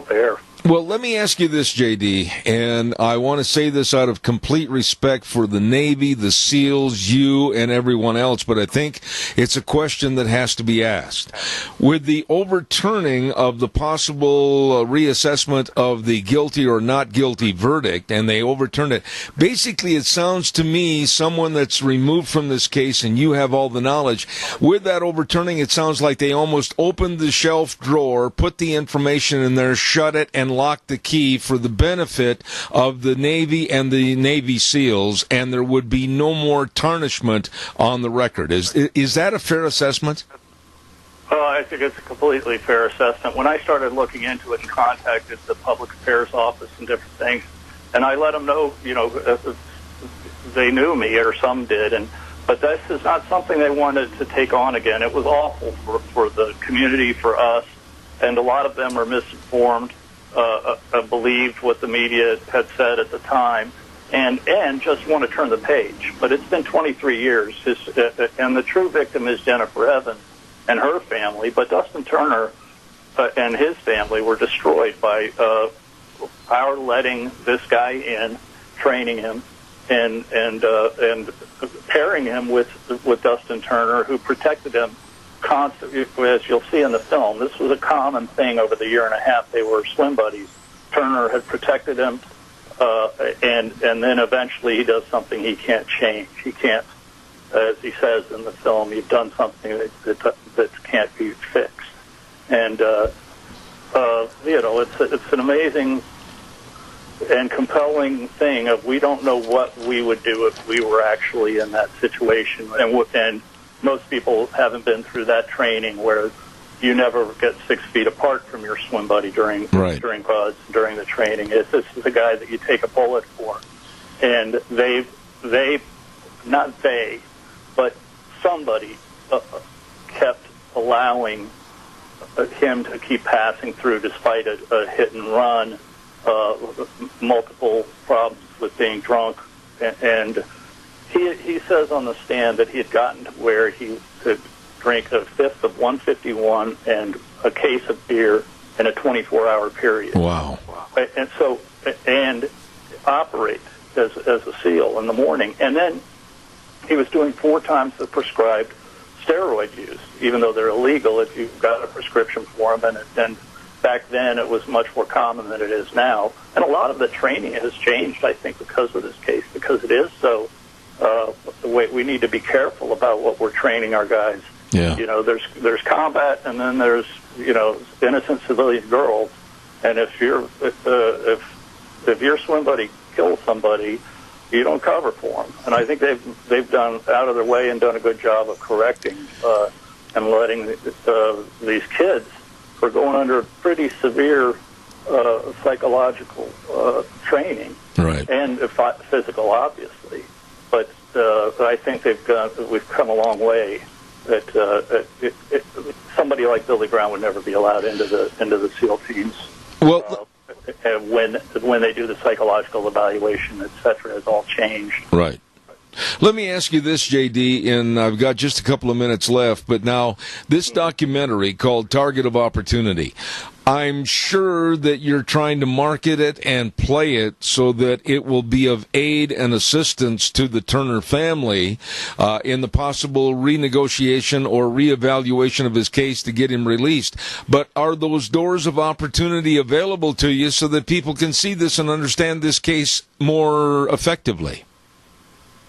bear. Well, let me ask you this, J.D., and I want to say this out of complete respect for the Navy, the SEALs, you, and everyone else, but I think it's a question that has to be asked. With the overturning of the possible reassessment of the guilty or not guilty verdict, and they overturned it, basically it sounds to me, someone that's removed from this case, and you have all the knowledge, with that overturning, it sounds like they almost opened the shelf drawer, put the information in there, shut it, and lock the key for the benefit of the Navy and the Navy SEALs, and there would be no more tarnishment on the record. Is that a fair assessment? I think it's a completely fair assessment. When I started looking into it and contacted the Public Affairs Office and different things, and I let them know, they knew me, or some did, but this is not something they wanted to take on again. It was awful for the community, for us, and a lot of them are misinformed. Believed what the media had said at the time, and just want to turn the page. But it's been 23 years, and the true victim is Jennifer Evans and her family. But Dustin Turner and his family were destroyed by our letting this guy in, training him, and pairing him with Dustin Turner, who protected him constantly. As you'll see in the film, this was a common thing over the year and a half. They were swim buddies. Turner had protected him, and then eventually he does something he can't change. He can't, as he says in the film, you've done something that can't be fixed. And it's an amazing and compelling thing of we don't know what we would do if we were actually in that situation, and most people haven't been through that training where you never get 6 feet apart from your swim buddy during BUD/S, during the training. This is a guy that you take a bullet for, and but somebody kept allowing him to keep passing through despite a hit and run, multiple problems with being drunk, and he says on the stand that he had gotten to where he could drink a fifth of 151 and a case of beer in a 24-hour period. Wow. And operate as a SEAL in the morning. And then he was doing 4 times the prescribed steroid use, even though they're illegal if you've got a prescription for them. And back then it was much more common than it is now. And a lot of the training has changed, I think, because of this case, because it is so. We need to be careful about what we're training our guys. Yeah. There's combat, and then there's innocent civilian girls. And if your swim buddy kills somebody, you don't cover for them. And I think they've done out of their way and done a good job of correcting and letting these kids who are going under pretty severe psychological training, right, and physical, obviously. But I think we've come a long way. That somebody like Billy Brown would never be allowed into the SEAL teams. Well, when they do the psychological evaluation, etc., has all changed. Right. Let me ask you this, J.D., and I've got just a couple of minutes left, but now this documentary called Target of Opportunity, I'm sure that you're trying to market it and play it so that it will be of aid and assistance to the Turner family in the possible renegotiation or reevaluation of his case to get him released. But are those doors of opportunity available to you so that people can see this and understand this case more effectively?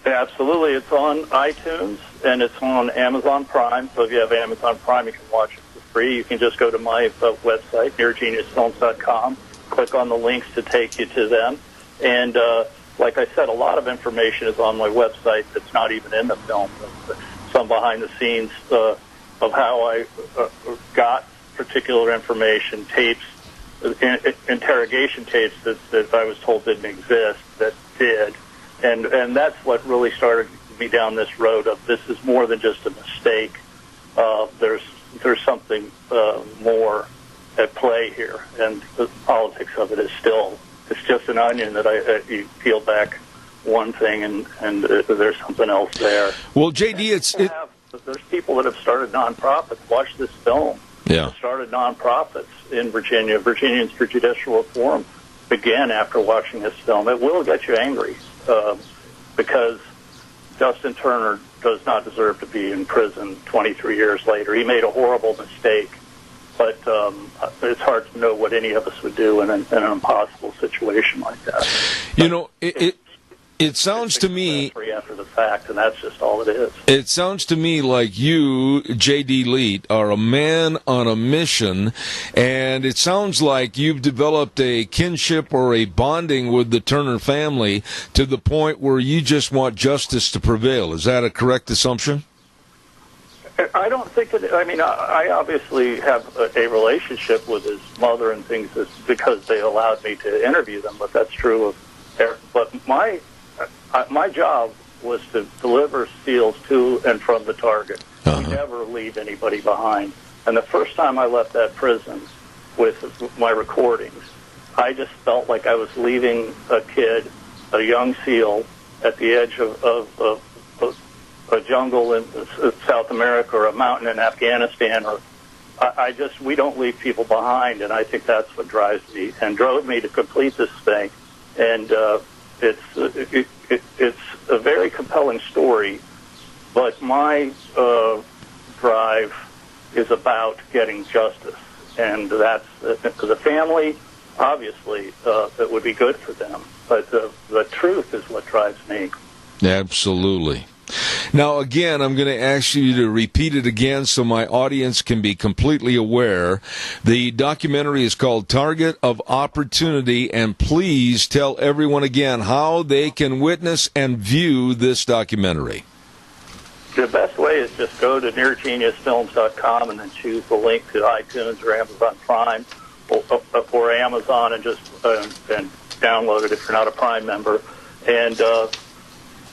Absolutely. It's on iTunes, and it's on Amazon Prime. So if you have Amazon Prime, you can watch it for free. You can just go to my website, neargeniusfilms.com, click on the links to take you to them. And like I said, a lot of information is on my website that's not even in the film. Some behind the scenes of how I got particular information, tapes, interrogation tapes that I was told didn't exist, that did. And that's what really started me down this road of this is more than just a mistake. There's something more at play here, and the politics of it is still, it's just an onion that you peel back one thing and there's something else there. Well, JD, there's people that have started nonprofits. Watch this film. Yeah. Started nonprofits in Virginia. Virginians for Judicial Reform began after watching this film. It will get you angry because Justin Turner does not deserve to be in prison 23 years later. He made a horrible mistake, but it's hard to know what any of us would do in an impossible situation like that. You know, it sounds to me after the fact, and that's just all it is. It sounds to me like you, J.D. Leet, are a man on a mission, and it sounds like you've developed a kinship or a bonding with the Turner family to the point where you just want justice to prevail. Is that a correct assumption? I don't think that. I mean, I obviously have a relationship with his mother and things because they allowed me to interview them. But that's true of Eric. But my job was to deliver seals to and from the target. We never leave anybody behind. And the first time I left that prison with my recordings, I just felt like I was leaving a kid, a young SEAL, at the edge of a jungle in South America or a mountain in Afghanistan. Or we don't leave people behind, and I think that's what drives me and drove me to complete this thing. And it's a very compelling story, but my drive is about getting justice, and that's the family. Obviously, it would be good for them, but the truth is what drives me. Absolutely. Now, again, I'm going to ask you to repeat it again so my audience can be completely aware. The documentary is called Target of Opportunity, and please tell everyone again how they can witness and view this documentary. The best way is just go to neargeniusfilms.com and then choose the link to iTunes or Amazon Prime or Amazon and just and download it if you're not a Prime member. And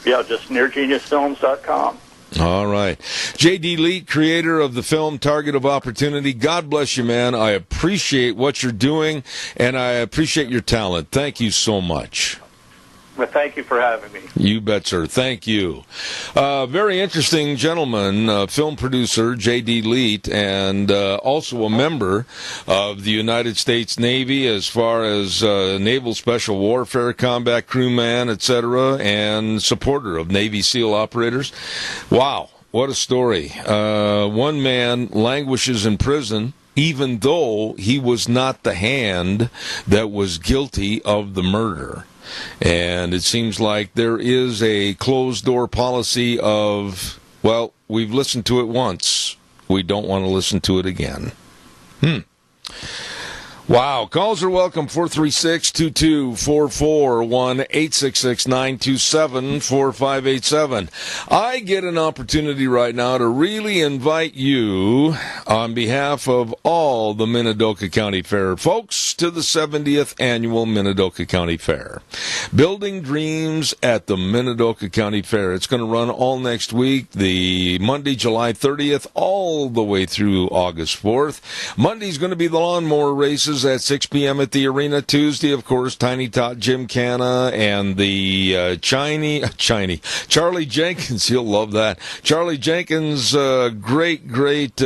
just neargeniusfilms.com. All right. J.D. Leet, creator of the film Target of Opportunity. God bless you, man. I appreciate what you're doing, and I appreciate your talent. Thank you so much. Well, thank you for having me. You bet, sir. Thank you. Very interesting gentleman, film producer J.D. Leet, and also a member of the United States Navy as far as Naval Special Warfare, combat crewman, etc., and supporter of Navy SEAL operators. Wow, what a story. One man languishes in prison even though he was not the hand that was guilty of the murder. And it seems like there is a closed-door policy of, well, we've listened to it once. We don't want to listen to it again. Wow. Calls are welcome, 436-2244, 1-866-927-4587. I get an opportunity right now to really invite you, on behalf of all the Minidoka County Fair folks, to the 70th Annual Minidoka County Fair. Building Dreams at the Minidoka County Fair. It's going to run all next week, the Monday, July 30th, all the way through August 4th. Monday's going to be the lawnmower races at 6 p.m. at the arena. Tuesday, of course, Tiny Tot Gymkhana and the Charlie Jenkins. He'll love that. Charlie Jenkins, great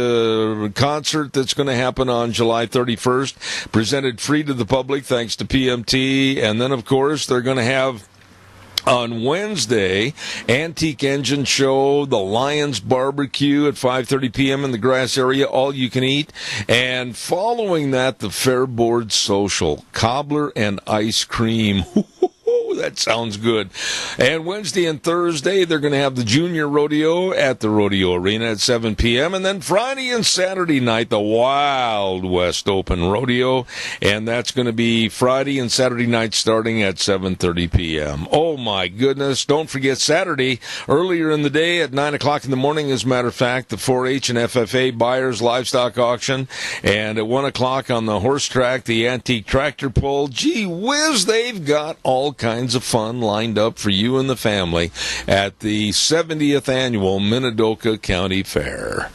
concert that's going to happen on July 31st, presented free to the public thanks to PMT. And then, of course, they're going to have on Wednesday, Antique Engine Show, the Lions Barbecue at 5:30 p.m. in the grass area, all you can eat. And following that, the Fair Board Social, cobbler and ice cream. that sounds good. And Wednesday and Thursday, they're going to have the Junior Rodeo at the Rodeo Arena at 7 p.m. And then Friday and Saturday night, the Wild West Open Rodeo. And that's going to be Friday and Saturday night starting at 7:30 p.m. Oh, my goodness. Don't forget Saturday, earlier in the day at 9 o'clock in the morning, as a matter of fact, the 4-H and FFA Buyers Livestock Auction. And at 1 o'clock on the horse track, the Antique Tractor Pull. Gee whiz, they've got all kinds of fun lined up for you and the family at the 70th Annual Minidoka County Fair.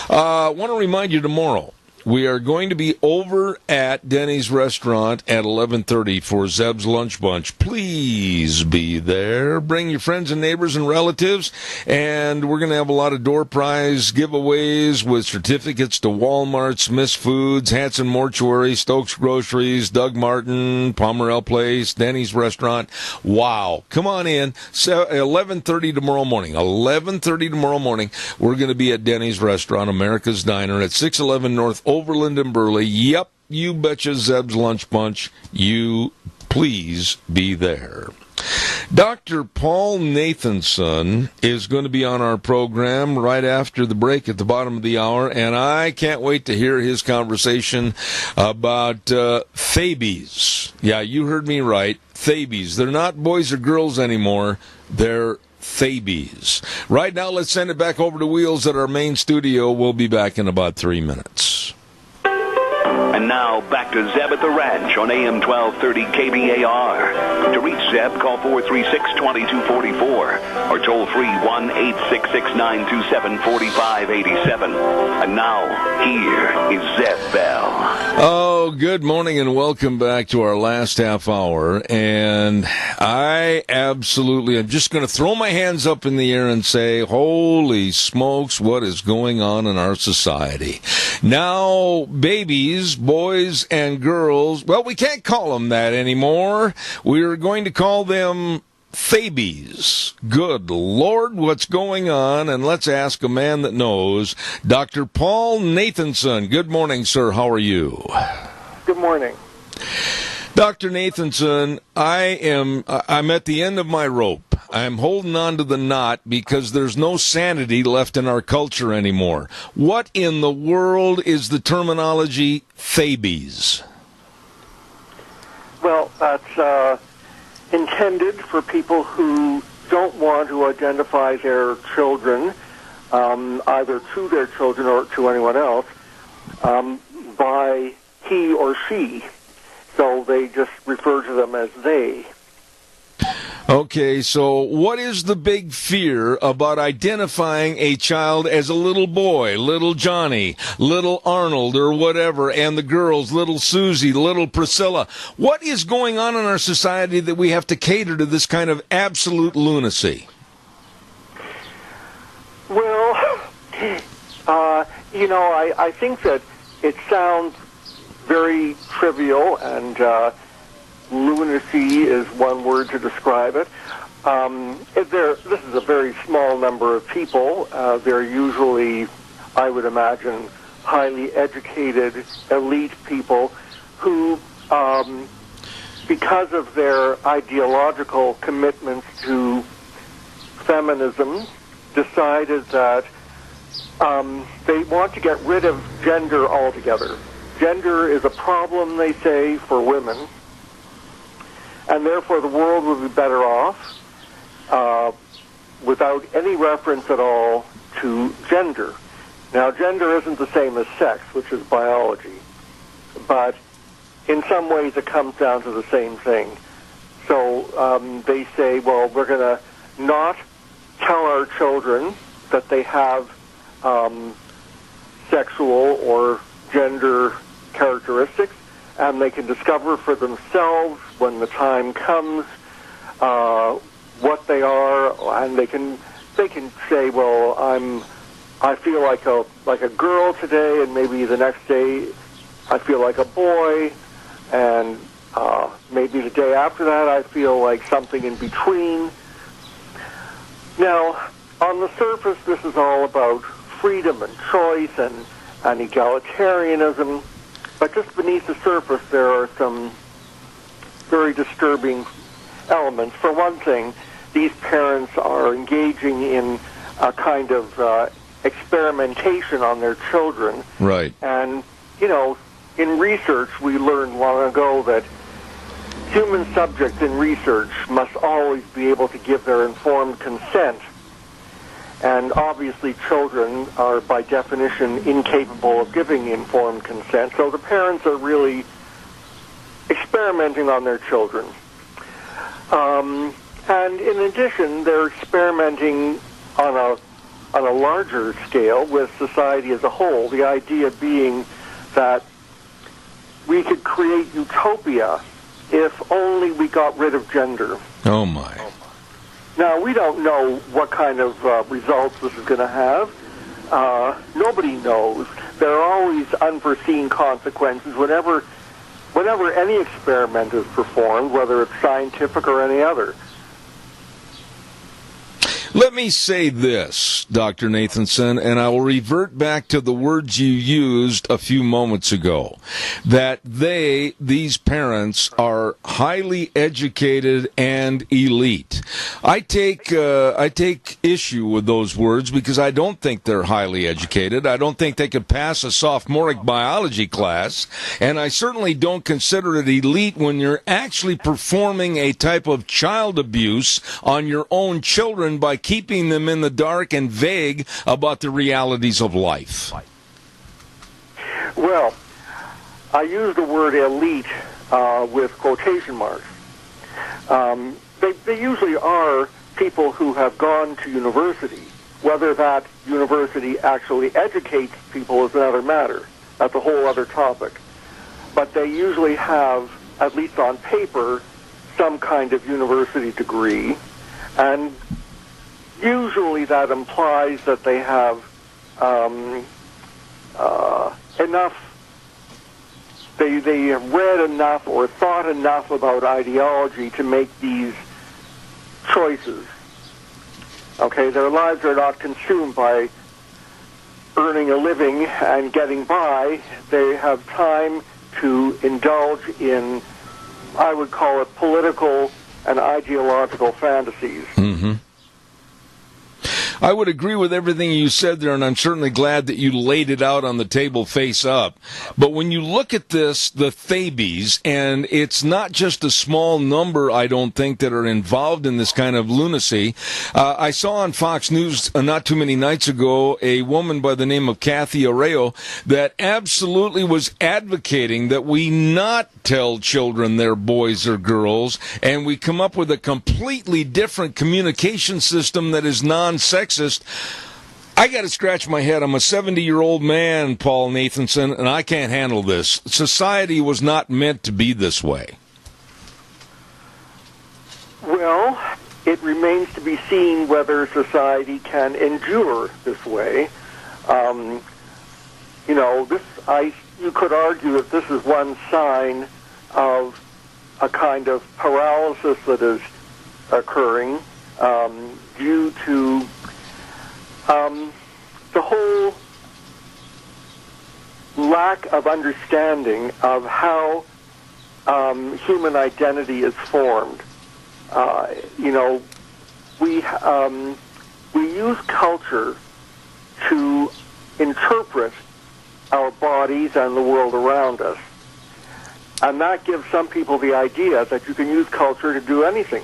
I want to remind you tomorrow, we are going to be over at Denny's Restaurant at 11:30 for Zeb's Lunch Bunch. Please be there. Bring your friends and neighbors and relatives. And we're going to have a lot of door prize giveaways with certificates to Walmart, Smith's Foods, Hanson Mortuary, Stokes Groceries, Doug Martin, Pomerelle Place, Denny's Restaurant. Wow. Come on in. 11:30 tomorrow morning. 11:30 tomorrow morning. We're going to be at Denny's Restaurant, America's Diner, at 611 North Overland and Burley. Yep, you betcha, Zeb's Lunch Bunch. You please be there. Dr. Paul Nathanson is going to be on our program right after the break at the bottom of the hour, and I can't wait to hear his conversation about Thabies. Yeah, you heard me right. Thabies. They're not boys or girls anymore. They're Thabies. Right now, let's send it back over to Wheels at our main studio. We'll be back in about 3 minutes. And now, back to Zeb at the Ranch on AM 1230 KBAR. To reach Zeb, call 436-2244 or toll free 1-866-927-4587. And now, here is Zeb Bell. Oh, good morning and welcome back to our last half hour. And I'm just going to throw my hands up in the air and say, holy smokes, what is going on in our society? Now, babies, boys and girls, well, we can't call them that anymore. We're going to call them Thabies. Good Lord, what's going on? And let's ask a man that knows, Dr. Paul Nathanson. Good morning, sir. How are you? Good morning. Dr. Nathanson, I'm at the end of my rope. I'm holding on to the knot because there's no sanity left in our culture anymore. What in the world is the terminology Thabies? Well, that's intended for people who don't want to identify their children, either to their children or to anyone else, by he or she. So they just refer to them as they. Okay, so what is the big fear about identifying a child as a little boy, little Johnny, little Arnold, or whatever, and the girls, little Susie, little Priscilla? What is going on in our society that we have to cater to this kind of absolute lunacy? Well, I think that it sounds very trivial, and lunacy is one word to describe it. This is a very small number of people. They're usually, I would imagine, highly educated, elite people who, because of their ideological commitments to feminism, decided that they want to get rid of gender altogether. Gender is a problem, they say, for women, and therefore the world would be better off without any reference at all to gender. Now, gender isn't the same as sex, which is biology, but in some ways it comes down to the same thing. So they say, well, we're going to not tell our children that they have sexual or gender characteristics, and they can discover for themselves when the time comes what they are, and they can say, well, I feel like a girl today, and maybe the next day I feel like a boy, and maybe the day after that I feel like something in between. Now, on the surface, this is all about freedom and choice and egalitarianism, but just beneath the surface there are some very disturbing elements. For one thing, these parents are engaging in a kind of experimentation on their children. Right. And, you know, in research, we learned long ago that human subjects in research must always be able to give their informed consent. And obviously children are, by definition, incapable of giving informed consent. So the parents are really experimenting on their children. And in addition, they're experimenting on a larger scale with society as a whole, the idea being that we could create utopia if only we got rid of gender. Oh, my. Now, we don't know what kind of results this is going to have. Nobody knows. There are always unforeseen consequences whenever any experiment is performed, whether it's scientific or any other. Let me say this, Dr. Nathanson, and I will revert back to the words you used a few moments ago, that these parents, are highly educated and elite. I take issue with those words because I don't think they're highly educated. I don't think they could pass a sophomoric biology class, and I certainly don't consider it elite when you're actually performing a type of child abuse on your own children by keeping them in the dark and vague about the realities of life. Well, I use the word elite with quotation marks. They usually are people who have gone to university. Whether that university actually educates people is another matter. That's a whole other topic. But they usually have, at least on paper, some kind of university degree, and usually that implies that they have enough, they have read enough or thought enough about ideology to make these choices. Okay, their lives are not consumed by earning a living and getting by. They have time to indulge in, I would call it, political and ideological fantasies. Mm-hmm. I would agree with everything you said there, and I'm certainly glad that you laid it out on the table face up. But when you look at this, the Thabies, and it's not just a small number, I don't think, that are involved in this kind of lunacy. I saw on Fox News not too many nights ago a woman by the name of Kathy Arreo that absolutely was advocating that we not tell children they're boys or girls, and we come up with a completely different communication system that is non-sexist. I got to scratch my head. I'm a 70-year-old man, Paul Nathanson, and I can't handle this. Society was not meant to be this way. Well, it remains to be seen whether society can endure this way. You know, you could argue that this is one sign of a kind of paralysis that is occurring due to the whole lack of understanding of how human identity is formed. You know, we use culture to interpret our bodies and the world around us. And that gives some people the idea that you can use culture to do anything.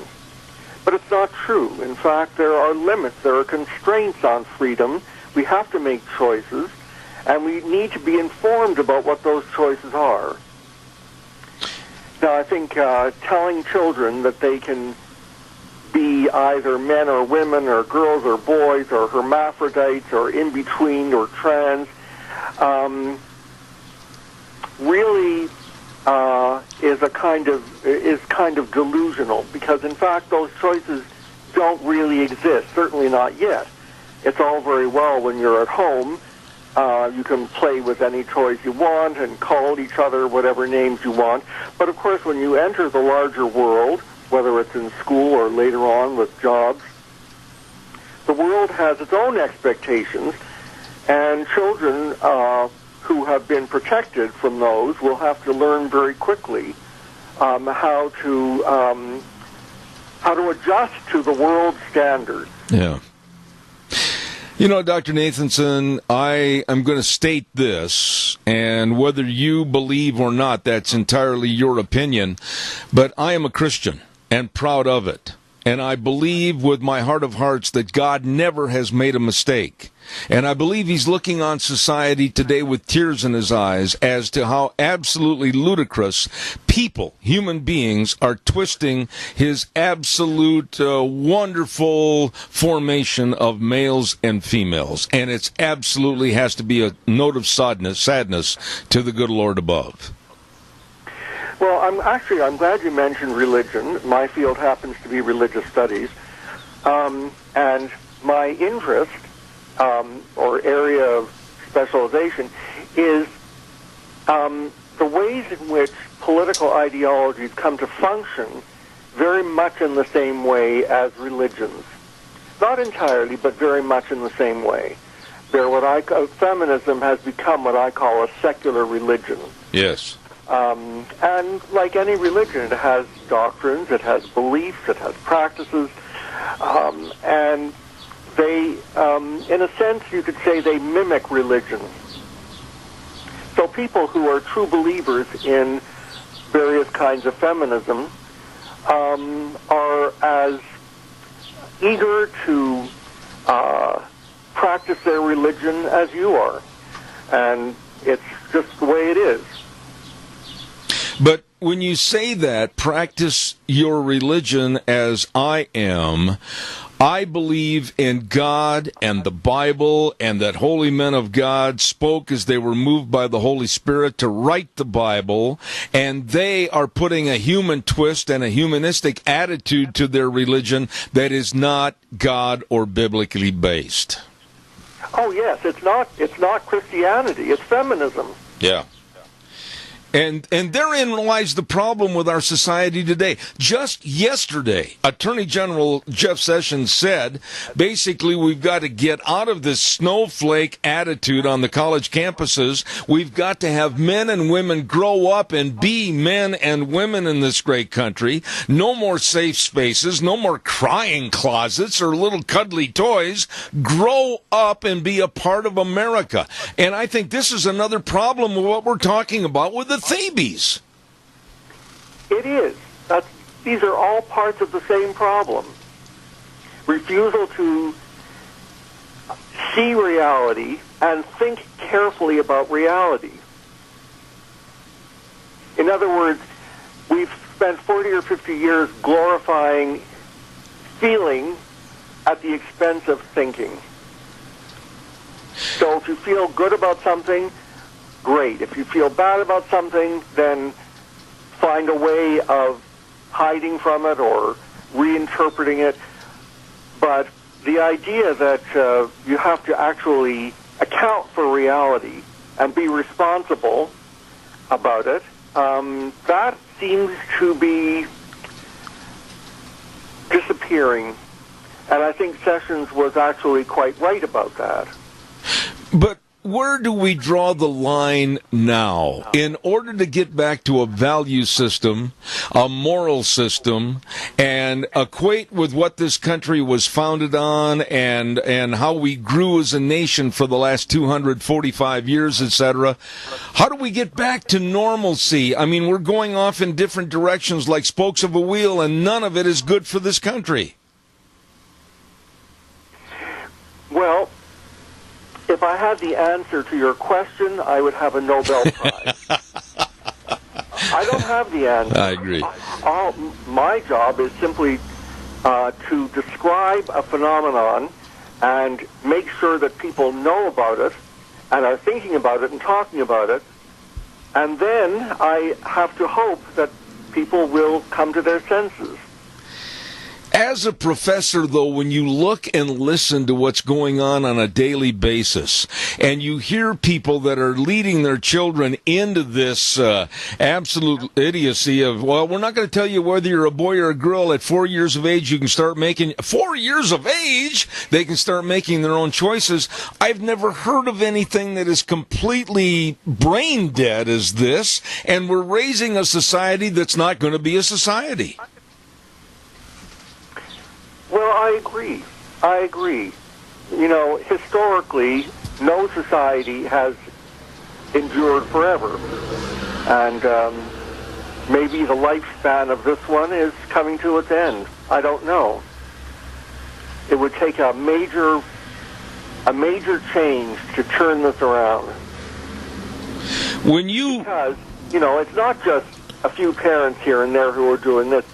But it's not true. In fact, there are limits, there are constraints on freedom. We have to make choices, and we need to be informed about what those choices are. Now, I think telling children that they can be either men or women or girls or boys or hermaphrodites or in between or trans really is kind of delusional, because in fact those choices don't really exist, certainly not yet. It's all very well when you're at home. You can play with any toys you want and call each other whatever names you want. But of course, when you enter the larger world, whether it's in school or later on with jobs, the world has its own expectations, and children who have been protected from those will have to learn very quickly how to how to adjust to the world standard. Yeah. You know, Dr. Nathanson, I am going to state this, and whether you believe or not, that's entirely your opinion, but I am a Christian and proud of it. And I believe with my heart of hearts that God never has made a mistake. And I believe he's looking on society today with tears in his eyes as to how absolutely ludicrous people, human beings, are twisting his absolute wonderful formation of males and females. And it absolutely has to be a note of sadness to the good Lord above. Well, I'm glad you mentioned religion. My field happens to be religious studies. And my interest, or area of specialization, is the ways in which political ideologies come to function very much in the same way as religions. Not entirely, but very much in the same way. Feminism has become what I call a secular religion. Yes. And like any religion, it has doctrines, it has beliefs, it has practices, and they, in a sense, you could say they mimic religion. So people who are true believers in various kinds of feminism are as eager to practice their religion as you are. And it's just the way it is. But when you say that, practice your religion as I am, I believe in God and the Bible, and that holy men of God spoke as they were moved by the Holy Spirit to write the Bible, and they are putting a human twist and a humanistic attitude to their religion that is not God or biblically based. Oh yes, it's not Christianity, it's feminism. Yeah. And therein lies the problem with our society today. Just yesterday, Attorney General Jeff Sessions said, basically, we've got to get out of this snowflake attitude on the college campuses. We've got to have men and women grow up and be men and women in this great country. No more safe spaces, no more crying closets or little cuddly toys. Grow up and be a part of America. And I think this is another problem with what we're talking about with the Thebes. It is. These are all parts of the same problem. Refusal to see reality and think carefully about reality. In other words, we've spent 40 or 50 years glorifying feeling at the expense of thinking. So if you feel good about something, great. If you feel bad about something, then find a way of hiding from it or reinterpreting it. But the idea that you have to actually account for reality and be responsible about it, that seems to be disappearing. And I think Sessions was actually quite right about that. But where do we draw the line now in order to get back to a value system, a moral system, and equate with what this country was founded on and how we grew as a nation for the last 245 years, etc.? How do we get back to normalcy? I mean, we're going off in different directions like spokes of a wheel, and none of it is good for this country. Well, if I had the answer to your question, I would have a Nobel Prize. I don't have the answer. I agree. My job is simply to describe a phenomenon and make sure that people know about it and are thinking about it and talking about it. And then I have to hope that people will come to their senses. As a professor, though, when you look and listen to what's going on a daily basis, and you hear people that are leading their children into this absolute idiocy of, well, we're not going to tell you whether you're a boy or a girl. At 4 years of age, you can start making 4 years of age. They can start making their own choices. I've never heard of anything that is completely brain dead as this, and we're raising a society that's not going to be a society. Well, I agree. You know, historically, no society has endured forever. And maybe the lifespan of this one is coming to its end. I don't know. It would take a major change to turn this around. Because, you know, it's not just a few parents here and there who are doing this.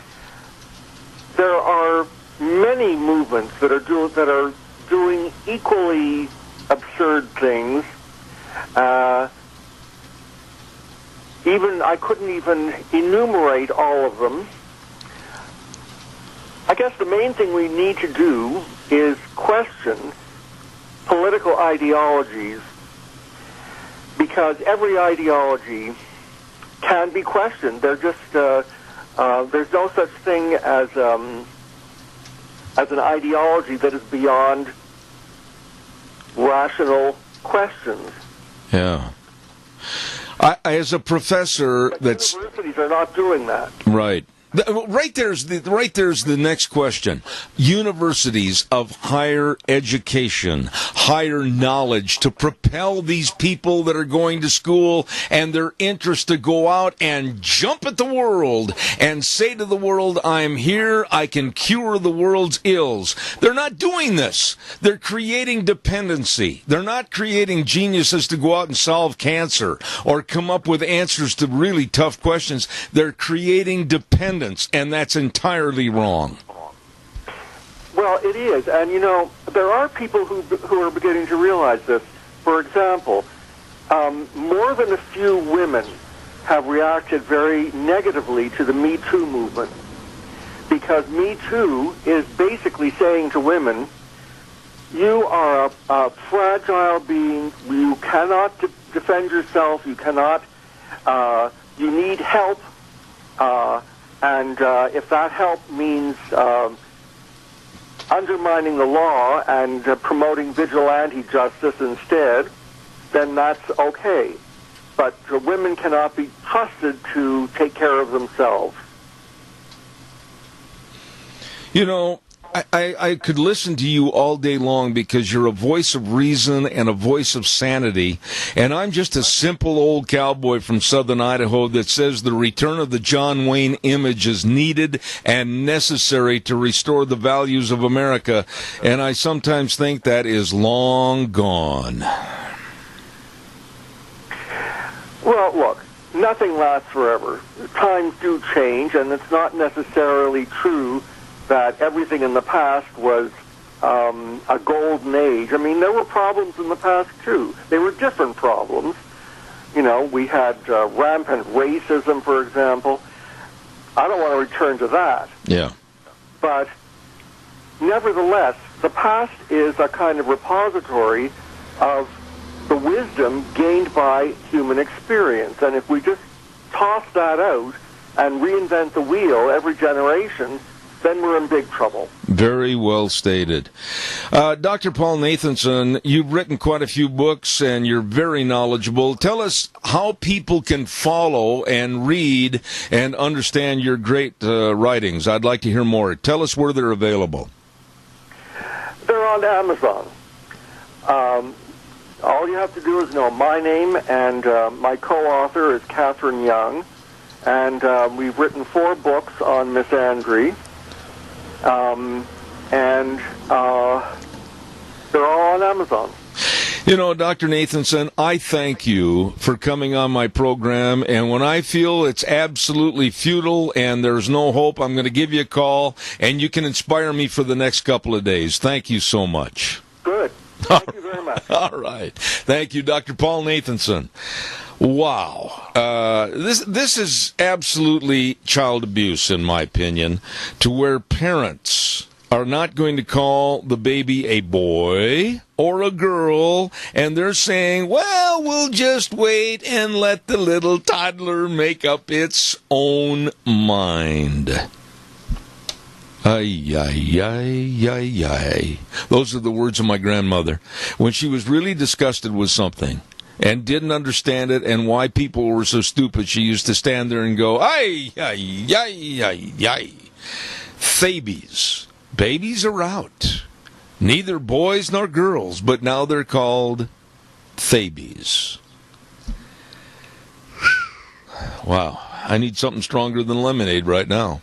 There are many movements that are doing equally absurd things. I couldn't even enumerate all of them. I guess the main thing we need to do is question political ideologies, because every ideology can be questioned. They're just there's no such thing as an ideology that is beyond rational questions. Yeah. As a professor, universities are not doing that. Right. Right there's the next question. Universities of higher education, higher knowledge to propel these people that are going to school and their interest to go out and jump at the world and say to the world, I'm here, I can cure the world's ills. They're not doing this. They're creating dependency. They're not creating geniuses to go out and solve cancer or come up with answers to really tough questions. They're creating dependence. And that's entirely wrong. Well, it is. And, you know, there are people who are beginning to realize this. For example, more than a few women have reacted very negatively to the Me Too movement, because Me Too is basically saying to women, you are a fragile being, you cannot defend yourself, you cannot, you need help, and if that help means undermining the law and promoting vigilante justice instead, then that's okay. But women cannot be trusted to take care of themselves. You know, I could listen to you all day long because you're a voice of reason and a voice of sanity, and I'm just a simple old cowboy from southern Idaho that says the return of the John Wayne image is needed and necessary to restore the values of America, and I sometimes think that is long gone. Well, look, nothing lasts forever. Times do change, and it's not necessarily true that everything in the past was a golden age. I mean, there were problems in the past, too. They were different problems. You know, we had rampant racism, for example. I don't want to return to that. Yeah. But nevertheless, the past is a kind of repository of the wisdom gained by human experience. And if we just toss that out and reinvent the wheel every generation, then we're in big trouble. Very well stated. Dr. Paul Nathanson, you've written quite a few books and you're very knowledgeable. Tell us how people can follow and read and understand your great writings. I'd like to hear more. Tell us where they're available. They're on Amazon. All you have to do is know my name, and my co-author is Catherine Young, and we've written 4 books on misandry. And they're all on Amazon. You know, Dr. Nathanson, I thank you for coming on my program, and when I feel it's absolutely futile and there's no hope, I'm going to give you a call, and you can inspire me for the next couple of days. Thank you so much. Good. Thank you very much. All right. Thank you, Dr. Paul Nathanson. Wow. This is absolutely child abuse, in my opinion, to where parents are not going to call the baby a boy or a girl, and they're saying, well, we'll just wait and let the little toddler make up its own mind. Ay, ay, ay, ay, ay. Those are the words of my grandmother when she was really disgusted with something and didn't understand it and why people were so stupid. She used to stand there and go, ay, ay, ay, ay, ay. Thabies. babies are out. Neither boys nor girls, but now they're called babies. Wow, I need something stronger than lemonade right now.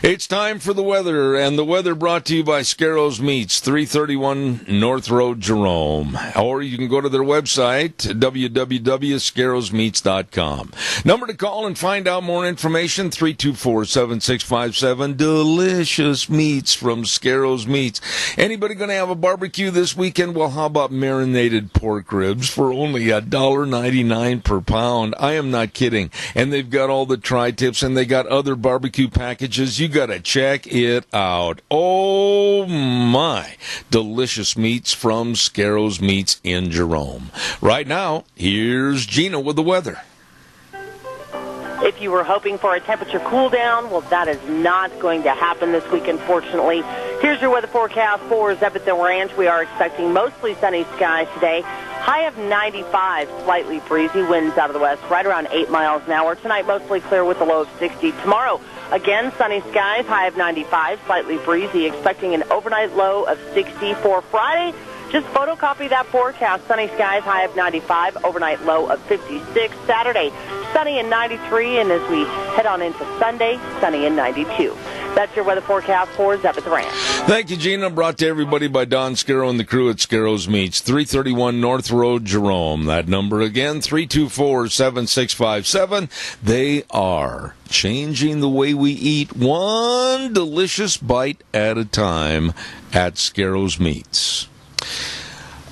It's time for the weather, and the weather brought to you by Scarrows Meats, 331 North Road, Jerome. Or you can go to their website, www.scarrowsmeats.com. Number to call and find out more information, 324-7657. Delicious meats from Scarrows Meats. Anybody going to have a barbecue this weekend? Well, how about marinated pork ribs for only $1.99 per pound? I am not kidding. And they've got all the tri-tips, and they got other barbecue packages. You got to check it out. Oh, my. Delicious meats from Scarrows Meats in Jerome. Right now, here's Gina with the weather. If you were hoping for a temperature cool down, well, that is not going to happen this week, unfortunately. Here's your weather forecast for Zebedton Ranch. We are expecting mostly sunny skies today. High of 95, slightly breezy, winds out of the west, right around 8 miles an hour. Tonight, mostly clear with a low of 60. Tomorrow, again, sunny skies, high of 95, slightly breezy, expecting an overnight low of 60 for Friday. Just photocopy that forecast. Sunny skies, high of 95, overnight low of 56. Saturday, sunny and 93, and as we head on into Sunday, sunny and 92. That's your weather forecast for Zebedton Ranch. Thank you, Gina. Brought to everybody by Don Scarrow and the crew at Scarrows Meats, 331 North Road, Jerome. That number again, 324-7657. They are changing the way we eat one delicious bite at a time at Scarrows Meats.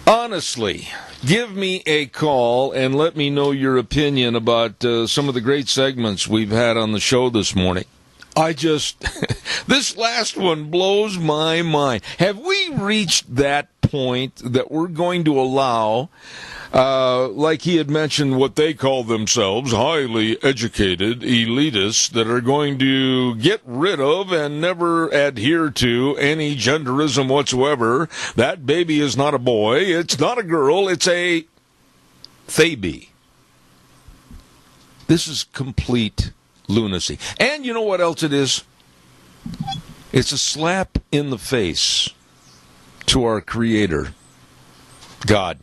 Honestly, give me a call and let me know your opinion about some of the great segments we've had on the show this morning. This last one blows my mind. Have we reached that point that we're going to allow, like he had mentioned, what they call themselves, highly educated elitists that are going to get rid of and never adhere to any genderism whatsoever? That baby is not a boy, it's not a girl, it's a baby. This is complete lunacy. And you know what else it is? It's a slap in the face to our Creator, God.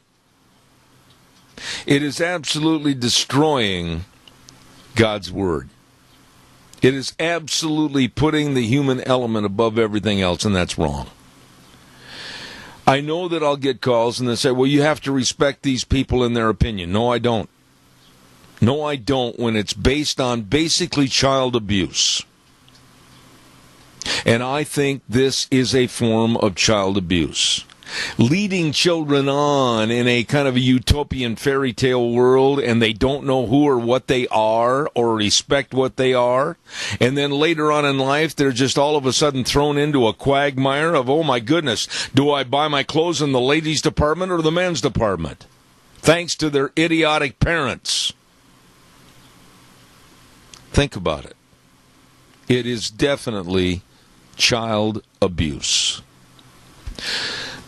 It is absolutely destroying God's Word. It is absolutely putting the human element above everything else, and that's wrong. I know that I'll get calls and they say, well, you have to respect these people and their opinion. No, I don't. No, I don't, when it's based on basically child abuse. And I think this is a form of child abuse. Leading children on in a kind of a utopian fairy tale world, and they don't know who or what they are or respect what they are. And then later on in life, they're just all of a sudden thrown into a quagmire of, oh my goodness, do I buy my clothes in the ladies' department or the men's department? Thanks to their idiotic parents. Think about it. It is definitely child abuse.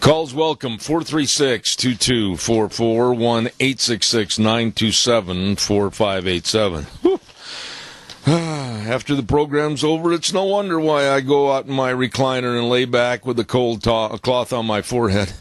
Calls welcome, 436-2244, 1-866-927-4587. After the program's over, it's no wonder why I go out in my recliner and lay back with a cold cloth on my forehead.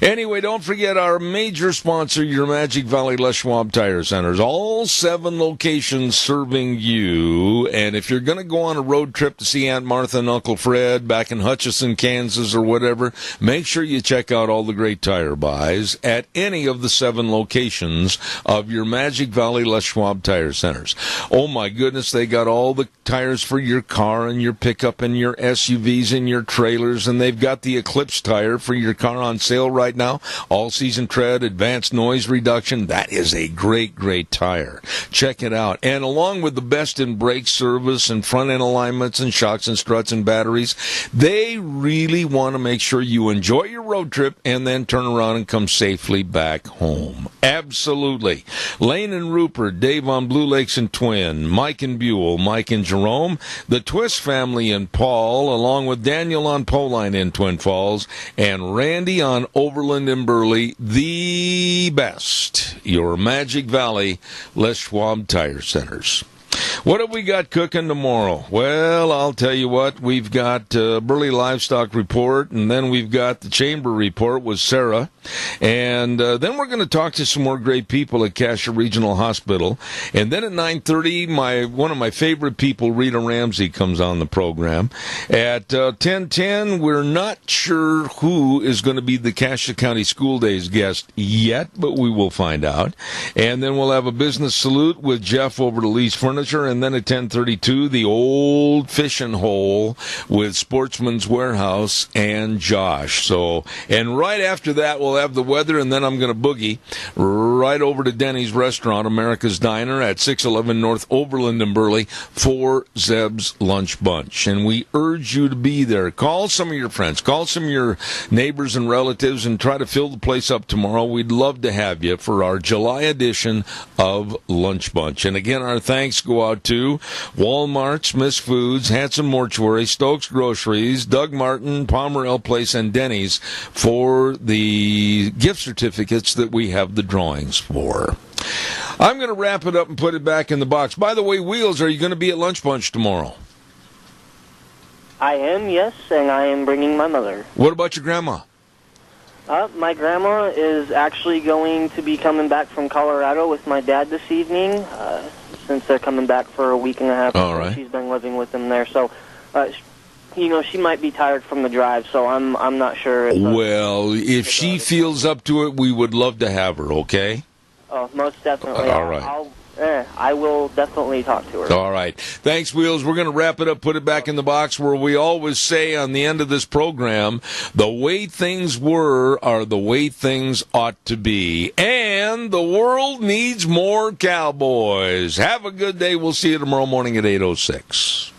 Anyway, don't forget our major sponsor, your Magic Valley Les Schwab Tire Centers. All 7 locations serving you. And if you're going to go on a road trip to see Aunt Martha and Uncle Fred back in Hutchinson, Kansas or whatever, make sure you check out all the great tire buys at any of the 7 locations of your Magic Valley Les Schwab Tire Centers. Oh my goodness, they got all the tires for your car and your pickup and your SUVs and your trailers, and they've got the Eclipse tire for your car on sale right now. All-season tread, advanced noise reduction. That is a great, great tire. Check it out. And along with the best in brake service and front-end alignments and shocks and struts and batteries, they really want to make sure you enjoy your road trip and then turn around and come safely back home. Absolutely. Lane and Rupert, Dave on Blue Lakes and Twin, Mike and Buell, Mike and Jerome, the Twist family in Paul, along with Daniel on Poline in Twin Falls, and Randy on Overland and Burley, the best, your Magic Valley Les Schwab Tire Centers. What have we got cooking tomorrow? Well, I'll tell you what. We've got Burley Livestock Report, and then we've got the Chamber Report with Sarah. And then we're going to talk to some more great people at Cassia Regional Hospital. And then at 9:30, one of my favorite people, Rita Ramsey, comes on the program. At 10:10, we're not sure who is going to be the Cassia County School Days guest yet, but we will find out. And then we'll have a business salute with Jeff over to Lee's Furniture. And then at 10:32, the old fishing hole with Sportsman's Warehouse and Josh. And right after that, we'll have the weather, and then I'm going to boogie right over to Denny's Restaurant, America's Diner, at 611 North Overland in Burley for Zeb's Lunch Bunch. And we urge you to be there. Call some of your friends, call some of your neighbors and relatives, and try to fill the place up tomorrow. We'd love to have you for our July edition of Lunch Bunch. And again, our thanks go out to Walmart, Smith's Foods, Hanson Mortuary, Stokes Groceries, Doug Martin, Palmer L Place, and Denny's for the gift certificates that we have the drawings for. I'm going to wrap it up and put it back in the box. By the way, Wheels, are you going to be at Lunch Bunch tomorrow? I am, yes, and I am bringing my mother. What about your grandma? My grandma is actually going to be coming back from Colorado with my dad this evening, since they're coming back for a week and a half. All right. She's been living with them there, so she might be tired from the drive, so I'm not sure. Well, if she feels up to it, we would love to have her, okay? Oh, most definitely. All right. I will definitely talk to her. All right. Thanks, Wheels. We're going to wrap it up, put it back in the box, where we always say on the end of this program, the way things were are the way things ought to be. And the world needs more cowboys. Have a good day. We'll see you tomorrow morning at 8:06.